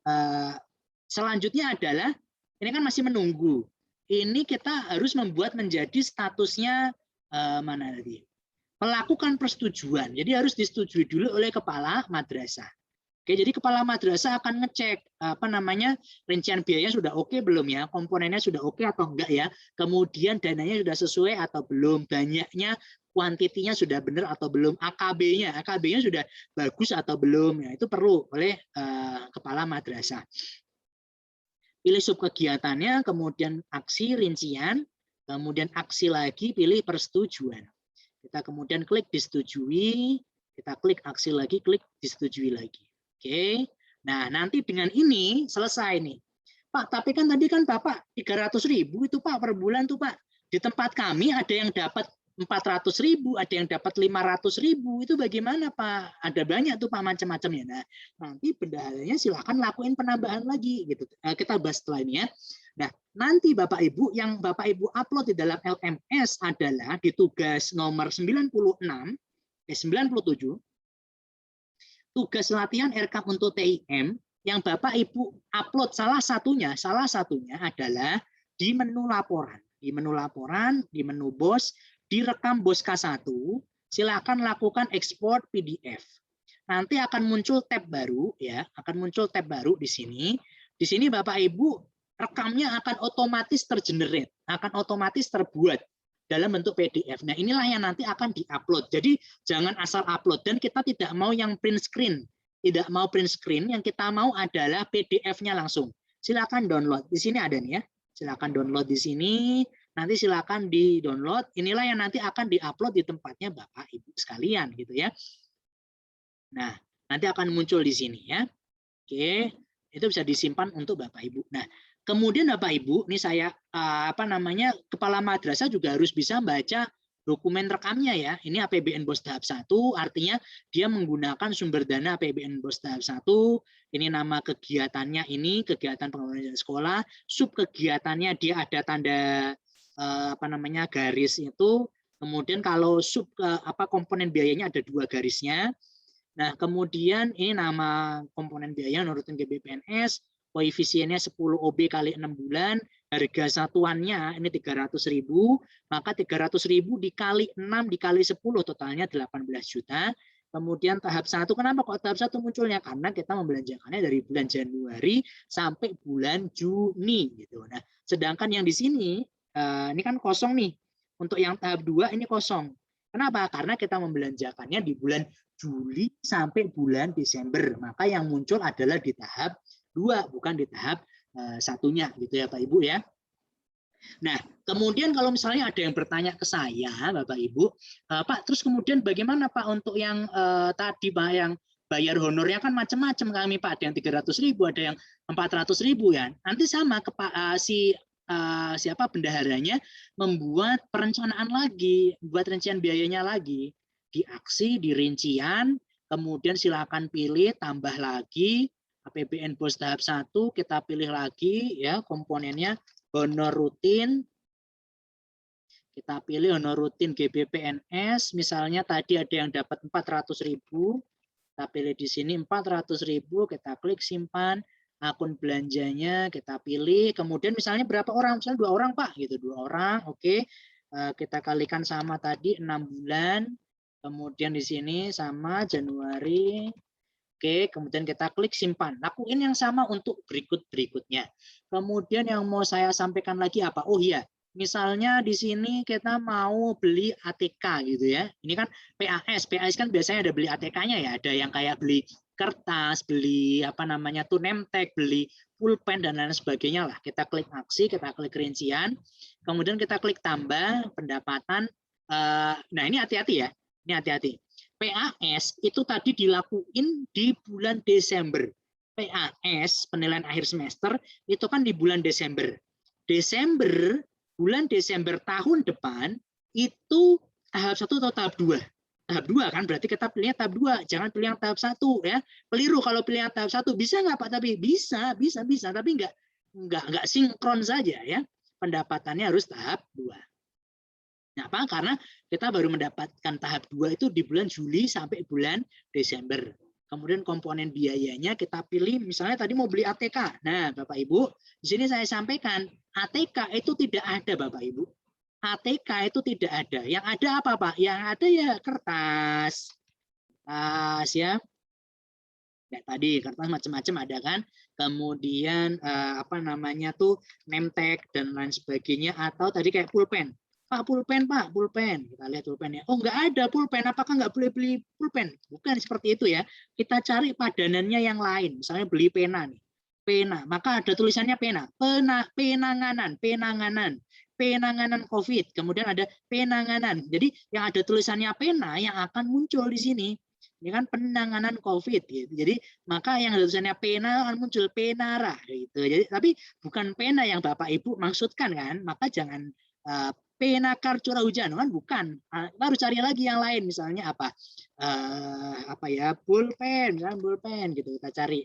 selanjutnya adalah, ini kan masih menunggu. Ini kita harus membuat menjadi statusnya mana tadi? Melakukan persetujuan. Jadi harus disetujui dulu oleh kepala madrasah. Oke, jadi kepala madrasah akan ngecek apa namanya rincian biayanya sudah oke belum ya, komponennya sudah oke atau enggak ya, kemudian dananya sudah sesuai atau belum, banyaknya, kuantitinya sudah benar atau belum, AKB-nya sudah bagus atau belum ya, itu perlu oleh kepala madrasah. Pilih sub kegiatannya, kemudian aksi rincian, kemudian aksi lagi, pilih persetujuan. Kita kemudian klik disetujui, kita klik aksi lagi, klik disetujui lagi. Oke, nah nanti dengan ini selesai nih. Pak, tapi kan tadi kan Bapak 300.000 itu Pak per bulan tuh Pak. Di tempat kami ada yang dapat 400.000, ada yang dapat 500.000, itu bagaimana Pak? Ada banyak tuh Pak macam-macamnya. Nah, nanti bendaharanya silakan lakuin penambahan lagi gitu. Kita bahas setelah ini ya. Nah, nanti Bapak Ibu yang Bapak Ibu upload di dalam LMS adalah di tugas nomor 97, tugas latihan RK untuk TIM yang Bapak Ibu upload salah satunya adalah di menu laporan. Di menu laporan, di menu BOS, direkam BOS K1, silakan lakukan ekspor PDF. Nanti akan muncul tab baru ya, akan muncul tab baru di sini. Di sini Bapak Ibu rekamnya akan otomatis tergenerate, akan otomatis terbuat dalam bentuk PDF. Nah, inilah yang nanti akan diupload. Jadi jangan asal upload, dan kita tidak mau yang print screen. Tidak mau print screen, yang kita mau adalah PDF-nya langsung. Silakan download. Di sini ada nih ya. Silakan download di sini. Nanti silakan di-download. Inilah yang nanti akan diupload di tempatnya Bapak Ibu sekalian gitu ya. Nah, nanti akan muncul di sini ya. Oke, itu bisa disimpan untuk Bapak Ibu. Nah, kemudian Bapak Ibu, ini saya kepala madrasah juga harus bisa membaca dokumen rekamnya ya. Ini APBN BOS tahap 1, artinya dia menggunakan sumber dana APBN BOS tahap 1. Ini nama kegiatannya, ini kegiatan pengembangan sekolah, sub kegiatannya dia ada tanda garis itu. Kemudian kalau sub komponen biayanya ada 2 garisnya. Nah, kemudian ini nama komponen biaya nurutin GBPNS, koefisiennya 10 OB kali 6 bulan, harga satuannya ini 300.000, maka 300.000 dikali 6 dikali 10 totalnya 18 juta. Kemudian tahap 1, kenapa kok tahap 1 munculnya? Karena kita membelanjakannya dari bulan Januari sampai bulan Juni gitu. Nah, sedangkan yang di sini ini kan kosong nih. Untuk yang tahap 2 ini kosong. Kenapa? Karena kita membelanjakannya di bulan Juli sampai bulan Desember. Maka yang muncul adalah di tahap 2, bukan di tahap satunya gitu ya Pak Ibu ya. Nah, kemudian kalau misalnya ada yang bertanya ke saya, Bapak Ibu, Pak, terus kemudian bagaimana Pak untuk yang tadi Pak, yang bayar honornya kan macam-macam kami Pak, ada yang 300.000, ada yang 400.000 ya. Nanti sama ke Pak siapa bendaharanya membuat perencanaan lagi, buat rincian biayanya lagi di aksi, di rincian, kemudian silakan pilih tambah lagi APBN BOS tahap 1, kita pilih lagi ya komponennya honor rutin, kita pilih honor rutin GBPNS, misalnya tadi ada yang dapat 400.000, kita pilih di sini 400.000, kita klik simpan, akun belanjanya kita pilih, kemudian misalnya berapa orang, misalnya 2 orang Pak, gitu 2 orang, oke, kita kalikan sama tadi 6 bulan, kemudian di sini sama Januari. Oke, kemudian kita klik simpan. Lakuin yang sama untuk berikutnya. Kemudian yang mau saya sampaikan lagi apa? Oh iya, misalnya di sini kita mau beli ATK gitu ya. Ini kan PAS kan biasanya ada beli ATK-nya ya. Ada yang kayak beli kertas, beli apa namanya tuh name tag, beli pulpen dan lain sebagainya lah. Kita klik aksi, kita klik rincian, kemudian kita klik tambah pendapatan. Nah ini hati-hati ya. Ini hati-hati. PAS itu tadi dilakuin di bulan Desember. PAS, penilaian akhir semester, itu kan di bulan Desember. Bulan Desember tahun depan, itu tahap 1 atau tahap 2? Tahap 2 kan, berarti kita pilihnya tahap 2. Jangan pilih yang tahap 1 ya. Keliru kalau pilih yang tahap 1. Bisa nggak Pak? Tapi bisa. Tapi nggak sinkron saja ya. Pendapatannya harus tahap 2. Kenapa? Karena kita baru mendapatkan tahap 2 itu di bulan Juli sampai bulan Desember. Kemudian komponen biayanya kita pilih, misalnya tadi mau beli ATK. Nah, Bapak Ibu, di sini saya sampaikan, ATK itu tidak ada, Bapak Ibu. ATK itu tidak ada. Yang ada apa, Pak? Yang ada ya kertas. Kertas ya. Ya tadi kertas macam-macam ada kan. Kemudian apa namanya tuh name tag dan lain sebagainya, atau tadi kayak pulpen. Pak, pulpen. Kita lihat pulpennya. Oh, nggak ada pulpen. Apakah nggak boleh beli pulpen? Bukan seperti itu ya. Kita cari padanannya yang lain. Misalnya beli pena nih. Pena. Maka ada tulisannya pena. Penanganan COVID. Kemudian ada penanganan. Jadi yang ada tulisannya pena yang akan muncul di sini. Ini kan penanganan COVID. Gitu. Jadi maka yang ada tulisannya pena akan muncul penara. Gitu. Jadi tapi bukan pena yang Bapak Ibu maksudkan kan. Maka jangan pena curah hujan kan bukan, harus cari lagi yang lain, misalnya apa ya, pulpen, misalnya pulpen gitu kita cari,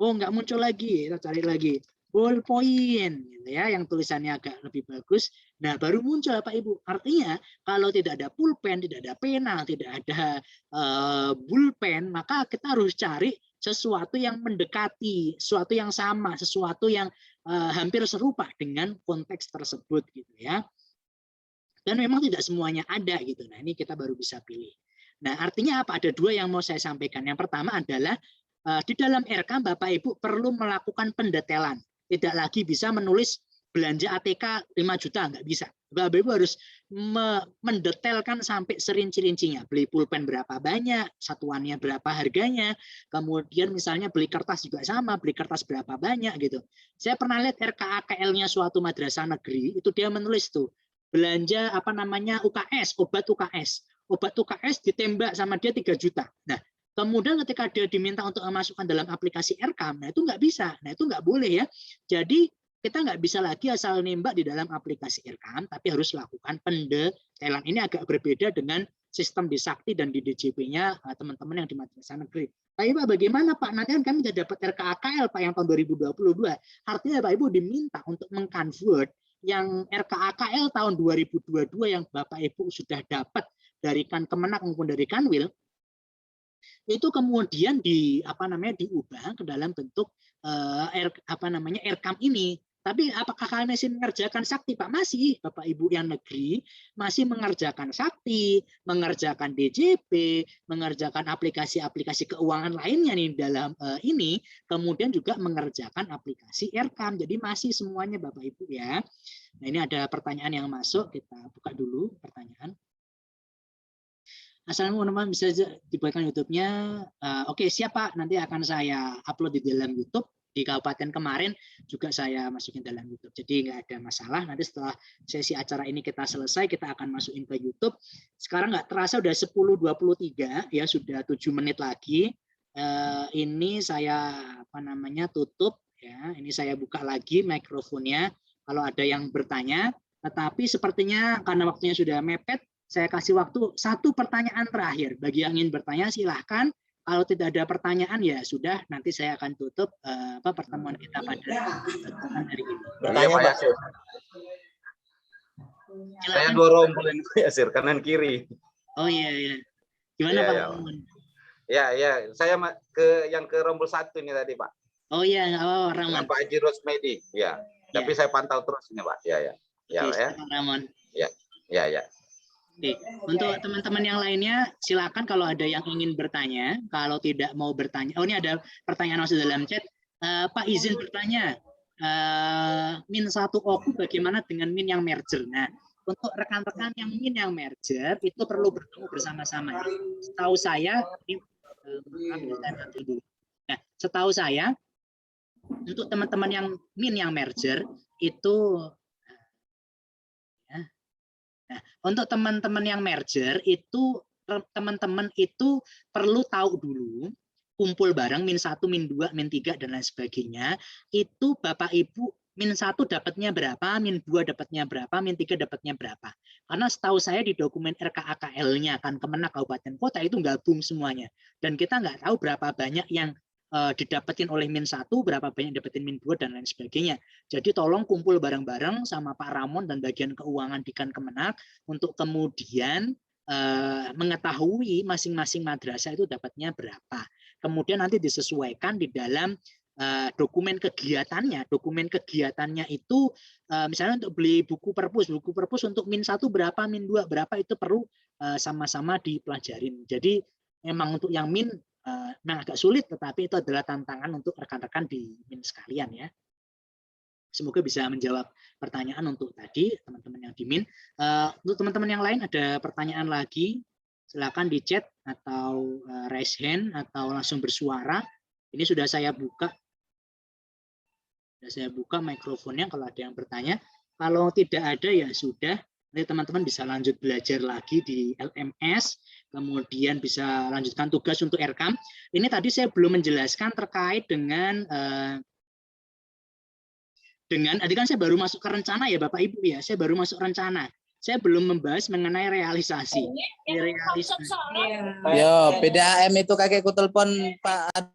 oh nggak muncul lagi, kita cari lagi ballpoint gitu ya, yang tulisannya agak lebih bagus. Nah baru muncul Pak Ibu. Artinya kalau tidak ada pulpen, tidak ada pena, tidak ada bullpen, maka kita harus cari sesuatu yang mendekati, sesuatu yang sama, sesuatu yang hampir serupa dengan konteks tersebut gitu ya. Dan memang tidak semuanya ada gitu. Nah ini kita baru bisa pilih. Nah artinya apa? Ada 2 yang mau saya sampaikan. Yang pertama adalah di dalam RK Bapak Ibu perlu melakukan pendetailan. Tidak lagi bisa menulis belanja ATK 5 juta, nggak bisa. Bapak Ibu harus mendetailkan sampai serinci-rincinya. Beli pulpen berapa banyak, satuannya berapa harganya, kemudian misalnya beli kertas juga sama, beli kertas berapa banyak gitu. Saya pernah lihat RKAKL-nya suatu madrasah negeri, itu dia menulis tuh, belanja apa namanya UKS, obat UKS ditembak sama dia 3 juta. Nah, kemudian ketika dia diminta untuk memasukkan dalam aplikasi RKAM, nah itu nggak bisa, nah itu nggak boleh ya. Jadi kita nggak bisa lagi asal nembak di dalam aplikasi RKAM, tapi harus lakukan pendetailan. Ini agak berbeda dengan sistem di Sakti dan di DJP-nya teman-teman yang di madrasah negeri. Tapi Pak, bagaimana Pak? Nanti kan kami sudah dapat RKAKL Pak yang tahun 2022. Artinya Pak Ibu diminta untuk mengconvert yang RKAKL tahun 2022 yang Bapak Ibu sudah dapat dari Kemenak maupun dari Kanwil, itu kemudian diubah ke dalam bentuk RKAM ini. Tapi apakah kalian masih mengerjakan Sakti Pak? Masih, Bapak Ibu yang negeri masih mengerjakan Sakti, mengerjakan DJP, mengerjakan aplikasi-aplikasi keuangan lainnya nih dalam ini, kemudian juga mengerjakan aplikasi RKAM. Jadi masih semuanya Bapak Ibu ya. Nah ini ada pertanyaan yang masuk, kita buka dulu pertanyaan. Assalamualaikum teman-teman, bisa dibuatkan YouTube-nya. Oke, siap Pak, nanti akan saya upload di dalam YouTube. di kabupaten kemarin juga saya masukin dalam YouTube. Jadi nggak ada masalah. Nanti setelah sesi acara ini kita selesai, kita akan masukin ke YouTube. Sekarang nggak terasa udah 10.23 ya, sudah 7 menit lagi. Ini saya tutup ya. Ini saya buka lagi mikrofonnya. Kalau ada yang bertanya, tetapi sepertinya karena waktunya sudah mepet, saya kasih waktu 1 pertanyaan terakhir. Bagi yang ingin bertanya silahkan. Kalau tidak ada pertanyaan ya sudah, nanti saya akan tutup pertemuan kita pada kesempatan hari ini. Bertanya Pak Yasir. Saya 2 rombel ini Pak Yasir, kanan kiri. Oh iya iya. Gimana Pak? Ya, saya yang ke rombel 1 ini tadi Pak. Oh iya, Ramon. Pak Haji Rosmedi, ya. Tapi saya pantau terus ini Pak. Ya. Ramon. Ya. Oke. Untuk teman-teman yang lainnya, silakan kalau ada yang ingin bertanya. Kalau tidak mau bertanya, ini ada pertanyaan masuk dalam chat. Pak izin bertanya, min 1 oku bagaimana dengan min yang merger? Nah, untuk rekan-rekan yang min yang merger itu perlu bertemu bersama-sama. Setahu saya, setahu saya untuk teman-teman yang min yang merger itu. Nah, untuk teman-teman yang merger itu teman-teman itu perlu tahu dulu kumpul bareng min 1, min 2, min 3 dan lain sebagainya. Itu Bapak Ibu min 1 dapatnya berapa, min 2 dapatnya berapa, min 3 dapatnya berapa. Karena setahu saya di dokumen RKAKL-nya kan Kemenak Kabupaten Kota itu gabung semuanya. Dan kita nggak tahu berapa banyak yang didapetin oleh min 1, berapa banyak dapetin min 2 dan lain sebagainya. Jadi tolong kumpul bareng-bareng sama Pak Ramon dan bagian keuangan di Kemenak untuk kemudian mengetahui masing-masing madrasah itu dapatnya berapa. Kemudian nanti disesuaikan di dalam dokumen kegiatannya. Dokumen kegiatannya itu misalnya untuk beli buku perpus untuk min 1 berapa, min 2 berapa itu perlu sama-sama dipelajarin. Jadi memang untuk yang min memang agak sulit, tetapi itu adalah tantangan untuk rekan-rekan di min sekalian ya. Semoga bisa menjawab pertanyaan untuk tadi teman-teman yang di min. Untuk teman-teman yang lain ada pertanyaan lagi, silakan di chat atau raise hand atau langsung bersuara. Ini sudah saya buka. Saya buka mikrofonnya kalau ada yang bertanya. Kalau tidak ada ya sudah. Nanti teman-teman bisa lanjut belajar lagi di LMS, kemudian bisa lanjutkan tugas untuk RKAM. Ini tadi saya belum menjelaskan terkait dengan tadi kan saya baru masuk ke rencana ya Bapak Ibu ya, saya baru masuk rencana. Saya belum membahas mengenai realisasi. Yo, PDAM itu kakekku telepon Pak.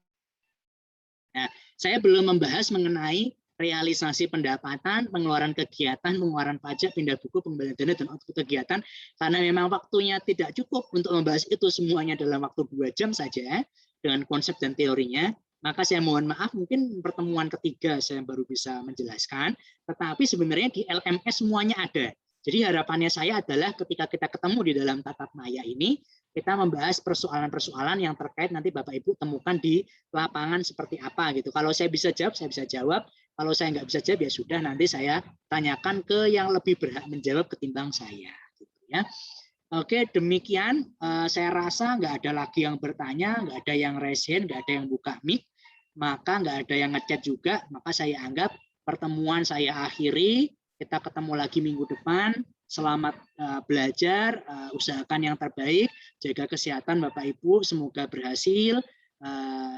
Nah, saya belum membahas mengenai realisasi pendapatan, pengeluaran kegiatan, pengeluaran pajak, pindah buku, pengembalian dana, dan output kegiatan. Karena memang waktunya tidak cukup untuk membahas itu semuanya dalam waktu 2 jam saja, dengan konsep dan teorinya, maka saya mohon maaf, mungkin pertemuan ketiga saya baru bisa menjelaskan, tetapi sebenarnya di LMS semuanya ada. Jadi harapannya saya adalah ketika kita ketemu di dalam tatap maya ini, kita membahas persoalan-persoalan yang terkait nanti Bapak Ibu temukan di lapangan seperti apa gitu. Kalau saya bisa jawab, saya bisa jawab. Kalau saya nggak bisa jawab, ya sudah nanti saya tanyakan ke yang lebih berhak menjawab ketimbang saya. Gitu ya. Oke, demikian. Saya rasa nggak ada lagi yang bertanya, nggak ada yang raise hand, nggak ada yang buka mic, maka nggak ada yang ngechat juga. Maka saya anggap pertemuan saya akhiri. Kita ketemu lagi minggu depan. Selamat belajar, usahakan yang terbaik, jaga kesehatan Bapak Ibu, semoga berhasil,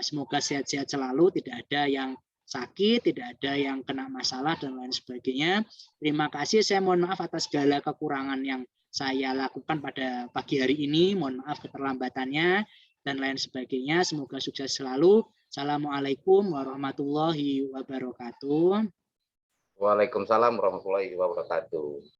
semoga sehat-sehat selalu, tidak ada yang sakit, tidak ada yang kena masalah dan lain sebagainya. Terima kasih, saya mohon maaf atas segala kekurangan yang saya lakukan pada pagi hari ini, mohon maaf keterlambatannya dan lain sebagainya. Semoga sukses selalu. Assalamualaikum warahmatullahi wabarakatuh. Waalaikumsalam warahmatullahi wabarakatuh.